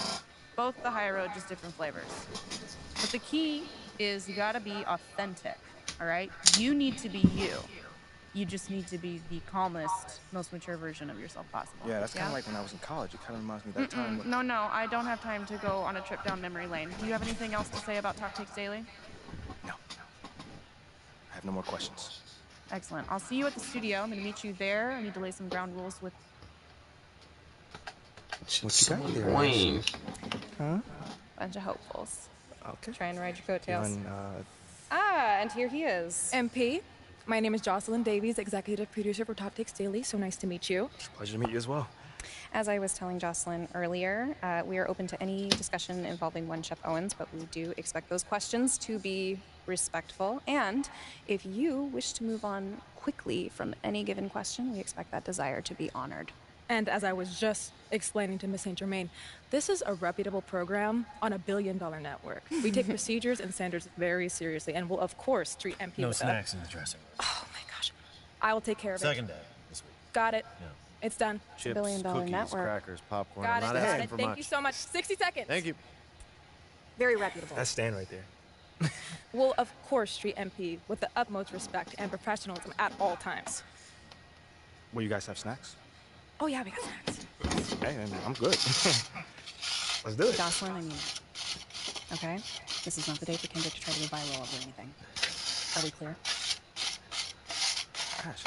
Both the high road, just different flavors. But the key is you gotta be authentic, all right? You need to be you. You just need to be the calmest, most mature version of yourself possible. Yeah, that's kind of like when I was in college. It kind of reminds me of that time. When... No, I don't have time to go on a trip down memory lane. Do you have anything else to say about Top Takes Daily? No. I have no more questions. Excellent. I'll see you at the studio. I'm gonna meet you there. I need to lay some ground rules with... What you got there? Wayne. Huh? Bunch of hopefuls. Okay. Try and ride your coattails. And, and here he is. MP, my name is Jocelyn Davies, executive producer for Top Takes Daily. So nice to meet you. It's a pleasure to meet you as well. As I was telling Jocelyn earlier, we are open to any discussion involving one Chef Owens, but we do expect those questions to be respectful. And if you wish to move on quickly from any given question, we expect that desire to be honored. And as I was just explaining to Ms. St. Germain, this is a reputable program on $1 billion network. We take procedures and standards very seriously and will, of course, treat MP No with snacks in the dressing room. Oh, my gosh. I will take care of it. Second day this week. Got it. Yeah. It's done. Chips, $1 billion cookies, network. crackers, popcorn. Got I'm it, not got asking it. for Thank much. you so much. 60 seconds. Thank you. Very reputable. That's Stan right there. We'll, of course, treat MP with the utmost respect and professionalism at all times. Will you guys have snacks? Oh, yeah, we got snacks. Hey, I'm good. Let's do it. Jocelyn, I mean it. Okay? This is not the day for Kendrick to try to go viral over anything. Are we clear? Gosh,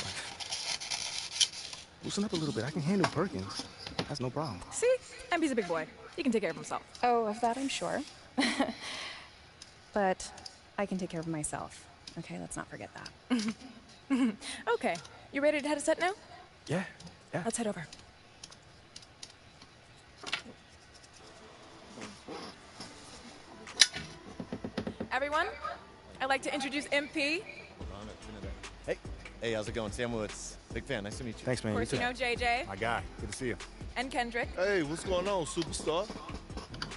loosen up a little bit. I can handle Perkins. That's no problem. See? MP's a big boy. He can take care of himself. Oh, of that I'm sure. But I can take care of myself. Okay, let's not forget that. Okay. You ready to head a set now? Yeah. Let's head over. Everyone, I'd like to introduce MP. Hey, how's it going? Sam Woods. Big fan. Nice to meet you. Thanks, man. Of course, you know JJ. My guy. Good to see you. And Kendrick. Hey, what's going on, superstar?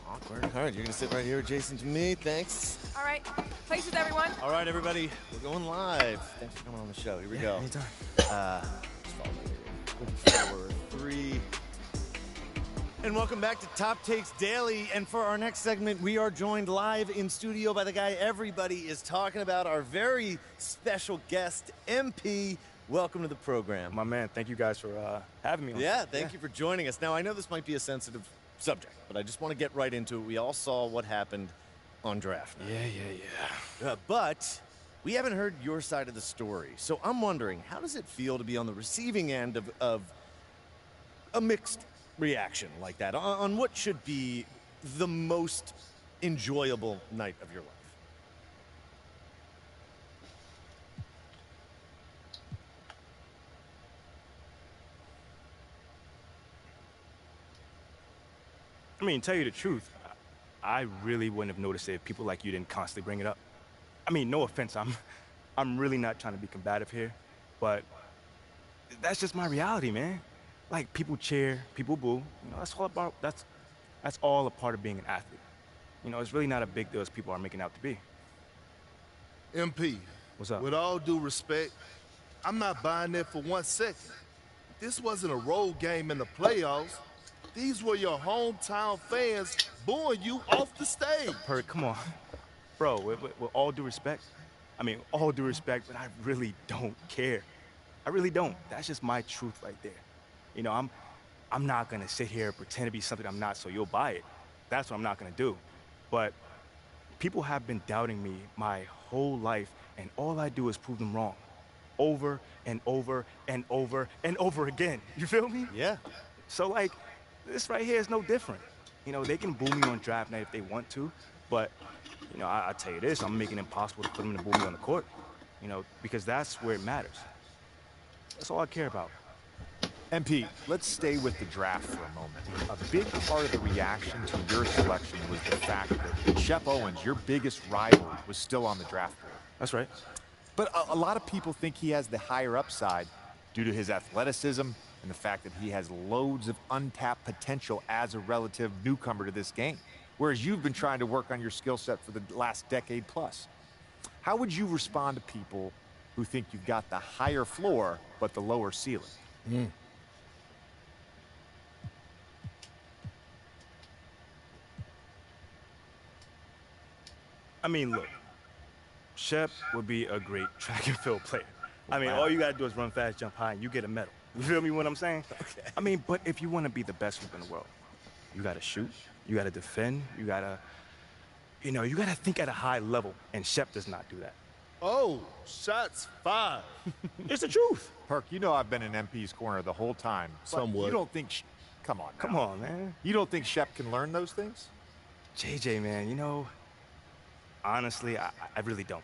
Awkward. All right, you're going to sit right here adjacent to me. Thanks. All right. Places, everyone. All right, everybody. We're going live. Thanks for coming on the show. Here we go. Anytime. Just follow me. 4, 3. And welcome back to Top Takes Daily. And for our next segment, we are joined live in studio by the guy everybody is talking about, our very special guest, MP. Welcome to the program. My man, thank you guys for having me on. Yeah, thank you for joining us. Now, I know this might be a sensitive subject, but I just want to get right into it. We all saw what happened on draft night. Yeah. But we haven't heard your side of the story. So I'm wondering, how does it feel to be on the receiving end of a mixed reaction like that on what should be the most enjoyable night of your life? I mean, tell you the truth, I really wouldn't have noticed it if people like you didn't constantly bring it up. I mean, no offense, I'm really not trying to be combative here, but that's just my reality, man. Like, people cheer, people boo. You know, that's That's all a part of being an athlete. You know, it's really not a big deal as people are making out to be. MP. What's up? With all due respect, I'm not buying that for 1 second. This wasn't a road game in the playoffs. These were your hometown fans booing you off the stage. Perk, come on. Bro, with all due respect, I mean, all due respect, but I really don't care. I really don't. That's just my truth right there. You know, I'm not gonna sit here and pretend to be something I'm not so you'll buy it. That's what I'm not gonna do. But people have been doubting me my whole life, and all I do is prove them wrong. Over and over and over and over again. You feel me? Yeah. So, like, this right here is no different. You know, they can boo me on draft night if they want to, but, you know, I tell you this, I'm making it impossible to put them to boo me on the court. You know, because that's where it matters. That's all I care about. MP, let's stay with the draft for a moment. A big part of the reaction to your selection was the fact that Shep Owens, your biggest rival, was still on the draft board. That's right. But a lot of people think he has the higher upside due to his athleticism and the fact that he has loads of untapped potential as a relative newcomer to this game, whereas you've been trying to work on your skill set for the last decade plus. How would you respond to people who think you've got the higher floor but the lower ceiling? I mean, look, Shep would be a great track and field player. I mean, all you gotta do is run fast, jump high, and you get a medal. You feel me what I'm saying? Okay. I mean, but if you wanna be the best hoop in the world, you gotta shoot, you gotta defend, you gotta think at a high level, and Shep does not do that. Oh, shots fired. It's the truth. Perk, you know I've been in MP's corner the whole time. Somewhat. You don't think... Come on now. Come on, man. You don't think Shep can learn those things? JJ, man, you know, honestly, I really don't.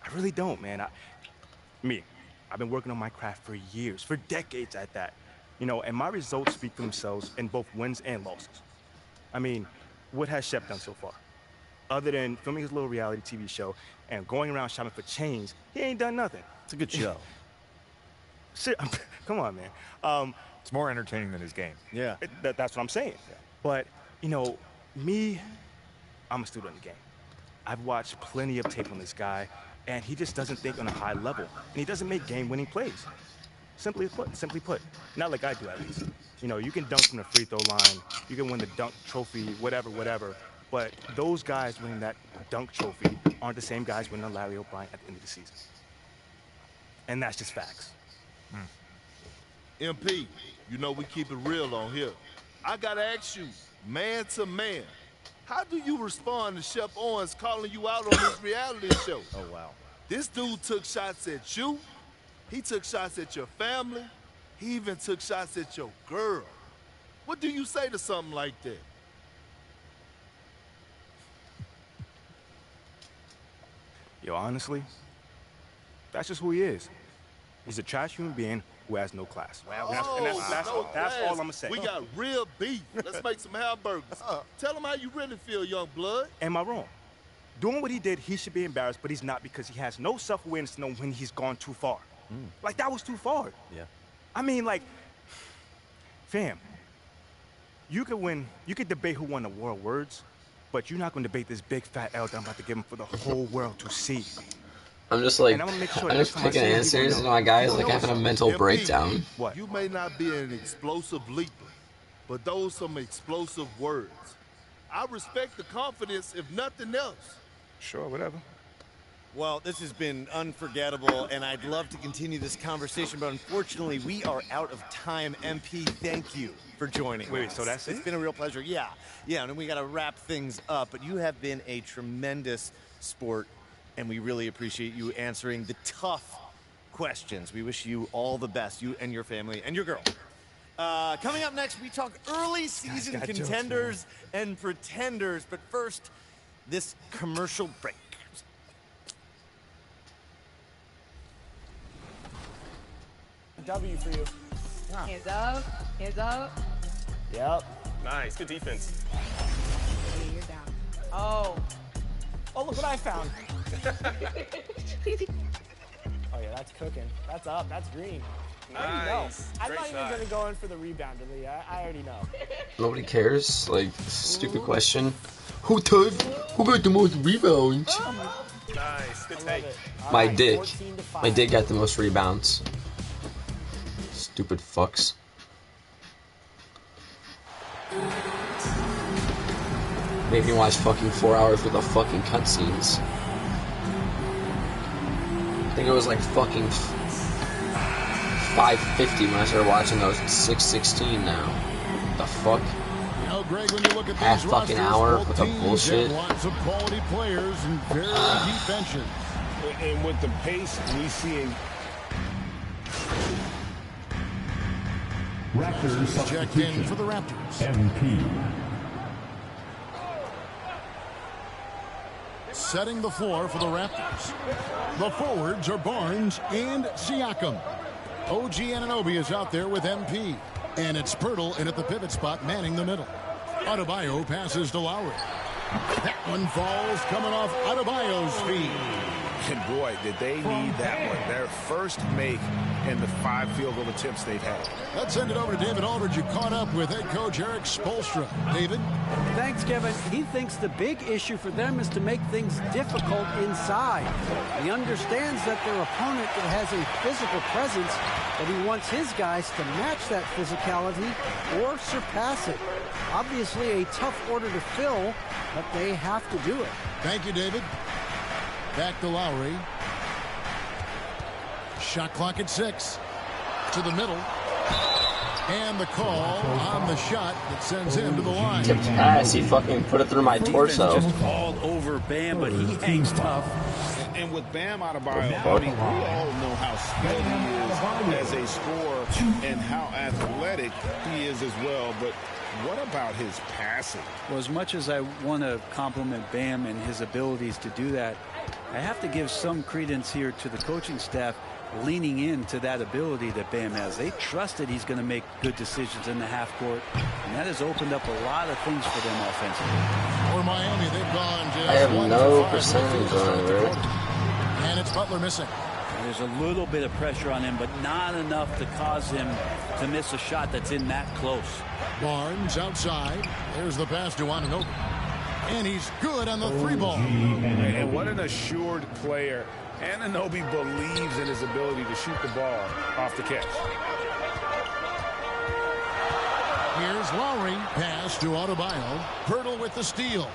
I really don't, man. I've been working on my craft for years, for decades at that. You know, and my results speak for themselves in both wins and losses. I mean, what has Shep done so far? Other than filming his little reality TV show and going around shopping for chains, he ain't done nothing. It's a good show. Shit, come on, man. It's more entertaining than his game. Yeah. That's what I'm saying. Yeah. But, you know, I'm a student of the game. I've watched plenty of tape on this guy, and he just doesn't think on a high level. And he doesn't make game-winning plays. Simply put. Not like I do, at least. You know, you can dunk from the free throw line, you can win the dunk trophy, whatever. But those guys winning that dunk trophy aren't the same guys winning a Larry O'Brien at the end of the season. And that's just facts. MP, you know we keep it real on here. I gotta ask you, man to man, how do you respond to Shep Owens calling you out on his reality show? Oh, wow. This dude took shots at you. He took shots at your family. He even took shots at your girl. What do you say to something like that? Yo, honestly, that's just who he is. He's a trash human being who has no class. That's all I'm gonna say. We got real beef. Let's make some hamburgers. Tell him how you really feel, young blood. Am I wrong? Doing what he did, he should be embarrassed, but he's not because he has no self-awareness to know when he's gone too far. Like, that was too far. Yeah. I mean, like, fam, you could debate who won the war of words, but you're not gonna debate this big fat L that I'm about to give him for the whole world to see. I'm just like, I'm picking answers, and my guy is like having a mental breakdown. What? You may not be an explosive leaper, but those some explosive words. I respect the confidence, if nothing else. Sure, whatever. Well, this has been unforgettable, and I'd love to continue this conversation, but unfortunately, we are out of time. MP, thank you for joining us. Wait, so that's it? It's been a real pleasure. Yeah, and we got to wrap things up, but you have been a tremendous sport, and we really appreciate you answering the tough questions. We wish you all the best, you and your family and your girl. Coming up next, we talk early season contenders and pretenders, but first, this commercial break. W for you. Hands up. Hands up. Yep. Nice. Good defense. Hey, you're down. Oh, look what I found. Oh, yeah, That's cooking. That's up. That's green. Nice. I already know. I'm Great not even shot. going to go in for the rebounder, Lee. I already know. Nobody cares. Like, stupid question. Who got the most rebounds? Nice. Good take. My dick. My dick got the most rebounds. Stupid fucks. Made me watch fucking 4 hours worth of fucking cutscenes. I think it was like fucking 5:50 when I started watching those. It's 6:16 now. What the fuck? You know, Greg, when you look at Half these fucking rosters, hour both with the teams bullshit. have lots of quality players and very deep benches. And with the pace we see in Raptors checked in for the Raptors. MP. Setting the floor for the Raptors. The forwards are Barnes and Siakam. OG Anunoby is out there with MP. And it's Pirtle in at the pivot spot, manning the middle. Adebayo passes to Lowry. That one falls coming off Adebayo's feet. And boy, did they need that one. Their first make in the 5 field goal attempts they've had. Let's send it over to David Aldridge, who caught up with head coach Eric Spoelstra. David? Thanks, Kevin. He thinks the big issue for them is to make things difficult inside. He understands that their opponent has a physical presence, but he wants his guys to match that physicality or surpass it. Obviously a tough order to fill, but they have to do it. Thank you, David. Back to Lowry. Shot clock at 6. To the middle. And the call on the shot that sends him to the line. Tipped pass. He fucking put it through my torso. Just called over Bam, but he hangs tough. And with Bam Adebayo, I mean, we all know how skilled he is as a scorer and how athletic he is as well. But what about his passing? Well, as much as I want to compliment Bam and his abilities to do that, I have to give some credence here to the coaching staff leaning into that ability that Bam has. They trust that he's going to make good decisions in the half court, and that has opened up a lot of things for them offensively. For Miami, they've gone just I have no percentage on it. And it's Butler missing. There's a little bit of pressure on him, but not enough to cause him to miss a shot that's in that close. Barnes outside. There's the pass to Anunoby. And he's good on the 3-ball. And what an assured player. Anunoby believes in his ability to shoot the ball off the catch. Here's Lowry. Pass to Adebayo. Pirtle with the steal.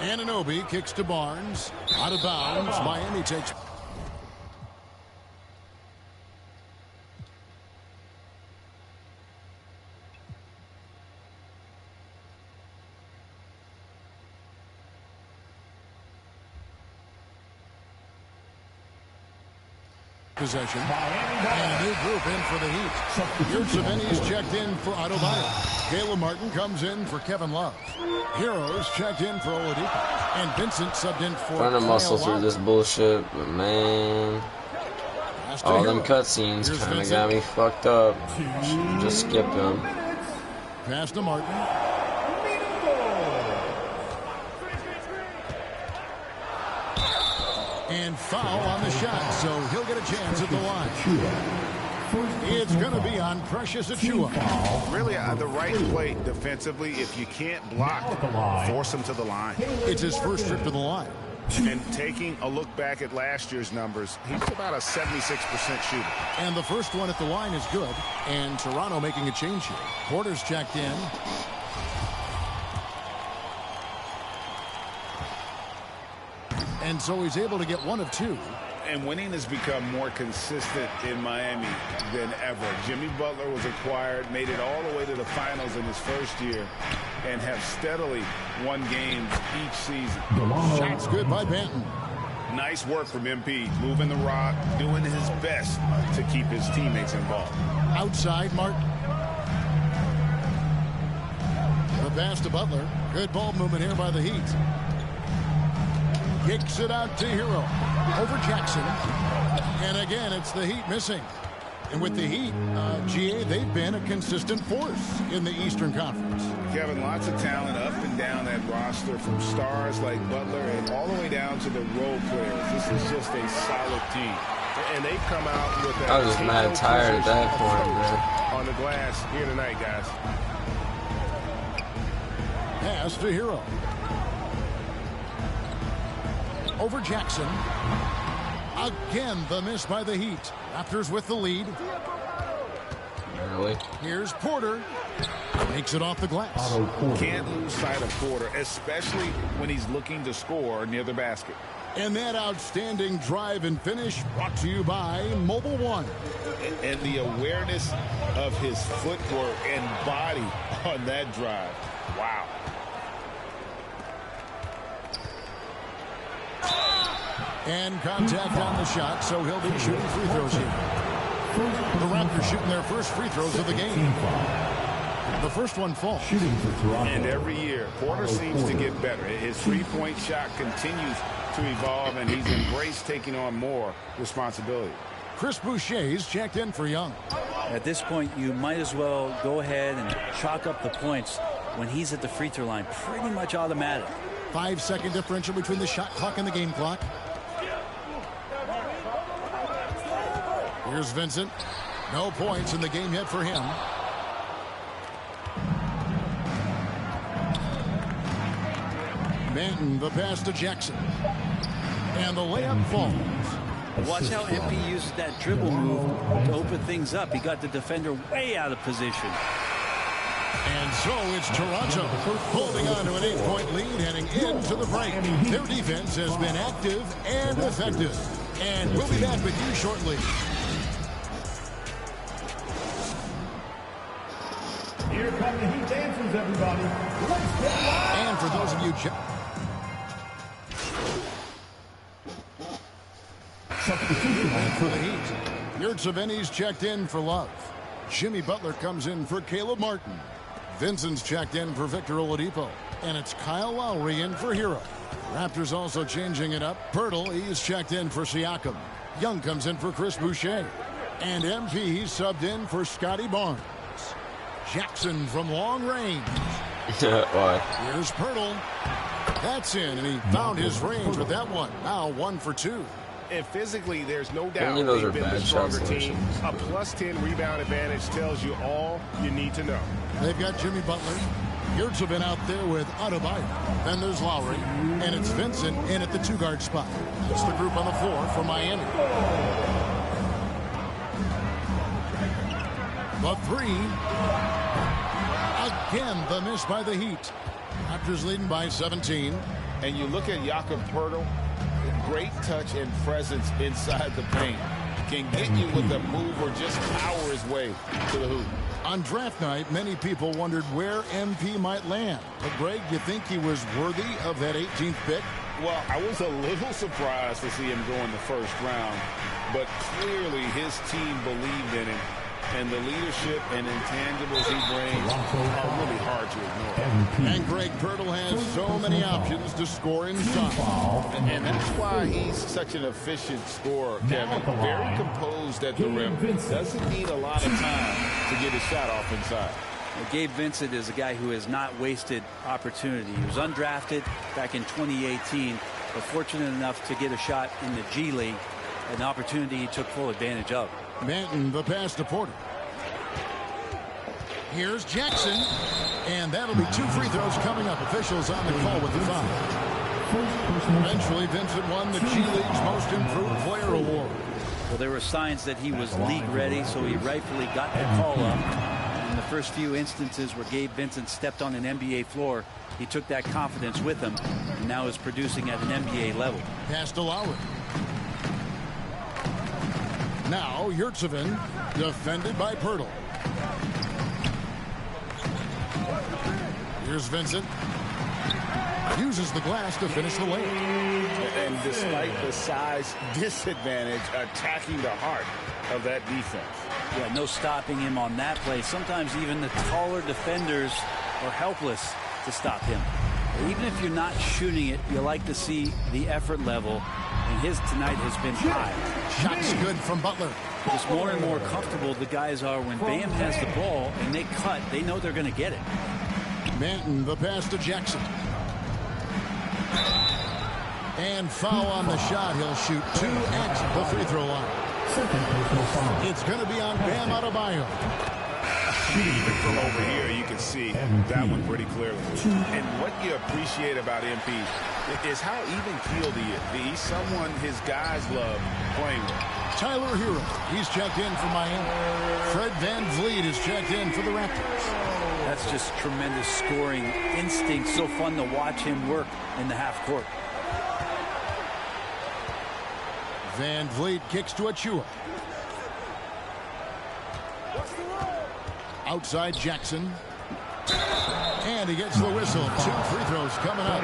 Anunoby kicks to Barnes. Out of bounds. Miami takes. Possession. And a new group in for the Heat. Here's Savini's checked in for Adebayo. Caleb Martin comes in for Kevin Love. Heroes checked in for Oladipo. And Vincent subbed in for Trying to muscle through this bullshit, but man, all them cutscenes kind of got me fucked up. Just skip them. Pass to Martin. And foul on the shot, so he'll get a chance at the line. It's going to be on Precious Achiuwa. Really, the right play defensively. If you can't block, force him to the line. It's his first trip to the line. And taking a look back at last year's numbers, he's about a 76% shooter. And the first one at the line is good. And Toronto making a change here. Porter's checked in. And so he's able to get 1 of 2. And winning has become more consistent in Miami than ever. Jimmy Butler was acquired, made it all the way to the finals in his first year, and have steadily won games each season. Shots good by Banton. Nice work from MP, moving the rock, doing his best to keep his teammates involved. Outside, Martin. The pass to Butler. Good ball movement here by the Heat. Kicks it out to Hero. Over Jackson. And again, it's the Heat missing. And with the Heat, GA, they've been a consistent force in the Eastern Conference. Kevin, lots of talent up and down that roster, from stars like Butler and all the way down to the role players. This is just a solid team. And they've come out with that. I was just mad tired at that point, man. On the glass here tonight, guys. Pass to Hero. Over Jackson. Again, the miss by the Heat. Raptors with the lead. Really? Here's Porter. Makes it off the glass. Can't lose sight of Porter, especially when he's looking to score near the basket. And that outstanding drive and finish brought to you by Mobile One. And the awareness of his footwork and body on that drive. Wow. And contact on the shot, so he'll be shooting free throws here. The Raptors shooting their first free throws of the game. The first one falls. And every year, Porter seems to get better. His three-point shot continues to evolve, and he's embraced taking on more responsibility. Chris Boucher's checked in for Young. At this point, you might as well go ahead and chalk up the points when he's at the free throw line. Pretty much automatic. 5-second differential between the shot clock and the game clock. Here's Vincent. No points in the game yet for him. Manton, the pass to Jackson. And the layup falls. Watch how MP uses that dribble move to open things up. He got the defender way out of position. And so it's Toronto holding on to an 8-point lead heading into the break. Their defense has been active and effective. And we'll be back with you shortly. Here come the Heat dancers, everybody. Let's get live. And for those of you substitution for the Heat, Yurtseven's checked in for Love. Jimmy Butler comes in for Caleb Martin. Vincent's checked in for Victor Oladipo. And it's Kyle Lowry in for Hero. Raptors also changing it up. Pirtle, he's checked in for Siakam. Young comes in for Chris Boucher. And MP, he's subbed in for Scotty Barnes. Jackson from long range. Here's Pirtle. That's in, and he found his range with that one. Now 1 for 2. And physically, there's no doubt those they've are been bad the stronger shots, team. A +10 rebound advantage tells you all you need to know. They've got Jimmy Butler. Yurtseven out there with Adebayo. Then there's Lowry. And it's Vincent in at the 2-guard spot. It's the group on the floor for Miami. The 3. Again, the miss by the Heat. Raptors leading by 17. And you look at Jakob Poeltl, great touch and presence inside the paint. Can get you with a move or just power his way to the hoop. On draft night, many people wondered where MP might land. But Greg, you think he was worthy of that 18th pick? Well, I was a little surprised to see him go in the first round, but clearly his team believed in him. And the leadership and intangibles he brings are really hard to ignore. And Greg Pirtle has so many options to score inside. And that's why he's such an efficient scorer, Kevin. Very composed at the rim. Doesn't need a lot of time to get his shot off inside. Well, Gabe Vincent is a guy who has not wasted opportunity. He was undrafted back in 2018, but fortunate enough to get a shot in the G League, an opportunity he took full advantage of. Manton, the pass to Porter. Here's Jackson. And that'll be 2 free throws coming up. Officials on the call with the foul. Eventually, Vincent won the G League's Most Improved Player Award. Well, there were signs that he was league ready, so he rightfully got the call up. In the first few instances where Gabe Vincent stepped on an NBA floor, he took that confidence with him and now is producing at an NBA level. Pass to Lowry. Now Yurtseven, defended by Pirtle. Here's Vincent. Uses the glass to finish the layup. And despite the size disadvantage, attacking the heart of that defense. Yeah, no stopping him on that play. Sometimes even the taller defenders are helpless to stop him. Even if you're not shooting it, you like to see the effort level, and his tonight has been high. Shots good from Butler. just more and more comfortable the guys are when Bam has the ball and they cut, they know they're going to get it. Manton, the pass to Jackson. And foul on the shot. He'll shoot 2 at the free throw line. It's going to be on Bam Adebayo. Even from over here, you can see that one pretty clearly. And what you appreciate about MP is how even-keeled he is. He's someone his guys love playing with. Tyler Hero, he's checked in for Miami. Fred VanVleet is checked in for the Raptors. That's just tremendous scoring instinct. So fun to watch him work in the half court. VanVleet kicks to Achua. Outside Jackson. And he gets the whistle. 2 free throws coming up.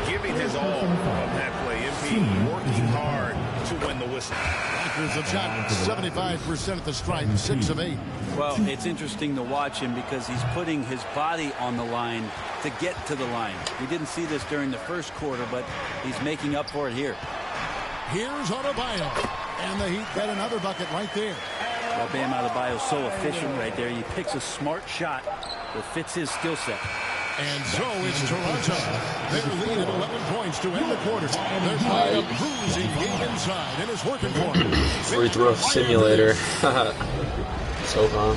Giving his all on that play. MP working hard to win the whistle. Raptors have shot 75% at the stripe, 6 of 8. Well, it's interesting to watch him because he's putting his body on the line to get to the line. We didn't see this during the first quarter, but he's making up for it here. Here's Adebayo. And the Heat get another bucket right there. Well, Bam Adebayo is so efficient right there. He picks a smart shot that fits his skill set. And so it's Toronto. They're leading 11 points to end the quarter. They're playing a bruising game inside, and it's working for them. Free throw simulator. So fun.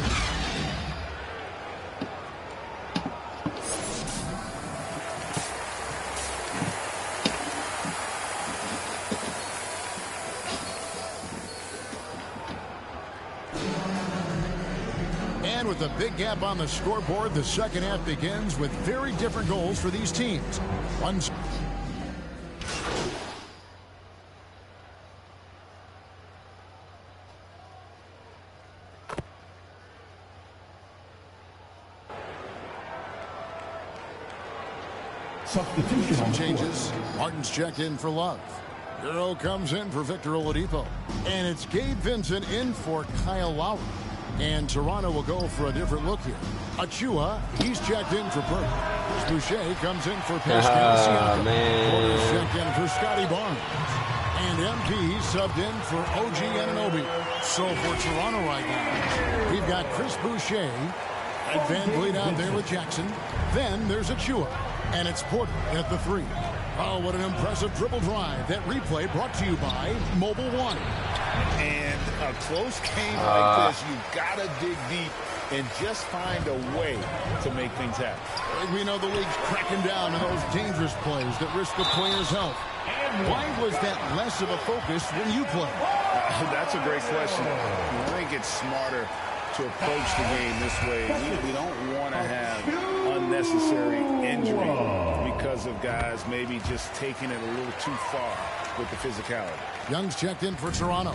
And with a big gap on the scoreboard, the second half begins with very different goals for these teams. One's Substitution changes. Martin's checked in for Love. Euro comes in for Victor Oladipo. And it's Gabe Vincent in for Kyle Lowry. And Toronto will go for a different look here. Achua, he's checked in for Burke. Boucher comes in for Pascal Siakam. Porter's checked in for Scotty Barnes. And MP subbed in for OG Anunoby. So for Toronto right now, we've got Chris Boucher and VanVleet out there with Jackson. Then there's Achua. And it's Porter at the 3. Oh, what an impressive dribble drive. That replay brought to you by Mobile One. And a close game like this, you've got to dig deep and just find a way to make things happen. We know the league's cracking down on those dangerous plays that risk the player's health. Why was that less of a focus when you play? That's a great question. I think it's smarter to approach the game this way. We don't want to have unnecessary injury because of guys maybe just taking it a little too far with the physicality. Young's checked in for Toronto.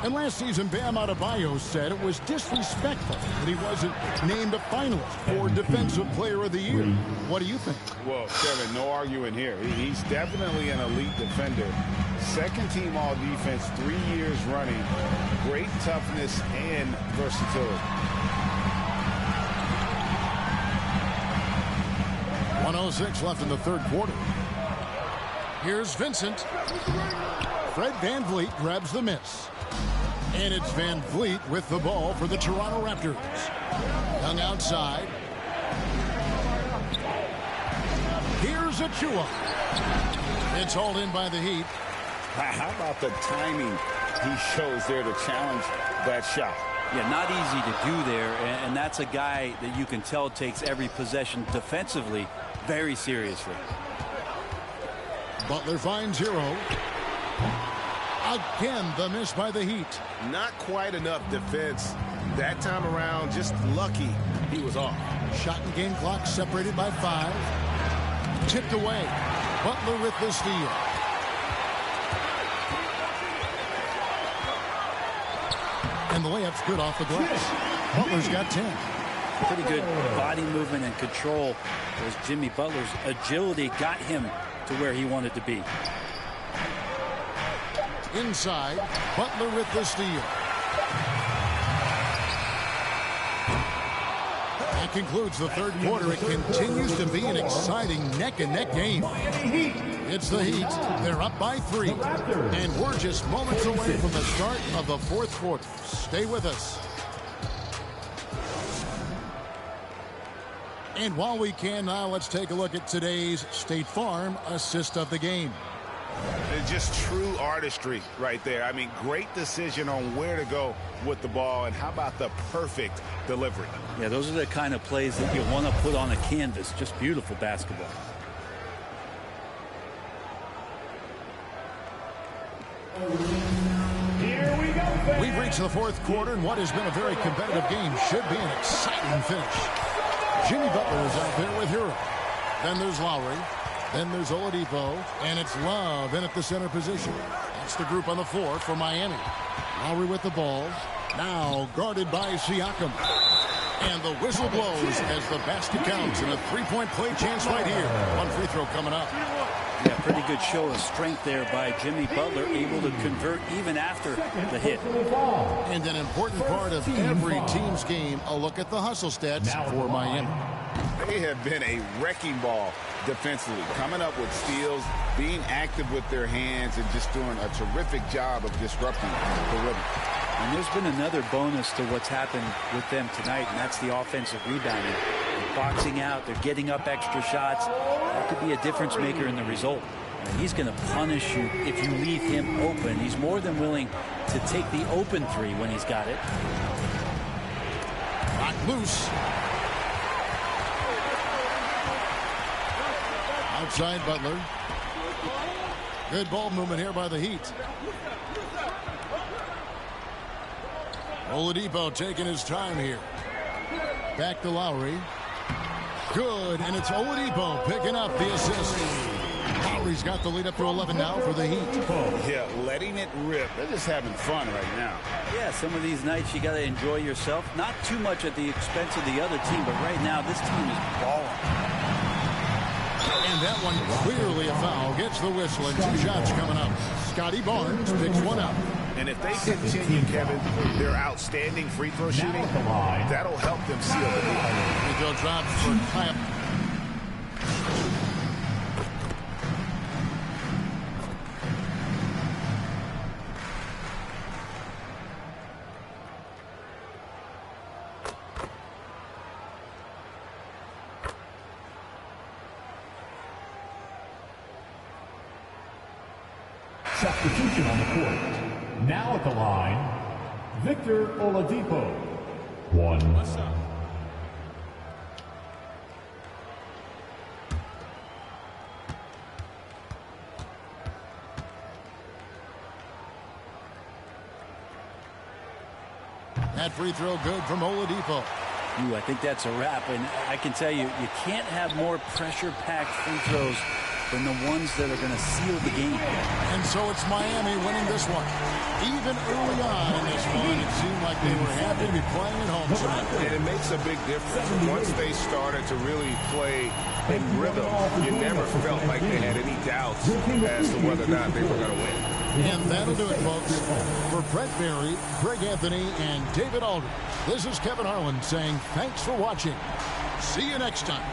And last season, Bam Adebayo said it was disrespectful that he wasn't named a finalist for Defensive Player of the Year. What do you think? Well, Kevin, no arguing here. He's definitely an elite defender. Second team all defense, 3 years running. Great toughness and versatility. 1:06 left in the third quarter. Here's Vincent. Fred VanVleet grabs the miss. And it's VanVleet with the ball for the Toronto Raptors. Young outside. Here's Achua. It's hauled in by the Heat. How about the timing he shows there to challenge that shot? Yeah, not easy to do there, and that's a guy that you can tell takes every possession defensively very seriously. Butler finds Hero. Again, the miss by the Heat. Not quite enough defense. That time around, just lucky he was off. Shot and game clock separated by 5. Tipped away. Butler with the steal. And the layup's good off the glass. Butler's got 10. Pretty good body movement and control as Jimmy Butler's agility got him to where he wanted to be. Inside, Butler with the steal. That concludes the third quarter. It continues to be an exciting neck-and-neck game. It's the Heat. They're up by 3. And we're just moments away from the start of the fourth quarter. Stay with us. And while we can now, let's take a look at today's State Farm assist of the game. It's just true artistry right there. I mean, great decision on where to go with the ball, and how about the perfect delivery? Yeah, those are the kind of plays that you want to put on a canvas. Just beautiful basketball. Here we go. We've reached the fourth quarter, and what has been a very competitive game should be an exciting finish. Jimmy Butler is out there with Hero. Then there's Lowry. Then there's Oladipo, and it's Love in at the center position. That's the group on the floor for Miami. Lowry with the ball. Now guarded by Siakam. And the whistle blows as the basket counts, and a three-point play chance right here. One free throw coming up. Yeah, pretty good show of strength there by Jimmy Butler, able to convert even after the hit. And an important part of every team's game, a look at the hustle stats for Miami. They have been a wrecking ball defensively, coming up with steals, being active with their hands, and just doing a terrific job of disrupting the rhythm. And there's been another bonus to what's happened with them tonight, and that's the offensive rebounding. They're boxing out, they're getting up extra shots. That could be a difference maker in the result. And he's going to punish you if you leave him open. He's more than willing to take the open three when he's got it. Not loose. Outside Butler. Good ball movement here by the Heat. Oladipo taking his time here. Back to Lowry. Good, and it's Oladipo picking up the assist. Lowry's got the lead up to 11 now for the Heat. Yeah, letting it rip. They're just having fun right now. Yeah, some of these nights you got to enjoy yourself. Not too much at the expense of the other team, but right now this team is balling. And that one clearly a foul. Gets the whistle, and 2 shots coming up. Scotty Barnes picks one up. And if they continue, Kevin, their outstanding free throw shooting, that'll help them seal the lead. Free throw drops for Kyle. Substitution on the court. Now at the line, Victor Oladipo. One. What's up? That free throw good from Oladipo. Ooh, I think that's a wrap, and I can tell you, you can't have more pressure-packed free throws than the ones that are going to seal the game. And so it's Miami winning this one. Even early on in this one, it seemed like they were happy to be playing at home tonight. And it makes a big difference. Once they started to really play in rhythm, you never felt like they had any doubts as to whether or not they were going to win. And that'll do it, folks. For Brett Berry, Greg Anthony, and David Aldridge, this is Kevin Harlan saying thanks for watching. See you next time.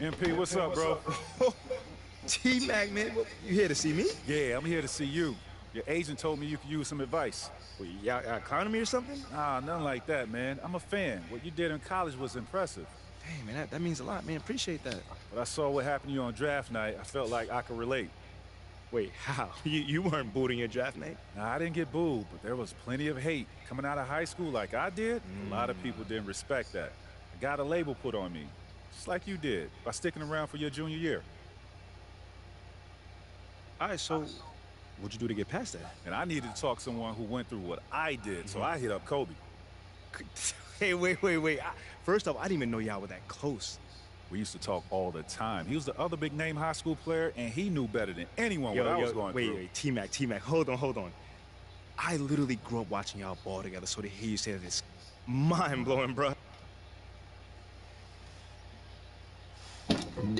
MP, what's up, bro? T-Mac, man, you here to see me? Yeah, I'm here to see you. Your agent told me you could use some advice. Well, y'all clowning me or something? Nah, nothing like that, man. I'm a fan. What you did in college was impressive. Hey, man, that means a lot, man. Appreciate that. But I saw what happened to you on draft night. I felt like I could relate. Wait, how? You weren't booing your draft night? Nah, I didn't get booed, but there was plenty of hate. Coming out of high school like I did, a lot of people didn't respect that. I got a label put on me. Just like you did, by sticking around for your junior year. All right, so what'd you do to get past that? And I needed to talk to someone who went through what I did, so I hit up Kobe. Hey, wait. First off, I didn't even know y'all were that close. We used to talk all the time. He was the other big-name high school player, and he knew better than anyone what I was going through. Wait, T-Mac, hold on. I literally grew up watching y'all ball together, so to hear you say that is mind-blowing, bro.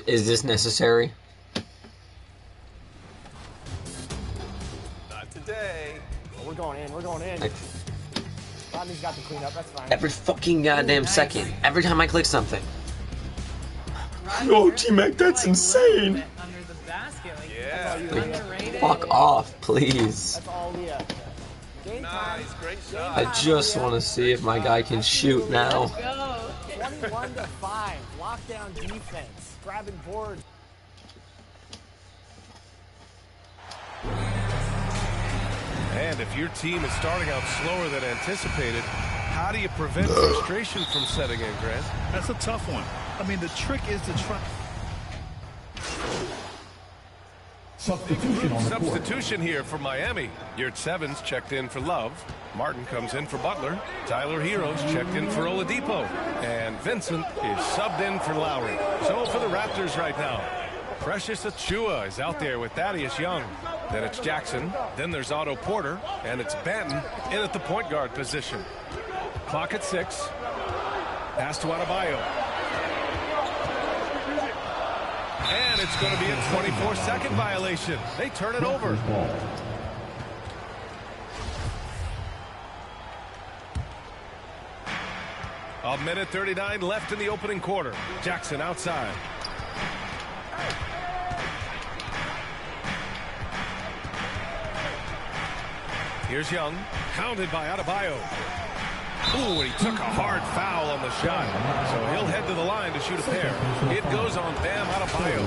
Is this necessary? Not today. We're going in. Rodney's got to clean up. That's fine. Every fucking goddamn second. Every time I click something. Oh, T-Mac, that's insane. Under the basket. Like, fuck off, please. That's all Leah. Nice, great shot. I just want to see if my guy can shoot now. 21-5. Lockdown defense. Grabbing boards. And if your team is starting out slower than anticipated, how do you prevent frustration from setting in, Grant? That's a tough one. I mean, the trick is to try. Substitution here for Miami. Yurt Sevens checked in for Love. Martin comes in for Butler. Tyler Heroes checked in for Oladipo. And Vincent is subbed in for Lowry. So for the Raptors right now, Precious Achiuwa is out there with Thaddeus Young. Then it's Jackson. Then there's Otto Porter. And it's Banton in at the point guard position. Clock at 6. Pass to Adebayo. And it's going to be a 24-second violation. They turn it over. A minute 39 left in the opening quarter. Jackson outside. Here's Young, hounded by Adebayo. Ooh, and he took a hard foul on the shot. So he'll head to the line to shoot a pair. It goes on Bam Adebayo.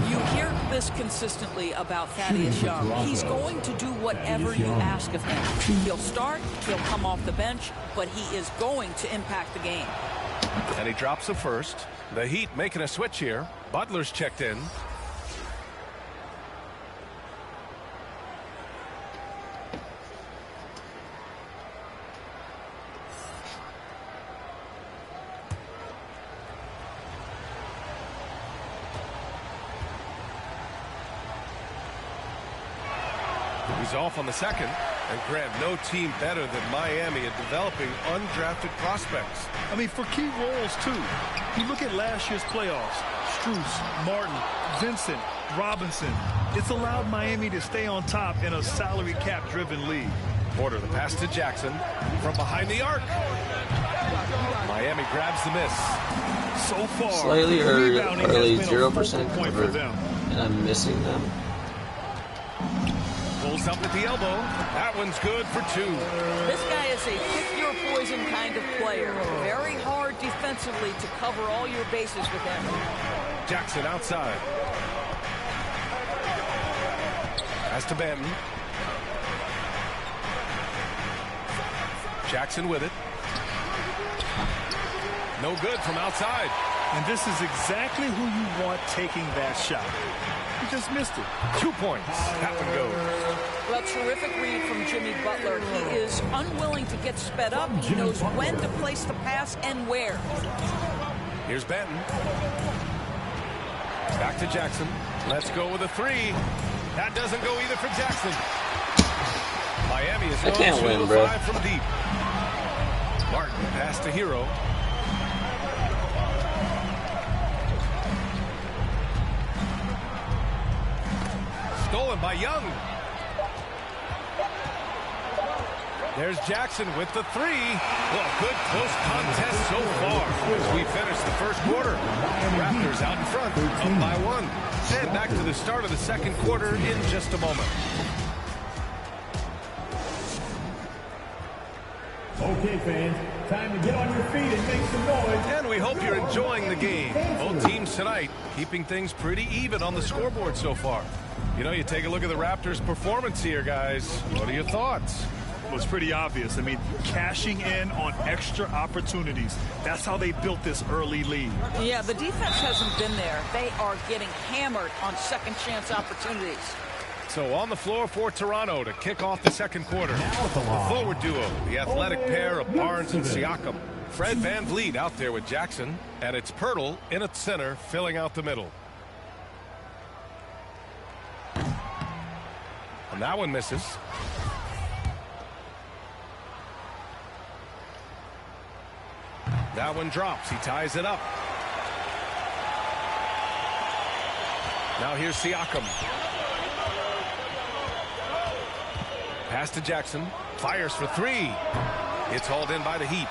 You hear this consistently about Thaddeus Young. He's going to do whatever you ask of him. He'll start, he'll come off the bench, but he is going to impact the game. And he drops the first. The Heat making a switch here. Butler's checked in. He's off on the second. And Grant, no team better than Miami at developing undrafted prospects. I mean, for key roles, too. You look at last year's playoffs. Strus, Martin, Vincent, Robinson. It's allowed Miami to stay on top in a salary cap-driven league. Porter, the pass to Jackson from behind the arc. Miami grabs the miss. So far, slightly early 0% covered, and I'm missing them. Pulls up at the elbow. That one's good for 2. This guy is a pick-your-poison kind of player. Very hard defensively to cover all your bases with him. Jackson outside. Pass to Banton. Jackson with it. No good from outside. And this is exactly who you want taking that shot. He just missed it. 2 points. That one goes. Well, terrific read from Jimmy Butler. He is unwilling to get sped up. He knows when to place the pass and where. Here's Banton. Back to Jackson. Let's go with a three. That doesn't go either for Jackson. Miami is going 2 of 5 from deep. Martin pass to Hero. Stolen by Young. There's Jackson with the three. Well, good close contest so far as we finish the first quarter. Raptors out in front, up by 1. And back to the start of the second quarter in just a moment. Okay, fans, time to get on your feet and make some noise. And we hope you're enjoying the game. Both teams tonight keeping things pretty even on the scoreboard so far. You know, you take a look at the Raptors' performance here, guys. What are your thoughts? Well, it's pretty obvious. I mean, cashing in on extra opportunities. That's how they built this early lead. Yeah, the defense hasn't been there. They are getting hammered on second chance opportunities. So on the floor for Toronto to kick off the second quarter. The forward duo, the athletic pair of Barnes and Siakam. Fred VanVleet out there with Jackson, and it's Pirtle in at center, filling out the middle. And that one misses. That one drops. He ties it up. Now here's Siakam. Pass to Jackson. Fires for three. It's hauled in by the Heat.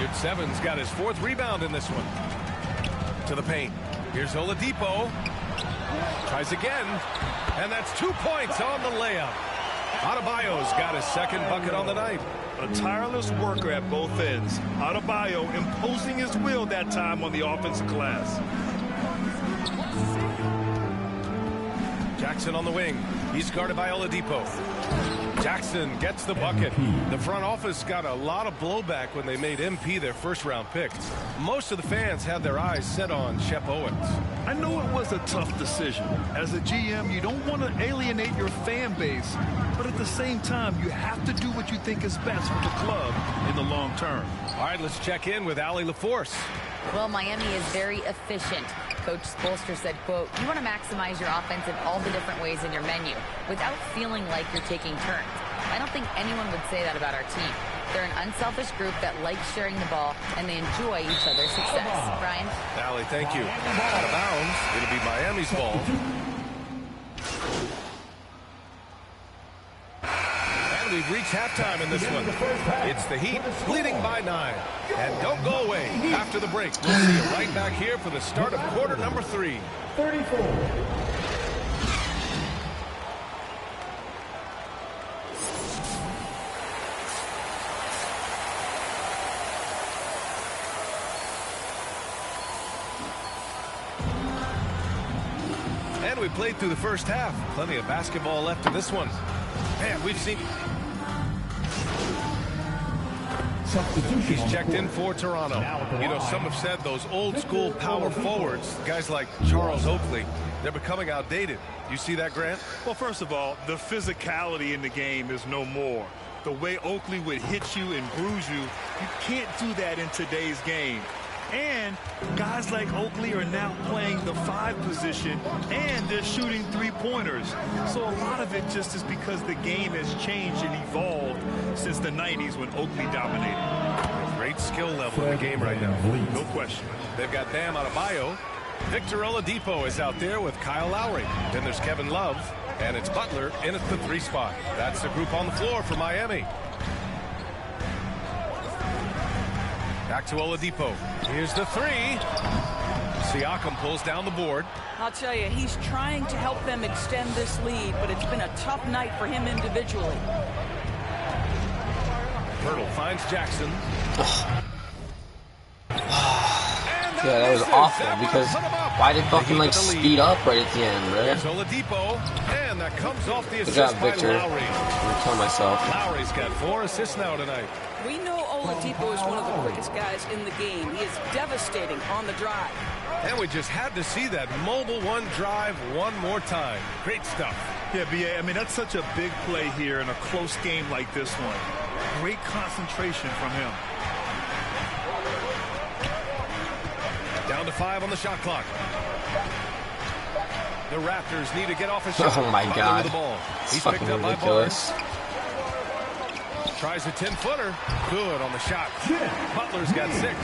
Yurtseven's got his 4th rebound in this one. To the paint. Here's Oladipo. Tries again. And that's 2 points on the layup. Adebayo's got his 2nd bucket on the night. A tireless worker at both ends. Adebayo imposing his will that time on the offensive glass. Jackson on the wing. He's guarded by Oladipo. Jackson gets the bucket. The front office got a lot of blowback when they made MP their first-round pick. Most of the fans had their eyes set on Shep Owens. I know it was a tough decision. As a GM, you don't want to alienate your fan base, but at the same time, you have to do what you think is best for the club in the long term. All right, let's check in with Allie LaForce. Well, Miami is very efficient. Coach Spoelstra said, quote, "You want to maximize your offense in all the different ways in your menu without feeling like you're taking turns." I don't think anyone would say that about our team. They're an unselfish group that likes sharing the ball, and they enjoy each other's success. Brian? Allie, thank you. Out of bounds. It'll be Miami's ball. And we've reached halftime in this one. It's the Heat leading by 9. And don't go away. After the break, we'll see you right back here for the start of quarter number 3. 34. And we played through the first half. Plenty of basketball left in this one. Man, we've seen... He's checked in for Toronto. You know, some have said those old-school power forwards, guys like Charles Oakley, they're becoming outdated. You see that, Grant? Well, first of all, the physicality in the game is no more. The way Oakley would hit you and bruise you, you can't do that in today's game. And guys like Oakley are now playing the 5 position, and they're shooting 3-pointers. So a lot of it just is because the game has changed and evolved since the 90s when Oakley dominated. Great skill level in the game right now. No question. They've got Bam Adebayo. Victor Oladipo is out there with Kyle Lowry. Then there's Kevin Love, and it's Butler in at the 3 spot. That's the group on the floor for Miami. Back to Oladipo. Here's the 3. Siakam pulls down the board. I'll tell you, he's trying to help them extend this lead, but it's been a tough night for him individually. Pirtle finds Jackson. And Yeah, that was awful because why did fucking like speed up right at the end, right? Here's Oladipo, and that comes off the assist Good job, by Victor. Lowry. I'm gonna kill myself. Lowry's got 4 assists now tonight. We know Oladipo is one of the quickest guys in the game. He is devastating on the drive. And we just had to see that mobile one drive one more time. Great stuff. Yeah, B.A., I mean, that's such a big play here in a close game like this one. Great concentration from him. Down to 5 on the shot clock. The Raptors need to get off a shot. Oh my God. With the ball. It's He's fucking picked up ridiculous. by Barnes. Tries a 10-footer. Good on the shot. Butler's got 6.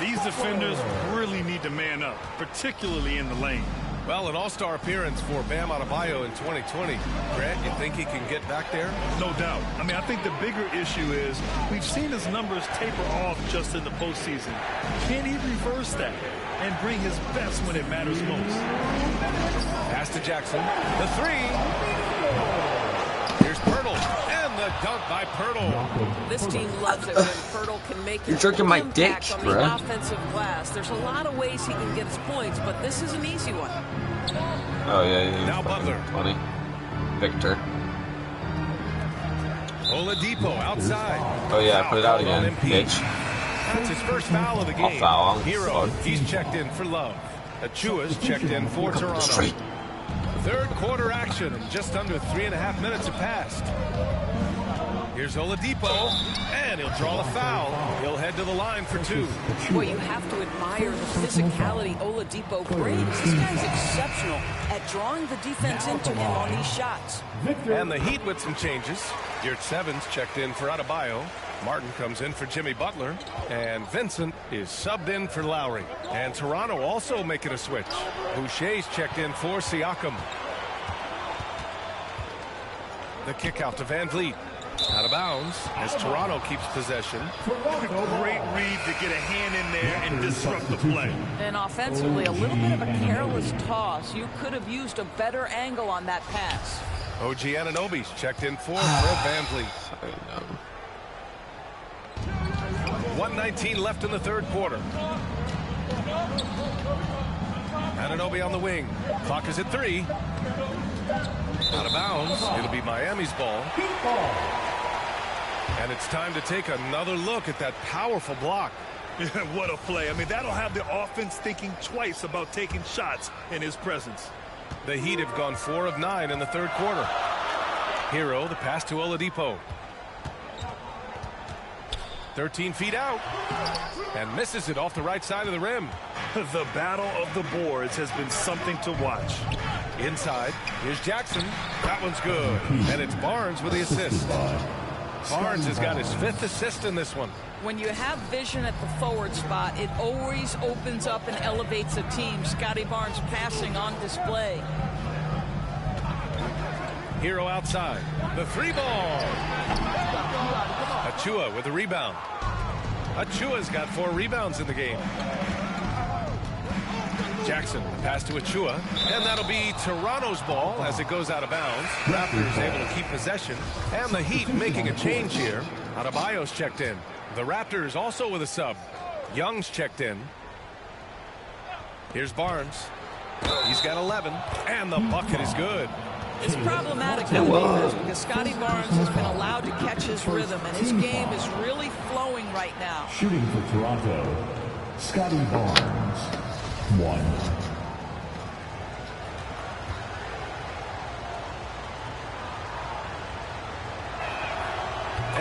These defenders really need to man up, particularly in the lane. Well, an all-star appearance for Bam Adebayo in 2020. Grant, you think he can get back there? No doubt. I mean, I think the bigger issue is we've seen his numbers taper off just in the postseason. Can he reverse that and bring his best when it matters most? Pass to Jackson. The 3. Here's Pirtle. And the dunk by Pirtle. This team loves it when Pirtle can make You're an jerking my dick, impact on bruh. the offensive glass. There's a lot of ways he can get his points, but this is an easy one. Oh yeah. Now Butler. Funny. Victor. Oladipo outside. Oh yeah, put it out again, On MP. bitch. That's his first foul of the I'll game. foul. Hero, Fuck. he's checked in for Love. Achua's checked in for Toronto. Third quarter action, and just under 3.5 minutes have passed. Here's Oladipo, and he'll draw the foul. He'll head to the line for 2. Boy, you have to admire the physicality Oladipo brings. This guy's exceptional at drawing the defense into him on these shots. And the Heat with some changes. Yurt Sevens checked in for Adebayo. Martin comes in for Jimmy Butler. And Vincent is subbed in for Lowry. And Toronto also making a switch. Boucher's checked in for Siakam. The kick out to Van Vliet. Out of bounds as Toronto keeps possession. Great read to get a hand in there and disrupt the play. And offensively, a little bit of a careless toss. You could have used a better angle on that pass. OG Anunoby's checked in for Fred Van Vliet. 1:19 left in the third quarter. Anunoby on the wing. Clock is at 3. Out of bounds. It'll be Miami's ball. And it's time to take another look at that powerful block. What a play. I mean, that'll have the offense thinking twice about taking shots in his presence. The Heat have gone 4 of 9 in the third quarter. Hero, the pass to Oladipo. 13 feet out. And misses it off the right side of the rim. The battle of the boards has been something to watch. Inside, here's Jackson. That one's good. And it's Barnes with the assist. Barnes has got his 5th assist in this one. When you have vision at the forward spot, it always opens up and elevates a team. Scotty Barnes passing on display. Hero outside. The 3 ball. Achua with a rebound. Achua's got 4 rebounds in the game. Jackson, the pass to Achua, and that'll be Toronto's ball as it goes out of bounds. Raptors able to keep possession, and the Heat making a change here. Adebayo's checked in. The Raptors also with a sub. Young's checked in. Here's Barnes. He's got 11, and the bucket is good. It's problematic nowadays because Scotty Barnes has been allowed to catch his rhythm, and his game is really flowing right now. Shooting for Toronto, Scotty Barnes. 1.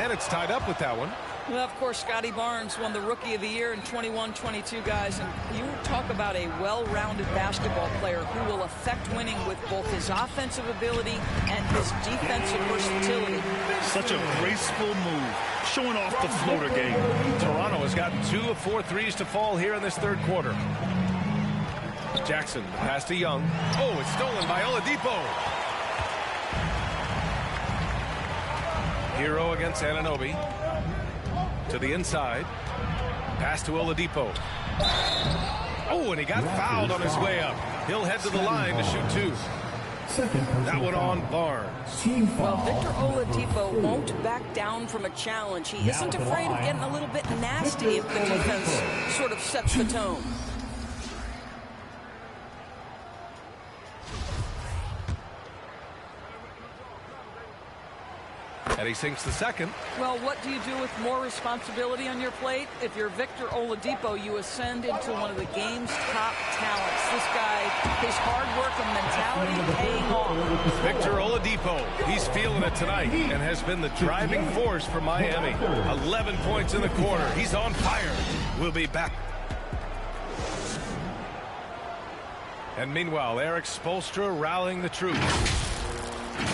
And it's tied up with that one. Well, of course, Scotty Barnes won the Rookie of the Year in 21-22, guys. And you talk about a well-rounded basketball player who will affect winning with both his offensive ability and his defensive versatility. Such a graceful move, showing off the floater game. Toronto has gotten 2 of 4 threes to fall here in this third quarter. Jackson, the pass to Young. Oh, it's stolen by Oladipo. Hero against Anunoby. To the inside. Pass to Oladipo. Oh, and he got fouled on his way up. He'll head to the line to shoot 2. That one on Barnes. Well, Victor Oladipo won't back down from a challenge. He isn't afraid of getting a little bit nasty if the defense sort of sets the tone. And he sinks the second. Well, what do you do with more responsibility on your plate? If you're Victor Oladipo, you ascend into one of the game's top talents. This guy, his hard work and mentality paying off. Victor Oladipo, he's feeling it tonight and has been the driving force for Miami. 11 points in the quarter. He's on fire. We'll be back. And meanwhile, Eric Spoelstra rallying the troops.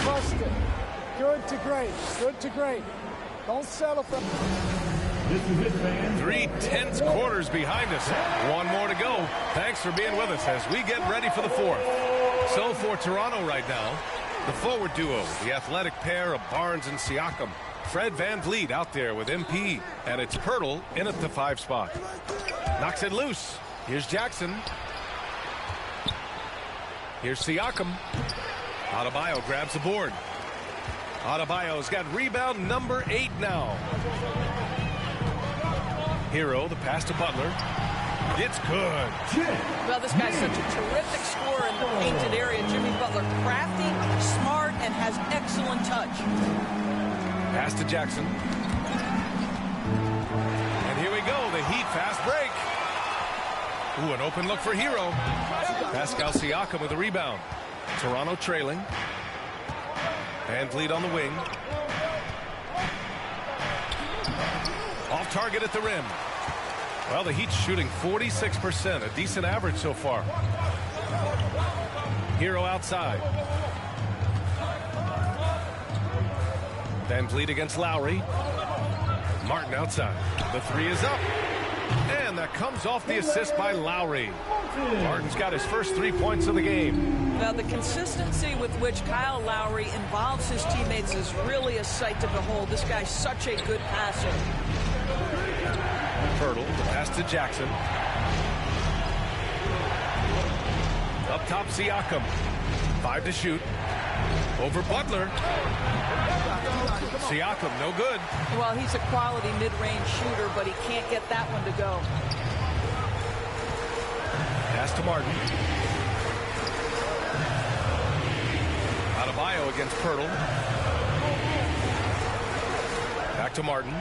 Trust it. Good to great. Good to great. Don't settle for... 3 tense quarters behind us. One more to go. Thanks for being with us as we get ready for the fourth. So for Toronto right now, the forward duo, the athletic pair of Barnes and Siakam. Fred VanVleet out there with MP, and it's Pirtle in at the 5 spot. Knocks it loose. Here's Jackson. Here's Siakam. Adebayo grabs the board. Adebayo's got rebound number 8 now. Hero, the pass to Butler. It's good. Well, this guy's such a terrific scorer in the painted area. Jimmy Butler, crafty, smart, and has excellent touch. Pass to Jackson. And here we go, the Heat fast break. Ooh, an open look for Hero. Pascal Siakam with the rebound. Toronto trailing. VanVleet on the wing. Off target at the rim. Well, the Heat's shooting 46%, a decent average so far. Hero outside. VanVleet against Lowry. Martin outside. The 3 is up. And that comes off the assist by Lowry. Martin's got his first 3 points of the game. Now, the consistency with which Kyle Lowry involves his teammates is really a sight to behold. This guy's such a good passer. Pirtle, the pass to Jackson. Up top, Siakam. 5 to shoot. Over Butler. Siakam, no good. Well, he's a quality mid-range shooter, but he can't get that one to go. Pass to Martin. Adebayo against Pirtle. Back to Martin.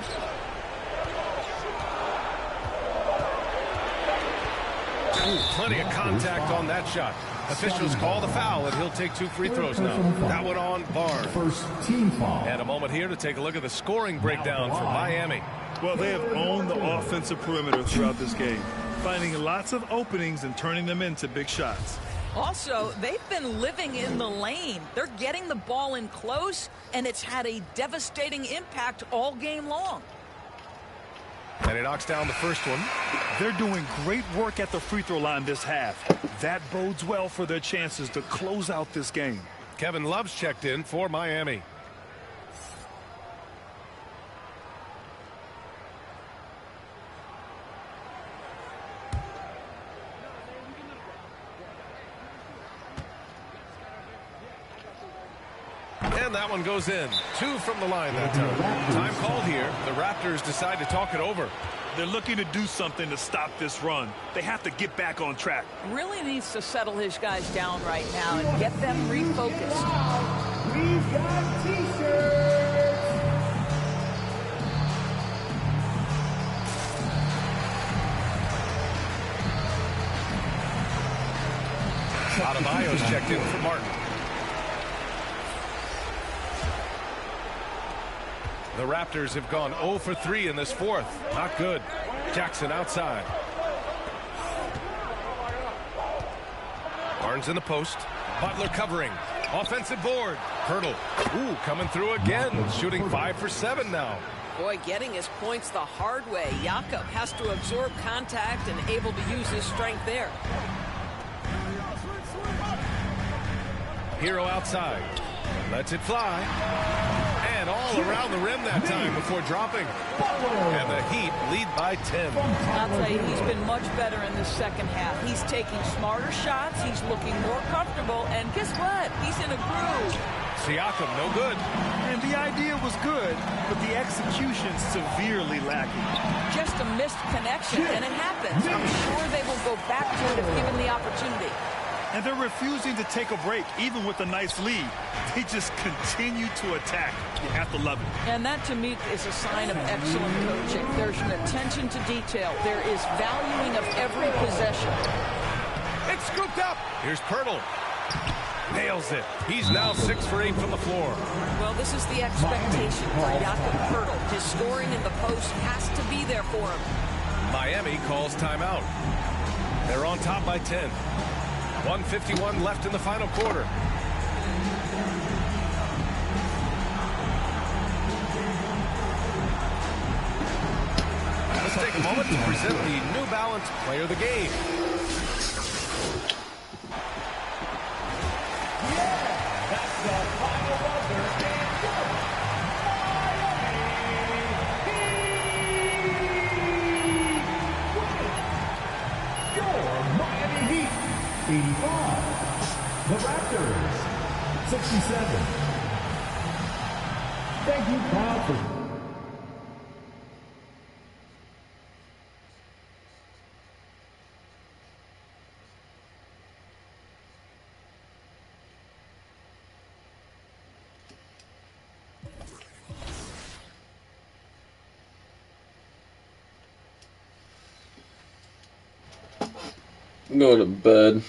Ooh, plenty of contact on that shot. Officials call the foul, and he'll take 2 free throws now. That one on Barnes. First team foul. And a moment here to take a look at the scoring breakdown for Miami. Well, they have owned the offensive perimeter throughout this game, finding lots of openings and turning them into big shots. Also, they've been living in the lane. They're getting the ball in close, and it's had a devastating impact all game long. And he knocks down the first one. They're doing great work at the free throw line this half. That bodes well for their chances to close out this game. Kevin Love's checked in for Miami. And that one goes in. 2 from the line that time. Time called here. The Raptors decide to talk it over. They're looking to do something to stop this run. They have to get back on track. Really needs to settle his guys down right now and get them refocused. We've got T-shirts. Adebayo's checked in for Martin. The Raptors have gone 0 for 3 in this fourth. Not good. Jackson outside. Barnes in the post. Butler covering. Offensive board. Pirtle. Ooh, coming through again. Shooting 5 for 7 now. Boy, getting his points the hard way. Jakob has to absorb contact and able to use his strength there. Hero outside. Lets it fly. And all around the rim that time before dropping. And the Heat lead by 10. I'll tell you, he's been much better in the second half. He's taking smarter shots. He's looking more comfortable. And guess what? He's in a groove. Siakam, no good. And the idea was good, but the execution severely lacking. Just a missed connection, and it happens. I'm sure they will go back to it if given the opportunity. And they're refusing to take a break, even with a nice lead. They just continue to attack. You have to love it. And that, to me, is a sign of excellent coaching. There's an attention to detail. There is valuing of every possession. It's scooped up. Here's Pirtle. Nails it. He's now 6 for 8 from the floor. Well, this is the expectation for Jakob Pirtle. His scoring in the post has to be there for him. Miami calls timeout. They're on top by 10. 1:51 left in the final quarter. Let's take a moment to present the New Balance Player of the Game. Miami Heat, 85. The Raptors, 67. Thank you, Kyle, for... Go to bed.